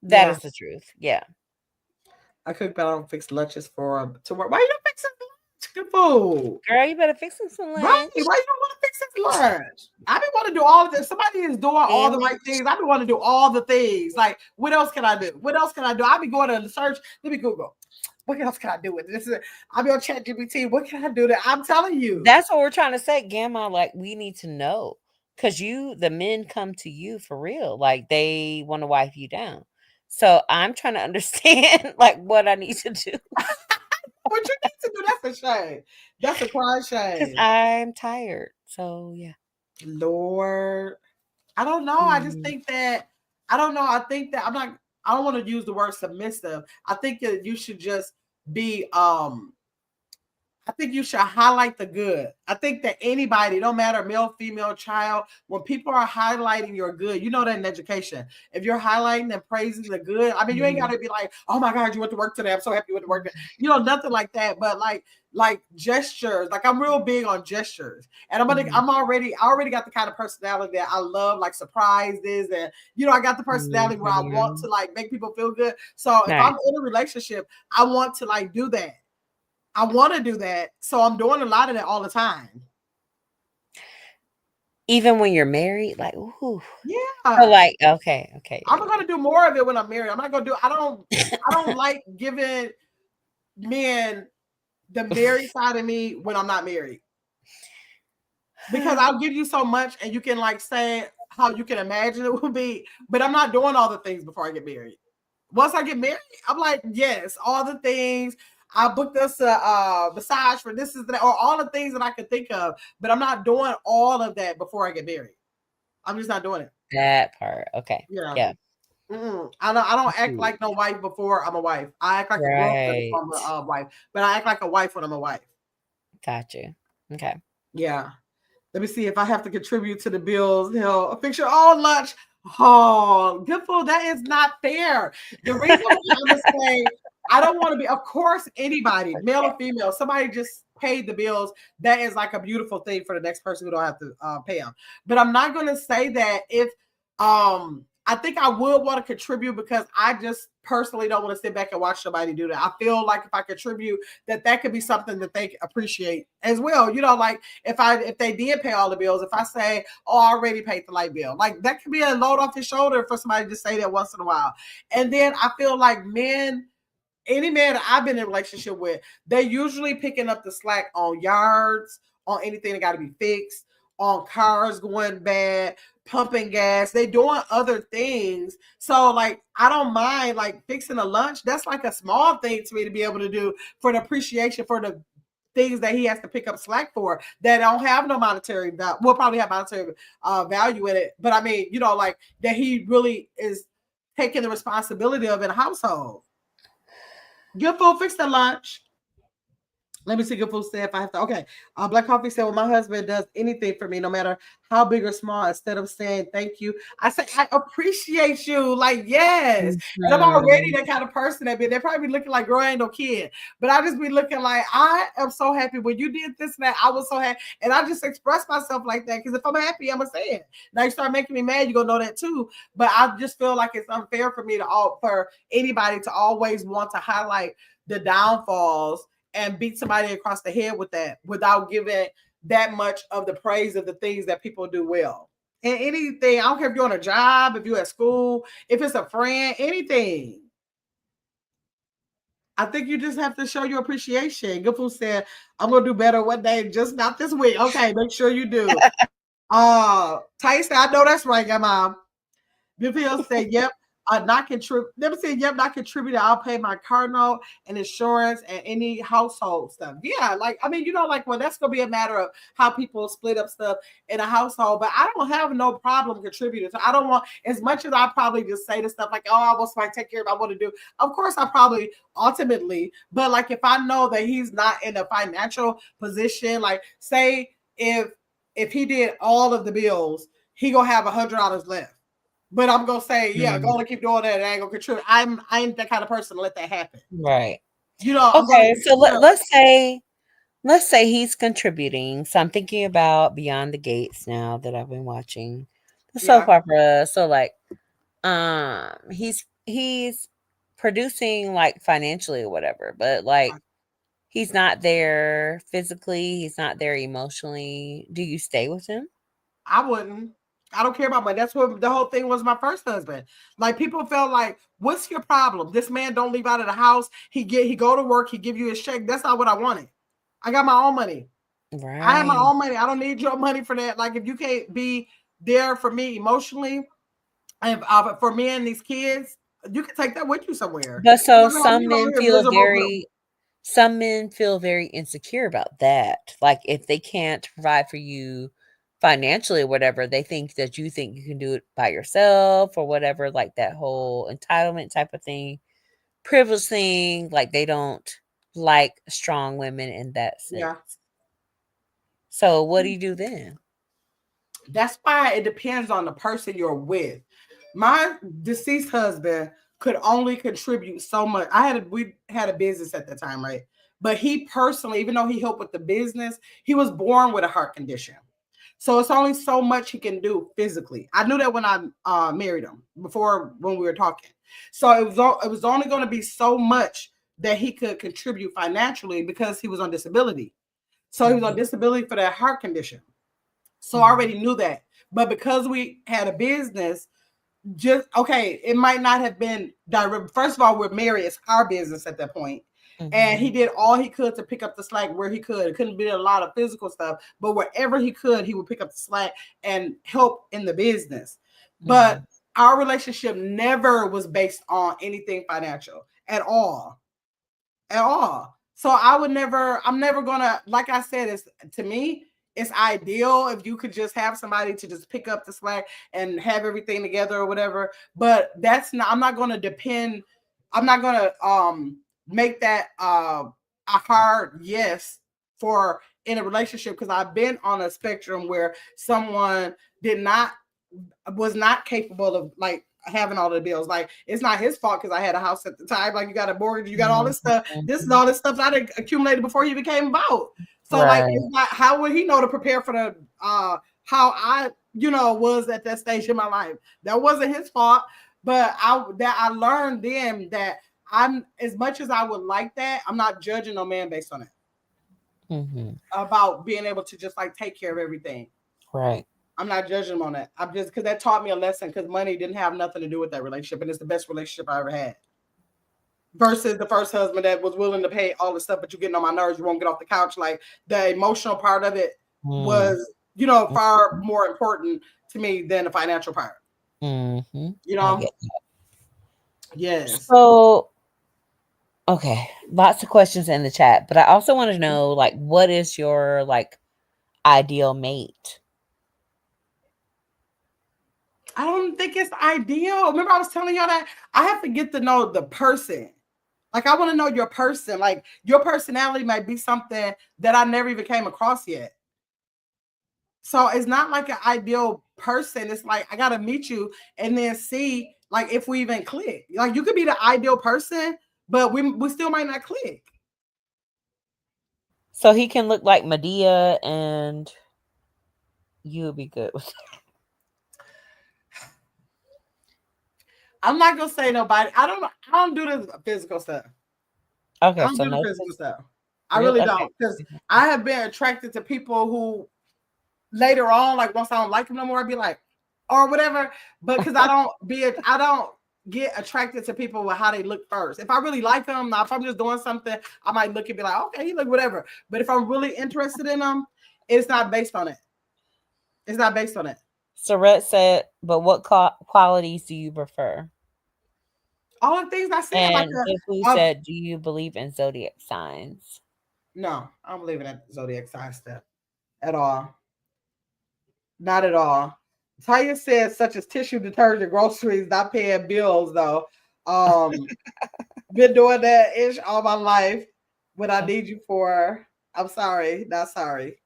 C: That
A: Yeah.
C: is the truth. Yeah.
A: I cook, but I don't fix lunches for him to work. Why you don't fix his lunch? Good food.
C: Girl, you better fix him some
A: Right. Why you
C: lunch.
A: don't want to fix his lunch? I been want to do all of this. Somebody is doing all the right
C: Sandwich.
A: things. I been want to do all the things. Like, what else can I do? What else can I do? I be going to the search. Let me Google. What else can I do with this? I be on ChatGPT. What can I do that? I'm telling you.
C: That's what we're trying to say, Gamma. Like, we need to know. Because the men come to you for real. Like, they want to wipe you down. So I'm trying to understand, like, what I need to do.
A: What you need to do? That's a shame. That's a crying
C: Because
A: shame.
C: I'm tired. So, yeah.
A: Lord. I don't know. I just
C: Mm.
A: think that I don't know. I think that I don't want to use the word submissive. I think that you should just be I think you should highlight the good. I think that anybody, no matter male, female, child, when people are highlighting your good, you know that in education. If you're highlighting and praising the good, I mean, you ain't got
C: Mhm.
A: to be like, "Oh my God, you went to work today. I'm so happy you went to work." Nothing like that. But like gestures. Like I'm real big on gestures, and
C: Mhm.
A: I already got the kind of personality that I love, like surprises, and I got the personality where I want to
C: Mhm.
A: like make people feel good. So if
C: Right.
A: I'm in a relationship, I want to like do that. I want to do that. So I'm doing a lot of that all the time.
C: Even when you're married, like, ooh. So,
A: Yeah.
C: like, okay. Okay.
A: I'm
C: Yeah,
A: gonna do more of it when I'm married. I'm not gonna do I don't like giving men the married side of me when I'm not married. Because
C: yeah.
A: I'll give you so much and you can like say how you can imagine it would be, but I'm not doing all the things before I get married. once I get married, I'm like, yes, all the things. I booked us a massage for this is that, or all the things that I could think of, but I'm not doing all of that before I get married. I'm just not doing it.
C: That part. Okay.
A: Yeah.
C: Yeah.
A: I don't act like no wife before I'm a wife. I act like a girlfriend before I'm a wife, but I act like a wife when I'm a wife.
C: Got you. Okay.
A: Yeah. Let me see if I have to contribute to the bills. He'll fix your own lunch. Oh, good fool. That is not fair. The reason why I'm saying I don't want to be, of course, anybody, male or female, somebody just paid the bills. That is like a beautiful thing for the next person who don't have to pay them. But I'm not going to say that if I think I would want to contribute because I just personally don't want to sit back and watch somebody do that. I feel like if I contribute, that could be something that they appreciate as well. You know, like if they did pay all the bills, if I say, oh, I already paid the light bill, like that could be a load off his shoulder for somebody to say that once in a while. And then I feel like any man that I've been in a relationship with, they're usually picking up the slack on yards, on anything that got to be fixed, on cars going bad, pumping gas. They doing other things. So like, I don't mind like fixing a lunch. That's like a small thing to me to be able to do for the appreciation for the things that he has to pick up slack for that don't have no monetary value. We'll probably have monetary value in it. But I mean, you know, like that he really is taking the responsibility of in a household. Good food, fix the lunch. Let me see. Good food said if I have to. Okay. Black Coffee said, well, my husband does anything for me, no matter how big or small, instead of saying thank you. I say, I appreciate you. Like, yes. And I'm already that kind of person that they're probably looking like, girl, I ain't no kid. But I just be looking like, I am so happy when you did this and that. I was so happy. And I just express myself like that. Because if I'm happy, I'm going to say it. Now you start making me mad, you're going to know that too. But I just feel like it's unfair for me for anybody to always want to highlight the downfalls and beat somebody across the head with that without giving that much of the praise of the things that people do well. And anything, I don't care if you're on a job, if you're at school, if it's a friend, anything. I think you just have to show your appreciation. Good food said, I'm going to do better one day, just not this week. Okay, make sure you do. Tyson, I know that's right, Mom. Good said, yep. Not contribute. Never said, yep, not contributed. I'll pay my car note and insurance and any household stuff. Yeah, like, I mean, you know, like, well, that's going to be a matter of how people split up stuff in a household, but I don't have no problem contributing. So I don't want, as much as I probably just say the stuff like, oh, I want somebody to take care of it, I want to do. Of course, I probably ultimately, but like, if I know that he's not in a financial position, like, say if he did all of the bills, he going to have $100 left. But I'm gonna say, yeah, go and keep doing that. And I ain't gonna contribute. I ain't that kind of person to let that happen.
C: Right.
A: You know.
C: Okay. So let's say he's contributing. So I'm thinking about Beyond the Gates now that I've been watching the soap opera. So like, he's producing like financially or whatever, but like he's not there physically. He's not there emotionally. Do you stay with him?
A: I wouldn't. I don't care about money. That's what the whole thing was. My first husband. Like, people felt like, what's your problem? This man don't leave out of the house. He go to work. He give you his check. That's not what I wanted. I got my own money. Right. I have my own money. I don't need your money for that. Like, if you can't be there for me emotionally, and for me and these kids, you can take that with you somewhere.
C: But so some men feel very insecure about that. Like, if they can't provide for you financially or whatever, they think that you think you can do it by yourself or whatever, like that whole entitlement type of thing, privilege thing. Like, they don't like strong women in that sense. Yeah. So what do you do then?
A: That's why it depends on the person you're with. My deceased husband could only contribute so much. We had a business at the time, right? But he personally, even though he helped with the business, he was born with a heart condition. So it's only so much he can do physically. I knew that when I married him, when we were talking. So it was only going to be so much that he could contribute financially because he was on disability. So he was on disability for that heart condition. So I already knew that. But because we had a business, it might not have been direct. First of all, we're married. It's our business at that point. And he did all he could to pick up the slack where he could. It couldn't be a lot of physical stuff, but wherever he could, he would pick up the slack and help in the business. But our relationship never was based on anything financial at all. At all. So I'm never gonna, like I said, it's to me, it's ideal if you could just have somebody to just pick up the slack and have everything together or whatever. But I'm not gonna depend, I'm not gonna make that a hard yes for in a relationship, because I've been on a spectrum where someone was not capable of like having all the bills. Like, it's not his fault because I had a house at the time. Like, you got a mortgage, you got all this stuff. This is all this stuff that I accumulated before he became about. So like, it's not, how would he know to prepare for the how I was at that stage in my life? That wasn't his fault. But I learned then that I'm, as much as I would like that, I'm not judging no man based on it. About being able to just like take care of everything.
C: Right.
A: I'm not judging him on that. I'm just, because that taught me a lesson, because money didn't have nothing to do with that relationship. And it's the best relationship I ever had. Versus the first husband that was willing to pay all the stuff, but you're getting on my nerves, you won't get off the couch. Like, the emotional part of it was, far more important to me than the financial part. Yes.
C: So, okay, lots of questions in the chat, but I also want to know, like, what is your like ideal mate?
A: I don't think it's ideal. Remember, I was telling y'all that I have to get to know the person. Like, I want to know your person. Like, your personality might be something that I never even came across yet. So it's not like an ideal person. It's like, I got to meet you and then see like if we even click. Like, you could be the ideal person, but we still might not click.
C: So he can look like Madea and you would be good with that.
A: I'm not gonna say nobody. I don't do this physical stuff.
C: Okay,
A: I don't
C: so
A: do
C: no
A: physical stuff. I really don't, because I have been attracted to people who later on, like once I don't like them no more, I'd be like, or whatever. But because I don't get attracted to people with how they look first. If I really like them, now if I'm just doing something, I might look and be like, okay, you look whatever. But if I'm really interested in them, it's not based on it. It's not based on it.
C: Sorette said, but what qualities do you prefer?
A: All the things I said.
C: And who said, do you believe in zodiac signs?
A: No, I don't believe in that zodiac sign stuff at all. Not at all. Taya said, such as tissue, detergent, groceries, not paying bills though. Been doing that ish all my life. What I need you for, I'm sorry, not sorry.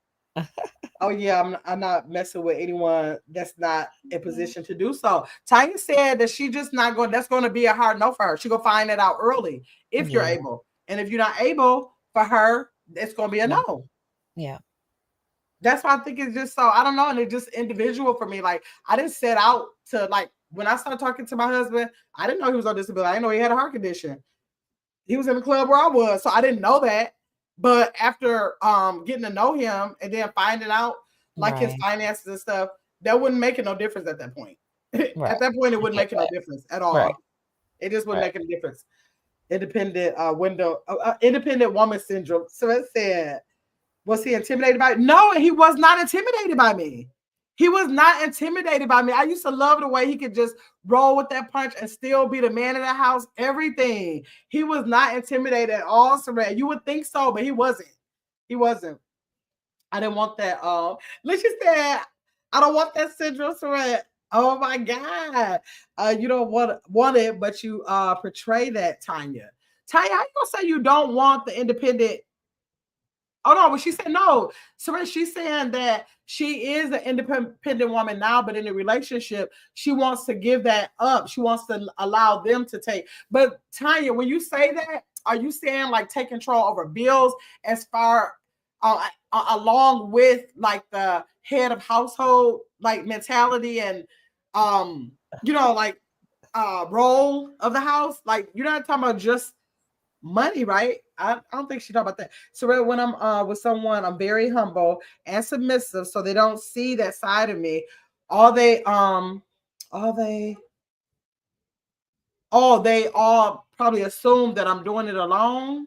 A: Oh yeah, I'm not messing with anyone that's not in position to do so. Tanya said that she just not going. That's going to be a hard no for her. She gonna find it out early if you're able, and if you're not able for her, it's gonna be a no.
C: Yeah.
A: That's why I think it's just so, I don't know, and it's just individual for me. Like, I didn't set out to, like, when I started talking to my husband, I didn't know he was on disability. I didn't know he had a heart condition. He was in the club where I was, so I didn't know that. But after getting to know him and then finding out like his finances and stuff, that wouldn't make it no difference at that point. At that point, it wouldn't make it no difference at all. Right. It just wouldn't make any difference. Independent independent woman syndrome. So it said, was he intimidated by it? No, he was not intimidated by me. He was not intimidated by me. I used to love the way he could just roll with that punch and still be the man of the house, everything. He was not intimidated at all, Soraya. You would think so, but he wasn't. He wasn't. I didn't want that. Let's just say, I don't want that syndrome, Soraya. Oh my God. You don't want it, but you portray that, Tanya. Tanya, how you gonna say you don't want the independent? Oh no, but she said no. So she's saying that she is an independent woman now, but in a relationship, she wants to give that up. She wants to allow them to take. But Tanya, when you say that, are you saying like take control over bills as far along with like the head of household like mentality and like role of the house? Like, you're not talking about just money, right? I don't think she talked about that. So when I'm with someone, I'm very humble and submissive, so they don't see that side of me. They all probably assume that I'm doing it alone.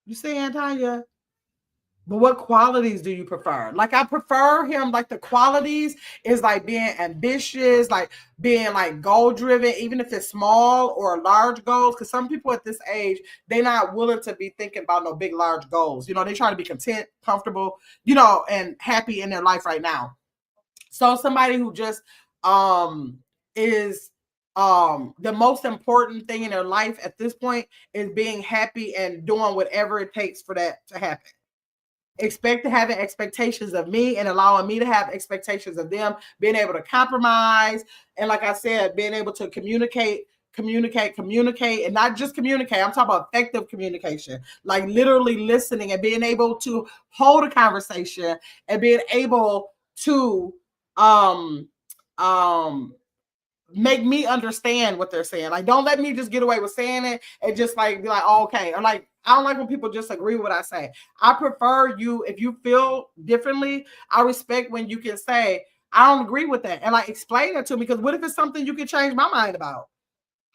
A: You see, Tanya? But what qualities do you prefer? Like I prefer him, like the qualities is like being ambitious, like being like goal driven, even if it's small or large goals. Because some people at this age, they're not willing to be thinking about no big, large goals. You know, they try to be content, comfortable, you know, and happy in their life right now. So somebody who just is the most important thing in their life at this point is being happy and doing whatever it takes for that to happen. Having expectations of me and allowing me to have expectations of them, being able to compromise, and like I said, being able to communicate, and not just communicate. I'm talking about effective communication, like literally listening and being able to hold a conversation and being able to um um make me understand what they're saying. Like, don't let me just get away with saying it and just like be like, oh, okay. Or like, I don't like when people just agree with what I say. I prefer you, if you feel differently, I respect when you can say, I don't agree with that. And like explain it to me. Because what if it's something you can change my mind about?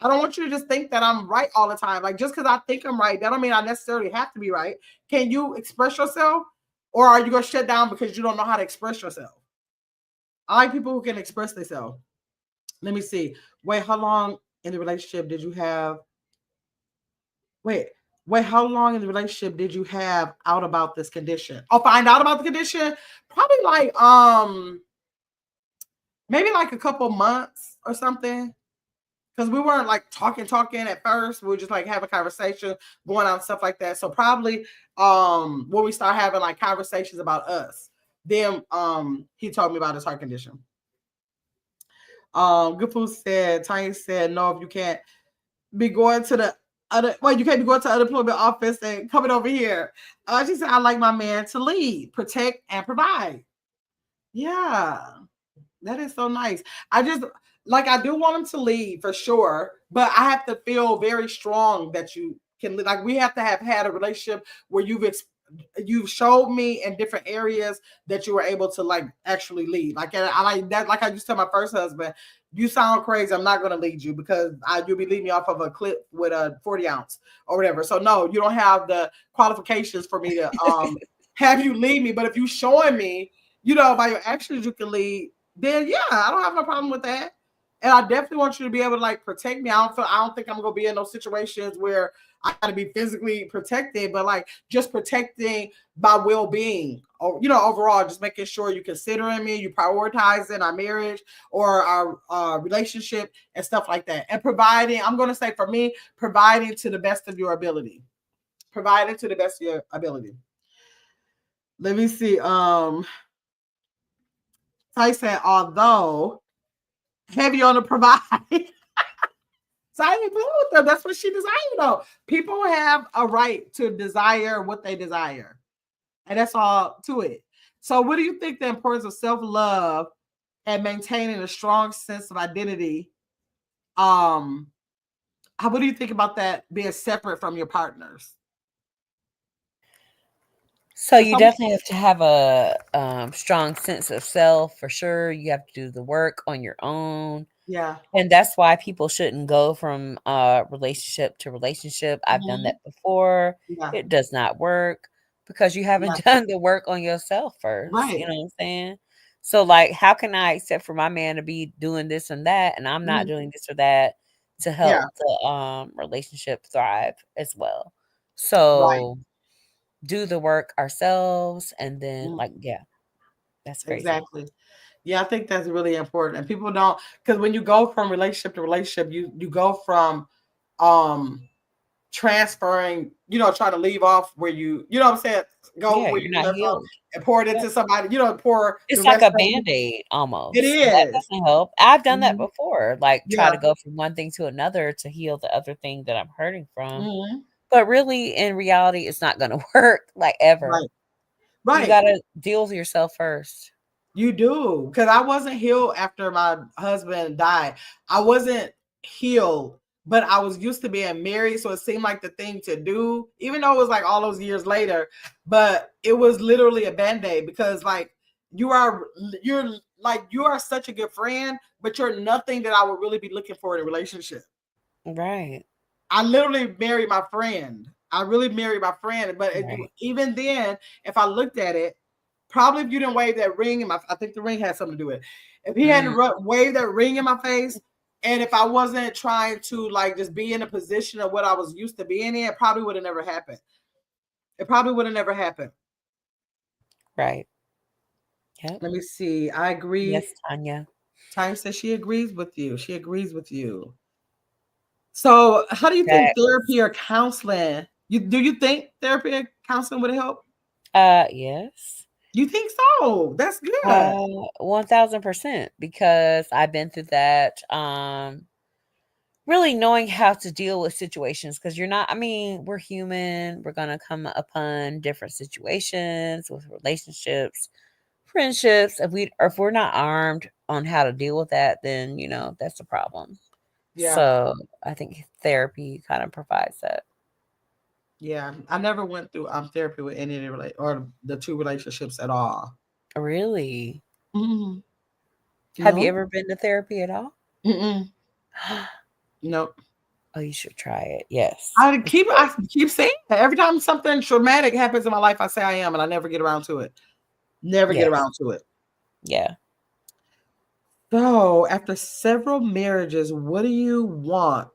A: I don't want you to just think that I'm right all the time. Like just because I think I'm right, that don't mean I necessarily have to be right. Can you express yourself? Or are you gonna shut down because you don't know how to express yourself? I like people who can express themselves. Let me see. Wait, how long in the relationship did you have? Wait, wait, how long in the relationship did you have out about this condition? I'll find out about the condition. Probably like maybe like a couple months or something. Because we weren't like talking at first. We were just like have a conversation, going out and stuff like that. So probably when we start having like conversations about us, then he told me about his heart condition. Good Food said, Tanya said, no, if you can't be going to the other, well, you can't be going to unemployment office and coming over here. She said, I like my man to lead, protect, and provide. Yeah, that is so nice. I just like I do want him to lead for sure, but I have to feel very strong that you can lead. Like we have to have had a relationship where you've showed me in different areas that you were able to like actually lead. Like I like that. Like I used to tell my first husband, you sound crazy. I'm not going to lead you because you'll be leading me off of a clip with a 40 ounce or whatever. So no, you don't have the qualifications for me to have you lead me. But if you showing me, you know, by your actions you can lead, then yeah, I don't have no problem with that. And I definitely want you to be able to like protect me. I don't think I'm gonna be in those situations where I gotta be physically protected, but like just protecting my well-being, or you know, overall, just making sure you're considering me, you prioritizing our marriage or our relationship and stuff like that. And providing, I'm gonna say for me, providing to the best of your ability. Providing to the best of your ability. Let me see. Tyson, although heavy on the provide. So I didn't with them. That's what she desired, though. People have a right to desire what they desire, and that's all to it. So, what do you think the importance of self-love and maintaining a strong sense of identity? What do you think about that being separate from your partners?
C: So you definitely have to have a strong sense of self for sure. You have to do the work on your own.
A: Yeah.
C: And that's why people shouldn't go from relationship to relationship. I've done that before.
A: Yeah.
C: It does not work because you haven't done the work on yourself first.
A: Right.
C: You know what I'm saying? So like, how can I accept for my man to be doing this and that, and I'm not doing this or that to help the relationship thrive as well? So do the work ourselves, and then like, yeah, that's crazy.
A: Exactly. Yeah, I think that's really important. And people don't, because when you go from relationship to relationship, you go from transferring, you know, trying to leave off where you know what I'm saying, go where
C: you're not healed
A: and pour it into somebody, you know,
C: it's like a band-aid almost.
A: It is.
C: That doesn't help. I've done that before, like try to go from one thing to another to heal the other thing that I'm hurting from. But really, in reality, it's not going to work like ever. Right. You got to deal with yourself first.
A: You do. Because I wasn't healed after my husband died. I wasn't healed, but I was used to being married. So it seemed like the thing to do, even though it was like all those years later. But it was literally a band-aid because like you're such a good friend, but you're nothing that I would really be looking for in a relationship.
C: Right.
A: I literally married my friend. I really married my friend. But
C: Right.
A: even then, if I looked at it, probably if you didn't wave that ring in my, I think the ring had something to do with it. If he hadn't waved that ring in my face, and if I wasn't trying to like just be in a position of what I was used to being in, it probably would have never happened. It probably would have never happened.
C: Right. Yep.
A: Let me see. I agree.
C: Yes, Tanya.
A: Tanya says she agrees with you. She agrees with you. So, how do you think
C: Facts.
A: therapy or counseling? Do you think therapy or counseling would help?
C: Yes.
A: You think so? That's good.
C: 1000%, because I've been through that. Really knowing how to deal with situations, because we're human. We're gonna come upon different situations with relationships, friendships. If we're not armed on how to deal with that, then that's a problem.
A: Yeah.
C: So I think therapy kind of provides that.
A: Yeah, I never went through therapy with any of the two relationships at all.
C: Really?
A: Mm-hmm.
C: Have you ever been to therapy at all?
A: Mm-mm. Nope.
C: Oh, you should try it. Yes.
A: I keep saying that. Every time something traumatic happens in my life, I say I am, and I never get around to it. Never get around to it.
C: Yeah.
A: So, after several marriages, what do you want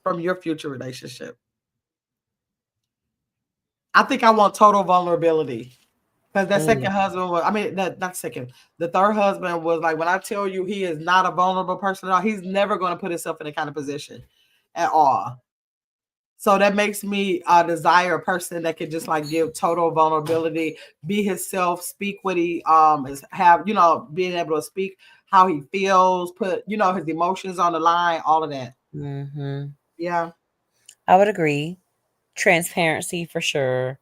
A: from your future relationship? I think I want total vulnerability. Because that second husband was, the third husband was like, when I tell you he is not a vulnerable person at all, he's never going to put himself in a kind of position at all. So that makes me desire a person that could just like give total vulnerability, be himself, speak what he being able to speak how he feels, put his emotions on the line, all of that.
C: Mm-hmm.
A: Yeah,
C: I would agree. Transparency for sure,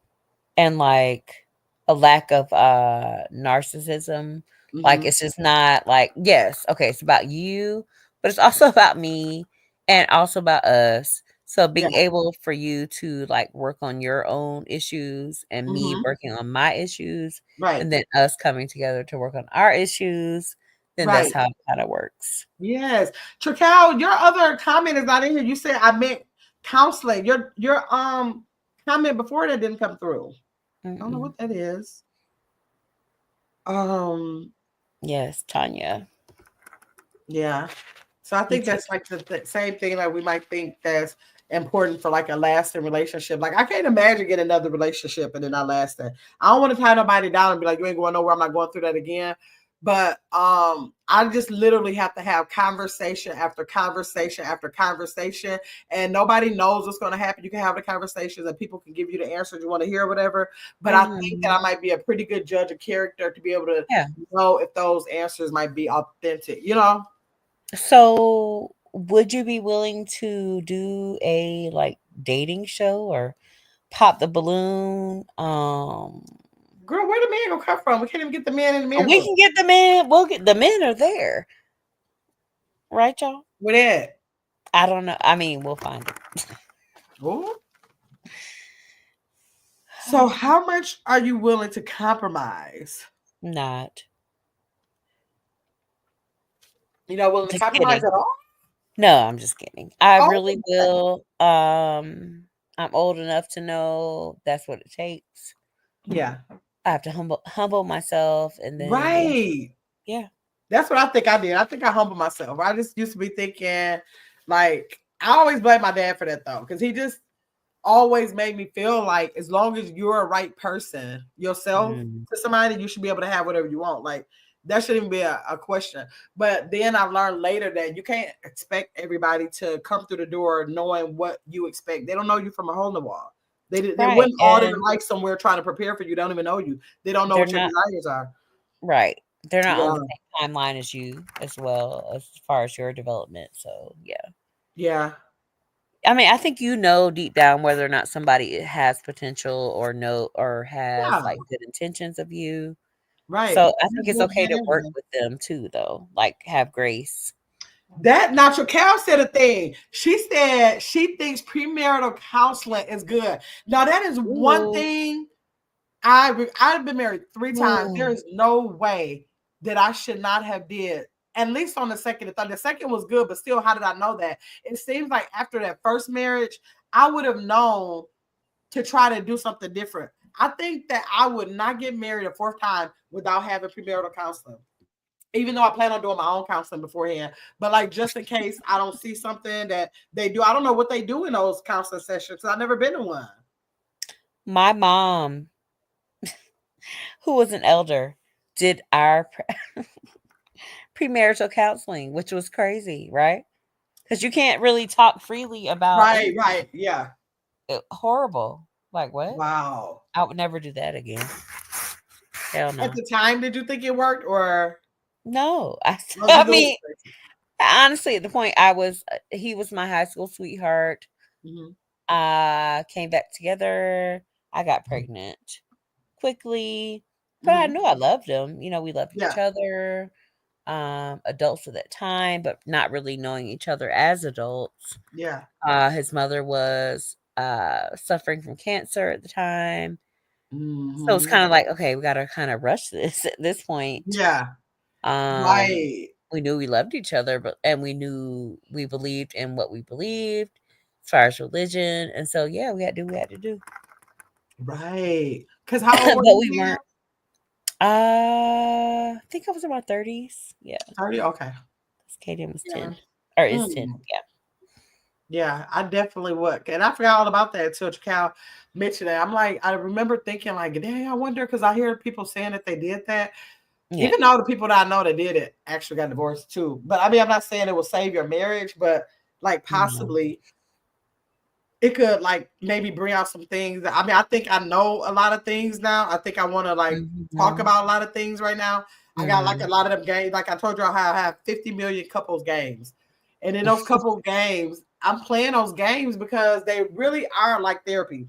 C: and like a lack of narcissism. Like it's just not like, yes, okay, it's about you, but it's also about me and also about us. So being able for you to like work on your own issues and me working on my issues,
A: right,
C: and then us coming together to work on our issues, then that's how it kind of works.
A: Yes. Trakel, your other comment is not in here. You said I meant counseling. Your comment before that didn't come through. I don't know what that is.
C: Yes, Tanya.
A: Yeah. So I think that's like the same thing that we might think that's important for like a lasting relationship. Like I can't imagine getting another relationship and then not lasting. I don't want to tie nobody down and be like, you ain't going nowhere. I'm not going through that again. But I just literally have to have conversation after conversation after conversation, and nobody knows what's going to happen. You can have the conversations and people can give you the answers you want to hear or whatever. But I think that I might be a pretty good judge of character to be able to know if those answers might be authentic,
C: So would you be willing to do a like dating show or pop the balloon?
A: Girl, where the man gonna come from? We can't even get the man in the man.
C: We can get the men. We'll get the men are there, right, y'all?
A: Where that?
C: I don't know. I mean, we'll find it.
A: Ooh. So, how much are you willing to compromise?
C: Not.
A: Willing to compromise at all?
C: No, I'm just kidding. I really will. I'm old enough to know that's what it takes.
A: Yeah.
C: I have to humble myself, and then
A: right.
C: Yeah.
A: That's what I think I did. I think I humbled myself. I just used to be thinking, like, I always blame my dad for that though, because he just always made me feel like as long as you're a right person yourself to somebody, you should be able to have whatever you want. Like that shouldn't even be a question. But then I've learned later that you can't expect everybody to come through the door knowing what you expect. They don't know you from a hole in the wall. They wouldn't order the life somewhere trying to prepare for you. They don't even know you. They don't know what your desires are.
C: Right. They're not on the same timeline as you as well as far as your development. So yeah.
A: Yeah.
C: I mean, I think deep down whether or not somebody has potential or has like good intentions of you.
A: Right.
C: So I think it's okay to work with them too, though. Like have grace.
A: That Nacho Cal said a thing. She said she thinks premarital counseling is good. Now that is one thing. I've been married 3 times. There is no way that I should not have did. At least on the second and third. The second was good, but still, how did I know that? It seems like after that first marriage, I would have known to try to do something different. I think that I would not get married a fourth time without having premarital counseling. Even though I plan on doing my own counseling beforehand, but like just in case I don't see something that they do, I don't know what they do in those counseling sessions. I've never been to one.
C: My mom, who was an elder, did our premarital counseling, which was crazy, right? Because you can't really talk freely about
A: Right, yeah.
C: Horrible. Like what?
A: Wow.
C: I would never do that again. Hell no.
A: At the time, did you think it worked or
C: no? I
A: you
C: mean, honestly, at the point he was my high school sweetheart. Came back together. I got pregnant quickly, but I knew I loved him. You know, we loved each other. Adults at that time, but not really knowing each other as adults.
A: Yeah.
C: His mother was suffering from cancer at the time. So it's kind of like, okay, we got to kind of rush this at this point.
A: Yeah. Right.
C: We knew we loved each other, and we knew we believed in what we believed as far as religion. And so, yeah, we had to do what we had to do.
A: Right. Because how old were
C: we weren't. I think I was in my 30s. Yeah.
A: 30? Okay.
C: Kaden was 10. Or is 10. Yeah.
A: Yeah, I definitely would. And I forgot all about that until Cal mentioned that. I'm like, I remember thinking like, dang, I wonder, because I hear people saying that they did that. Yeah. Even though the people that I know that did it actually got divorced too. But I mean, I'm not saying it will save your marriage, but like possibly it could like maybe bring out some things. I mean, I think I know a lot of things now. I think I want to like talk about a lot of things right now. I got like a lot of them games. Like I told you, I have 50 million couples games. And in those couple games, I'm playing those games because they really are like therapy.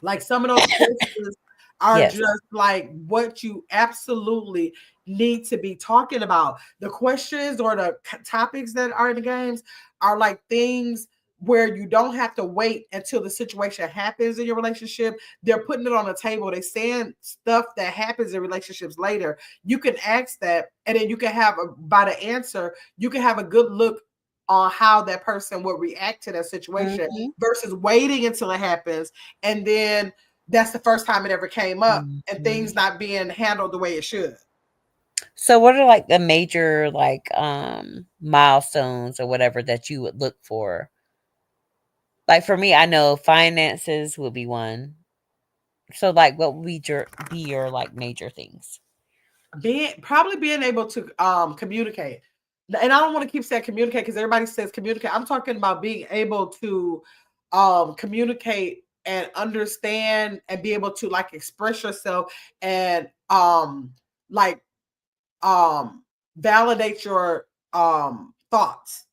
A: Like some of those questions are just like what you absolutely need to be talking about. The questions or the topics that are in the games are like things where you don't have to wait until the situation happens in your relationship. They're putting it on the table. They're saying stuff that happens in relationships later. You can ask that, and then you can have by the answer, you can have a good look on how that person would react to that situation versus waiting until it happens. And then that's the first time it ever came up and things not being handled the way it should.
C: So what are like the major like milestones or whatever that you would look for? Like for me, I know finances would be one. So like what would be your like major things?
A: Probably being able to communicate. And I don't want to keep saying communicate because everybody says communicate. I'm talking about being able to communicate and understand and be able to like express yourself and validate your thoughts.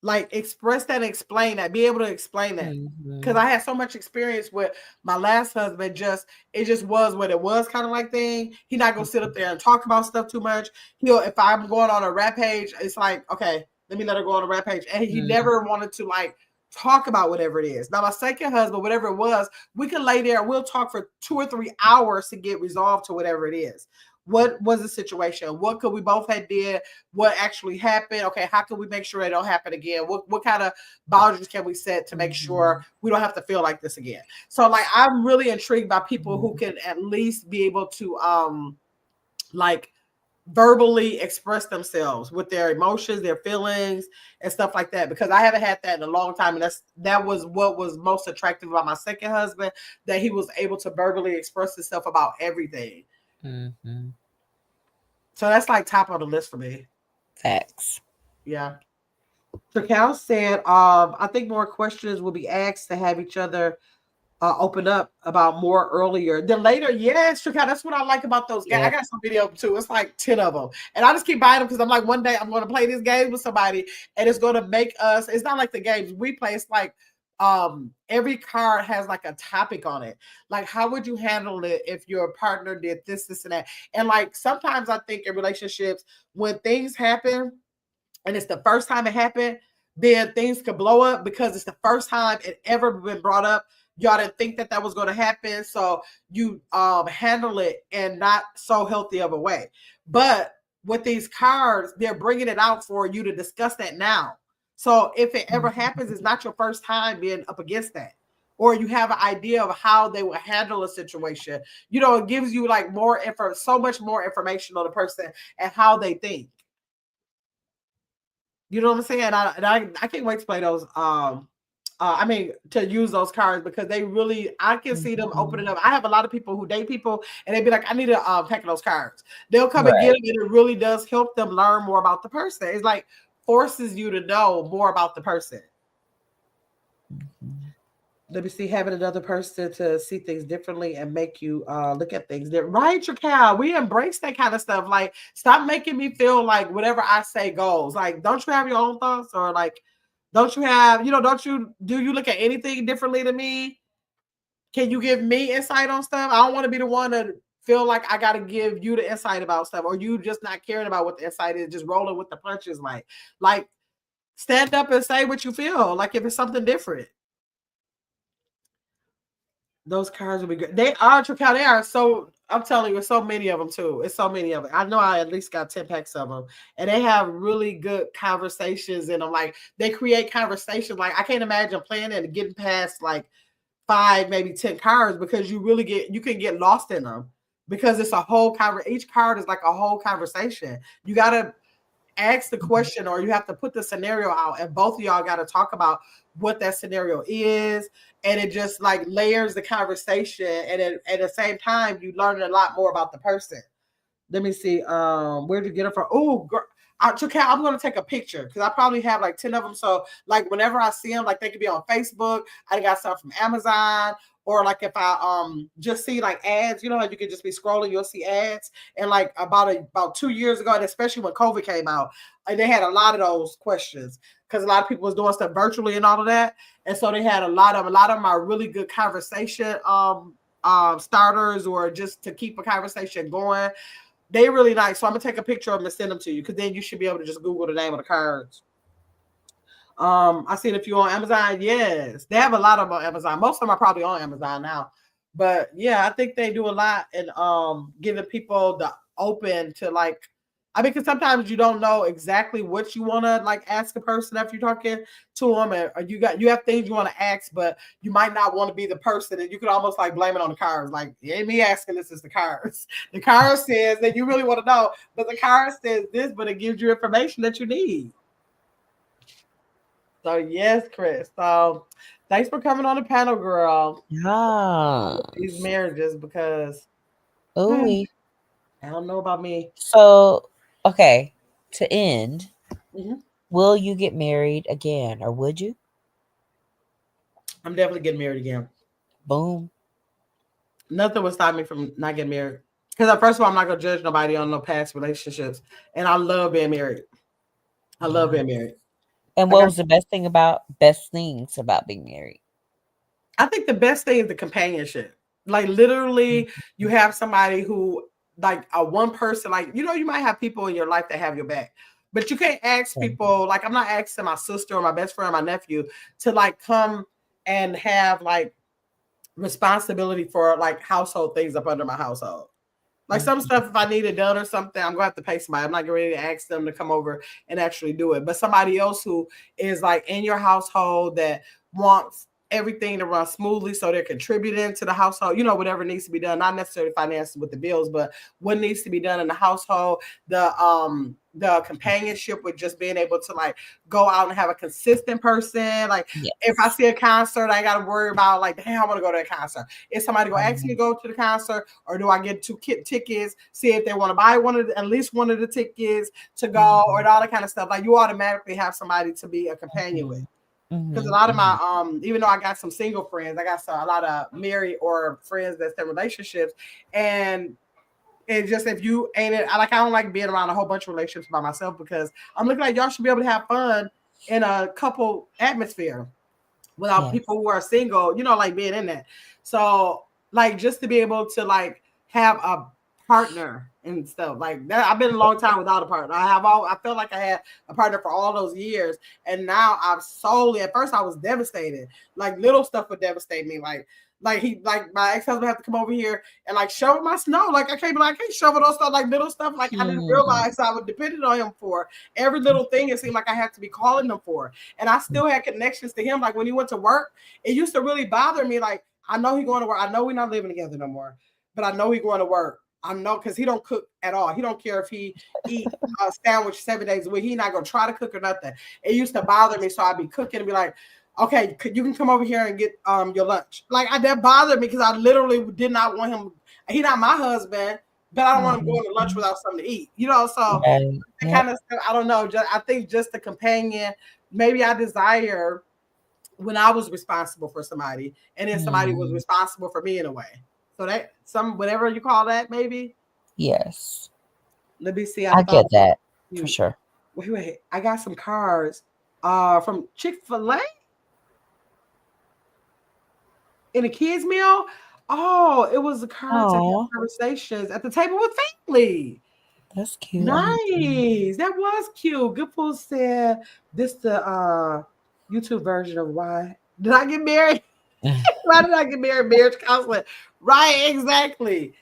A: Like express that and explain that, be able to explain that. Because I had so much experience with my last husband, it just was what it was kind of like thing. He not gonna sit up there and talk about stuff too much. If I'm going on a rampage, it's like, okay, let me let her go on a rampage. And he never wanted to like talk about whatever it is. Now my second husband, whatever it was, we could lay there and we'll talk for 2 or 3 hours to get resolved to whatever it is. What was the situation? What could we both have did? What actually happened? Okay, how can we make sure it don't happen again? What kind of boundaries can we set to make sure we don't have to feel like this again? So like I'm really intrigued by people who can at least be able to like verbally express themselves with their emotions, their feelings, and stuff like that. Because I haven't had that in a long time, and that was what was most attractive about my second husband, that he was able to verbally express himself about everything. So that's like top of the list for me.
C: Facts.
A: Yeah. So Cal said, I think more questions will be asked to have each other open up about more earlier than later. Yes, Cal, that's what I like about those games. I got some video too. It's like 10 of them. And I just keep buying them because I'm like, one day I'm going to play this game with somebody and it's going to make us, it's not like the games we play. It's like, every card has like a topic on it. Like, how would you handle it if your partner did this, and that? And like, sometimes I think in relationships, when things happen and it's the first time it happened, then things could blow up because it's the first time it ever been brought up. Y'all didn't think that was going to happen. So you handle it in not so healthy of a way. But with these cards, they're bringing it out for you to discuss that now. So if it ever happens, it's not your first time being up against that. or you have an idea of how they would handle a situation. You know, it gives you like more info, so much more information on the person and how they think. You know what I'm saying? I can't wait to play those. I mean, to use those cards because they really, I can see them opening up. I have a lot of people who date people and they'd be like, I need a pack of those cards. They'll come and get them, and it really does help them learn more about the person. It's like forces you to know more about the person. Let me see, having another person to see things differently and make you look at things different. Right, Trakel? We embrace that kind of stuff. Like, stop making me feel like whatever I say goes. Like, don't you have your own thoughts? Or like, don't you have, do you look at anything differently than me? Can you give me insight on stuff? I don't want to be the one to feel like I got to give you the insight about stuff, or you just not caring about what the insight is, just rolling with the punches. Like stand up and say what you feel. Like if it's something different. Those cards will be good. They are, Trakel. They are so, I'm telling you, it's so many of them too. It's so many of them. I know I at least got 10 packs of them. And they have really good conversations in them. Like they create conversations. Like I can't imagine playing and getting past like 5, maybe 10 cards because you can get lost in them because it's a whole each card is like a whole conversation. You got to ask the question or you have to put the scenario out and both of y'all got to talk about what that scenario is, and it just like layers the conversation, and at the same time you learn a lot more about the person. Let me see, where'd you get it from? Oh, I'm going to take a picture because I probably have like 10 of them. So like whenever I see them, like they could be on Facebook. I got stuff from Amazon, or like if I just see like ads, you know how you can just be scrolling, you'll see ads. And like about 2 years ago, and especially when COVID came out, and they had a lot of those questions because a lot of people was doing stuff virtually and all of that. And so they had a lot of them are really good conversation starters, or just to keep a conversation going. They really nice. So I'm gonna take a picture of them and send them to you because then you should be able to just Google the name of the cards. I seen a few on Amazon. Yes, they have a lot of them on Amazon. Most of them are probably on Amazon now. But yeah, I think they do a lot in giving people the open to like, I mean, because sometimes you don't know exactly what you want to like ask a person after you're talking to them, or you have things you want to ask, but you might not want to be the person, and you could almost like blame it on the cards. Like, it ain't me asking, this is the cards. The card says that you really want to know, but the card says this, but it gives you information that you need. So yes, Chris. So thanks for coming on the panel, girl.
C: Yeah.
A: These marriages, because
C: I
A: don't know about me.
C: So, okay, to end, will you get married again, or would you?
A: I'm definitely getting married again.
C: Boom.
A: Nothing would stop me from not getting married. Because first of all, I'm not gonna judge nobody on no past relationships, and I love being married. I love being married.
C: And what was the best things about being married?
A: I think the best thing is the companionship. Like literally, you have somebody who, like a one person, like, you might have people in your life that have your back, but you can't ask people, like I'm not asking my sister or my best friend or my nephew to like come and have like responsibility for like household things up under my household. Like some stuff, if I need it done or something, I'm gonna have to pay somebody. I'm not ready to ask them to come over and actually do it. But somebody else who is like in your household that wants everything to run smoothly, so they're contributing to the household, whatever needs to be done, not necessarily finances with the bills, but what needs to be done in the household. The companionship with just being able to like go out and have a consistent person. Like if I see a concert, I got to worry about like, damn, I want to go to a concert. Is somebody going to ask me to go to the concert, or do I get 2 tickets? See if they want to buy at least one of the tickets to go, or all that kind of stuff. Like you automatically have somebody to be a companion with. Because a lot of my, even though I got some single friends, I got a lot of married or friends that's in relationships, and it's just, if you ain't it, I don't like being around a whole bunch of relationships by myself, because I'm looking like y'all should be able to have fun in a couple atmosphere without people who are single, like being in that. So like just to be able to like have a partner and stuff like that. I've been a long time without a partner. I felt like I had a partner for all those years, and now I've solely. At first, I was devastated. Like little stuff would devastate me. Like my ex-husband had to come over here and like shovel my snow. Like I can't shovel those stuff, like little stuff. Like I didn't realize I was dependent on him for every little thing. It seemed like I had to be calling him for, and I still had connections to him. Like when he went to work, it used to really bother me. Like I know he's going to work. I know we're not living together no more, but I know he's going to work. I know because he don't cook at all. He don't care if he eat a sandwich 7 days a week. He not gonna try to cook or nothing. It used to bother me, so I'd be cooking and be like, "Okay, you can come over here and get your lunch." Like that bothered me because I literally did not want him. He not my husband, but I don't want him going to lunch without something to eat. You know, so kind of stuff. I don't know. I think just the companion. Maybe I desire when I was responsible for somebody, and then somebody was responsible for me in a way. So that whatever you call that, maybe.
C: Yes.
A: Let me see.
C: I get that for sure.
A: Wait. I got some cards from Chick-fil-A in a kids meal. Oh, it was the cards and conversations at the table with family.
C: That's cute.
A: Nice. That was cute. Good Fool said this the YouTube version of why did I get married? Why did I get married? Marriage counseling. Right, exactly.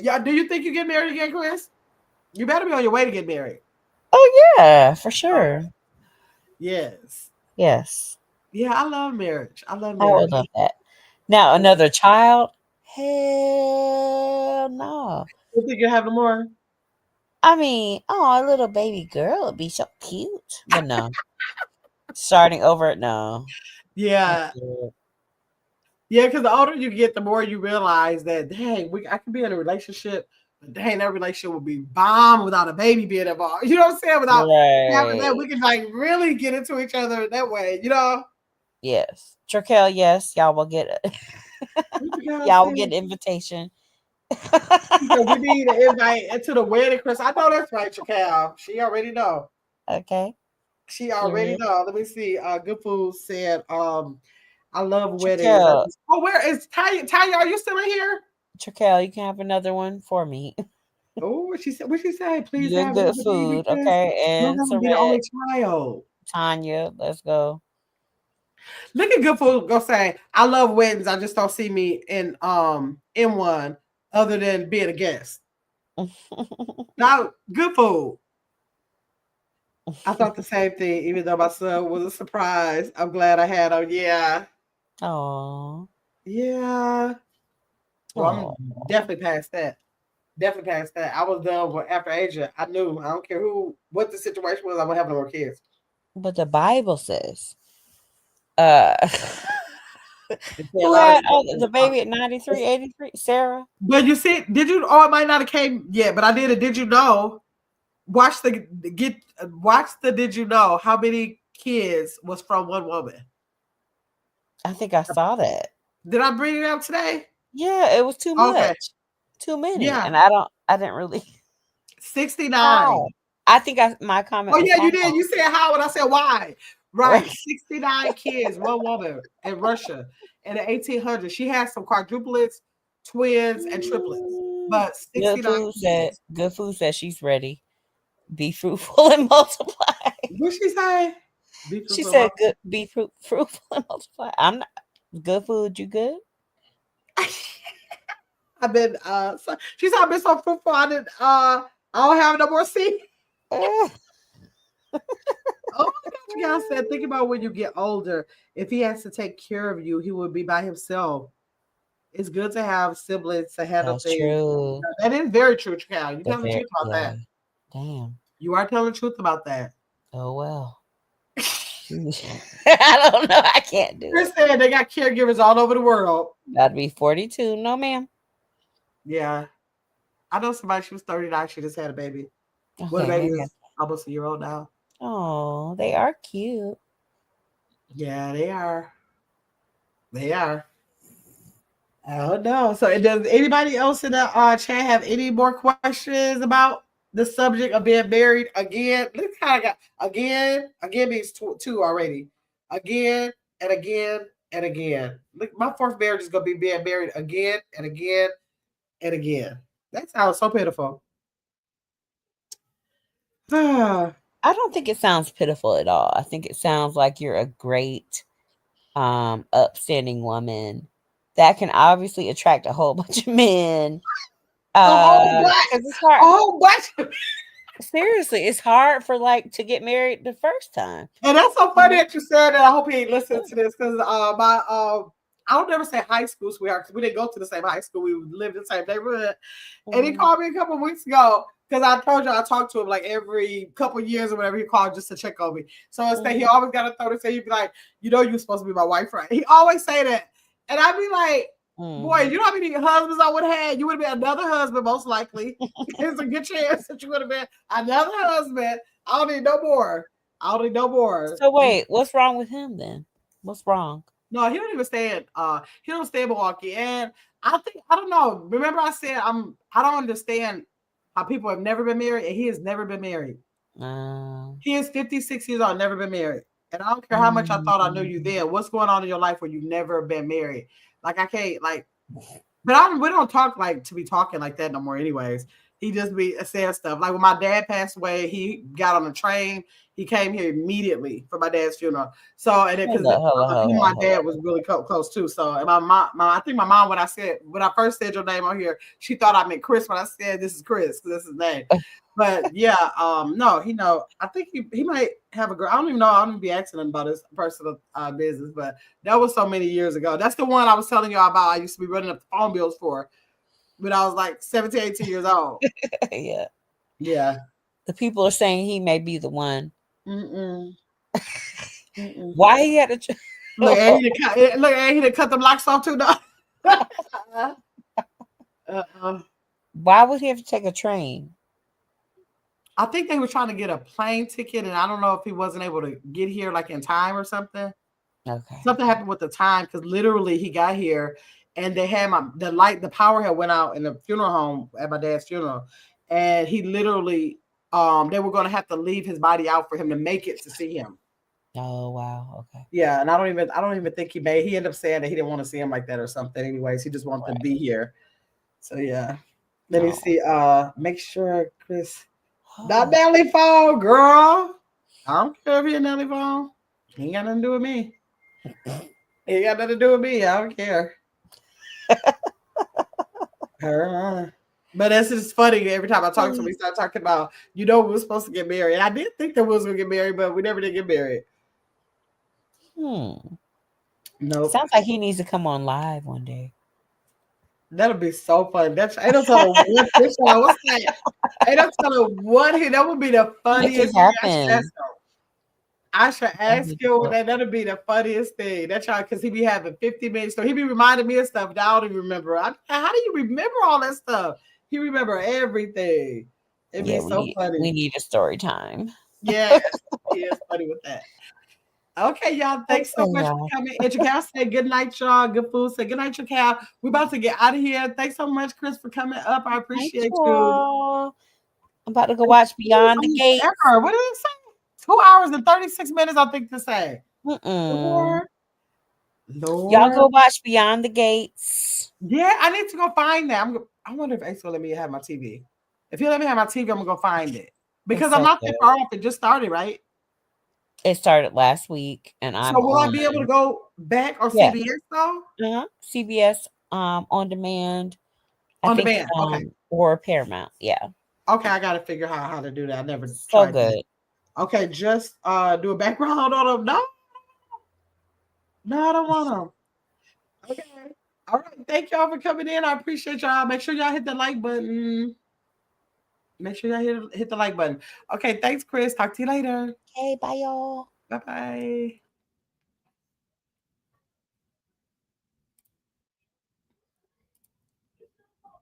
A: Yeah. Do you think you get married again, Chris? You better be on your way to get married.
C: Oh yeah, for sure.
A: Yes.
C: Yes.
A: Yeah, I love marriage. I love
C: marriage. I would love that. Now another child? Hell no.
A: You think you have more?
C: I mean, a little baby girl would be so cute. But no. Starting over, no.
A: Yeah. Yeah, because the older you get, the more you realize that, dang, I could be in a relationship, but dang, that relationship would be bomb without a baby being involved. You know what I'm saying? Without having that, we can like really get into each other that way, you know?
C: Yes. Traquel, yes, y'all will get it. Y'all will get an invitation.
A: We need an invite to the wedding, Chris. I know that's right, Traquel. She already know.
C: Okay.
A: She already know. Let me see. Good Food said, I love weddings. Oh, where is Tanya? Tanya, are you still in here?
C: Traquel, you can have another one for me.
A: Oh, what she said? What she say? Please
C: have good food, okay? And
A: be the only child.
C: Tanya, let's go.
A: Look at Good Food go say, I love weddings. I just don't see me in one other than being a guest. Now, Good Food. I thought the same thing, even though my son was a surprise. I'm glad I had him. Yeah.
C: Oh.
A: Yeah. Well, I'm definitely past that. Definitely past that. I was done after Asia. I knew. I don't care what the situation was. I would have no more kids.
C: But the Bible says, who had the baby at 93, 83? Sarah.
A: But you see, did you? Oh, it might not have came yet, but I did it. Did you know? Watch the. Did you know how many kids was from one woman?
C: I think I saw that.
A: Did I bring it up today?
C: Yeah, it was too much. Too many. Yeah. And I didn't really
A: 69.
C: How? I think my comment.
A: Oh, yeah, you did. You said how and I said why. Right. 69 kids, one woman in Russia in the 1800s. She had some quadruplets, twins, and triplets. But 69 kids.
C: Good Food says she's ready. Be fruitful and multiply.
A: What she say?
C: She said be fruitful and multiply. I'm not Good Food, you good?
A: I've been she said I've been so fruitful I don't have no more seed. Oh my God, you guys said think about when you get older. If he has to take care of you, he would be by himself. It's good to have siblings to handle things.
C: True.
A: That is very true, Cal. You tell the truth about that.
C: Damn.
A: You are telling the truth about that.
C: Oh well. I don't know. I can't do
A: it. Saying they got caregivers all over the world.
C: That'd be 42. No, ma'am.
A: Yeah. I know somebody, she was 39. She just had a baby. Okay, what a baby is almost a year old now.
C: Oh, they are cute.
A: Yeah, they are. They are. I don't know. So does anybody else in the chat have any more questions about the subject of being married again? Look how I got again means two already. Again and again and again. Look, my fourth marriage is gonna be being married again and again and again. That sounds so pitiful. Ah,
C: I don't think it sounds pitiful at all. I think it sounds like you're a great, upstanding woman that can obviously attract a whole bunch of men.
A: a whole bunch,
C: 'Cause it's
A: a
C: hard.
A: whole bunch.
C: Seriously, it's hard for like to get married the first time.
A: And that's so funny that you said that. I hope he ain't listening to this because my I don't never say high school sweetheart because we didn't go to the same high school. We lived in the same neighborhood. And he
C: Mhm.
A: called me a couple of weeks ago because I told you I talked to him like every couple of years or whatever. He called just to check on me. So instead, he always got to throw to say, he'd be like, you know, you're supposed to be my wife, right? He always say that. And I'd be like, boy, you know how many husbands I would have had? You would have been another husband, most likely. There's a good chance that you would have been another husband. I don't need no more. I don't need no more.
C: So wait, what's wrong with him then? What's wrong?
A: No, he don't even stay in he don't stay in Milwaukee. And I don't know. Remember I said I don't understand how people have never been married and he has never been married. He is 56 years old, never been married. And I don't care how much I thought I knew you then. What's going on in your life where you've never been married? Like I can't like, but we don't talk like to be talking like that no more. Anyways, he just be saying stuff like when my dad passed away, he got on a train. He came here immediately for my dad's funeral. So and because my dad was really close too. So and my mom, I think my mom when I first said your name on here, she thought I meant Chris when I said this is Chris because this is his name. But yeah, no, I think he might have a girl. I don't even know. I don't even be asking him about his personal business, but that was so many years ago. That's the one I was telling y'all about. I used to be running up the phone bills for when I was like 17, 18 years old.
C: Yeah.
A: Yeah.
C: The people are saying he may be the one.
A: Mm-mm.
C: Why he had to
A: look, and he to cut them locks off too.
C: Why would he have to take a train?
A: I think they were trying to get a plane ticket, and I don't know if he wasn't able to get here like in time or something.
C: Okay.
A: Something happened with the time because literally he got here and they had the power had went out in the funeral home at my dad's funeral, and he literally they were going to have to leave his body out for him to make it to see him.
C: Oh wow. Okay.
A: Yeah, and I don't even think he ended up saying that he didn't want to see him like that or something. Anyways, he just wanted to be here. So yeah. Let me see. Make sure Chris. Not Nelly phone, girl. I don't care if you're Nelly phone. He ain't got nothing to do with me. He ain't got nothing to do with me. I don't care. But it's just funny. Every time I talk to him, we start talking about, we were supposed to get married. I did think that we was going to get married, but we never did get married.
C: No.
A: Nope.
C: Sounds like he needs to come on live one day.
A: That'll be so fun. Ain't no telling what this one. What's that? Ain't no telling what that would be the funniest thing. I should ask you that. That'll be the funniest thing. That's y'all because he be having 50 minutes. So he be reminding me of stuff that I don't even remember. How do you remember all that stuff? He remember everything. It'd be so funny.
C: We need a story time.
A: Yeah, he is funny with that. Okay, y'all. Thanks so much for coming. And Jacal said good night, y'all. Good food. Say good night, Jacal. We're about to get out of here. Thanks so much, Chris, for coming up. I appreciate you.
C: I'm about to go watch Beyond the Gates.
A: What did it say? 2 hours and 36 minutes, I think to say.
C: Lord. Y'all go watch Beyond the Gates.
A: Yeah, I need to go find that. I wonder if Ace will let me have my TV. If he'll let me have my TV, I'm gonna go find it. Because I'm not that far off. It just started, right?
C: It started last week, and
A: so will I be able to go back or CBS though?
C: CBS on demand.
A: On demand, okay.
C: Or Paramount, yeah.
A: Okay, I gotta figure out how to do that. I never
C: tried good. That.
A: Okay, just do a background on them. No, I don't want them. Okay. All right. Thank y'all for coming in. I appreciate y'all. Make sure y'all hit the like button. Make sure y'all hit the like button. Okay, thanks, Chris. Talk to you later.
C: Okay, bye, y'all.
A: Bye-bye.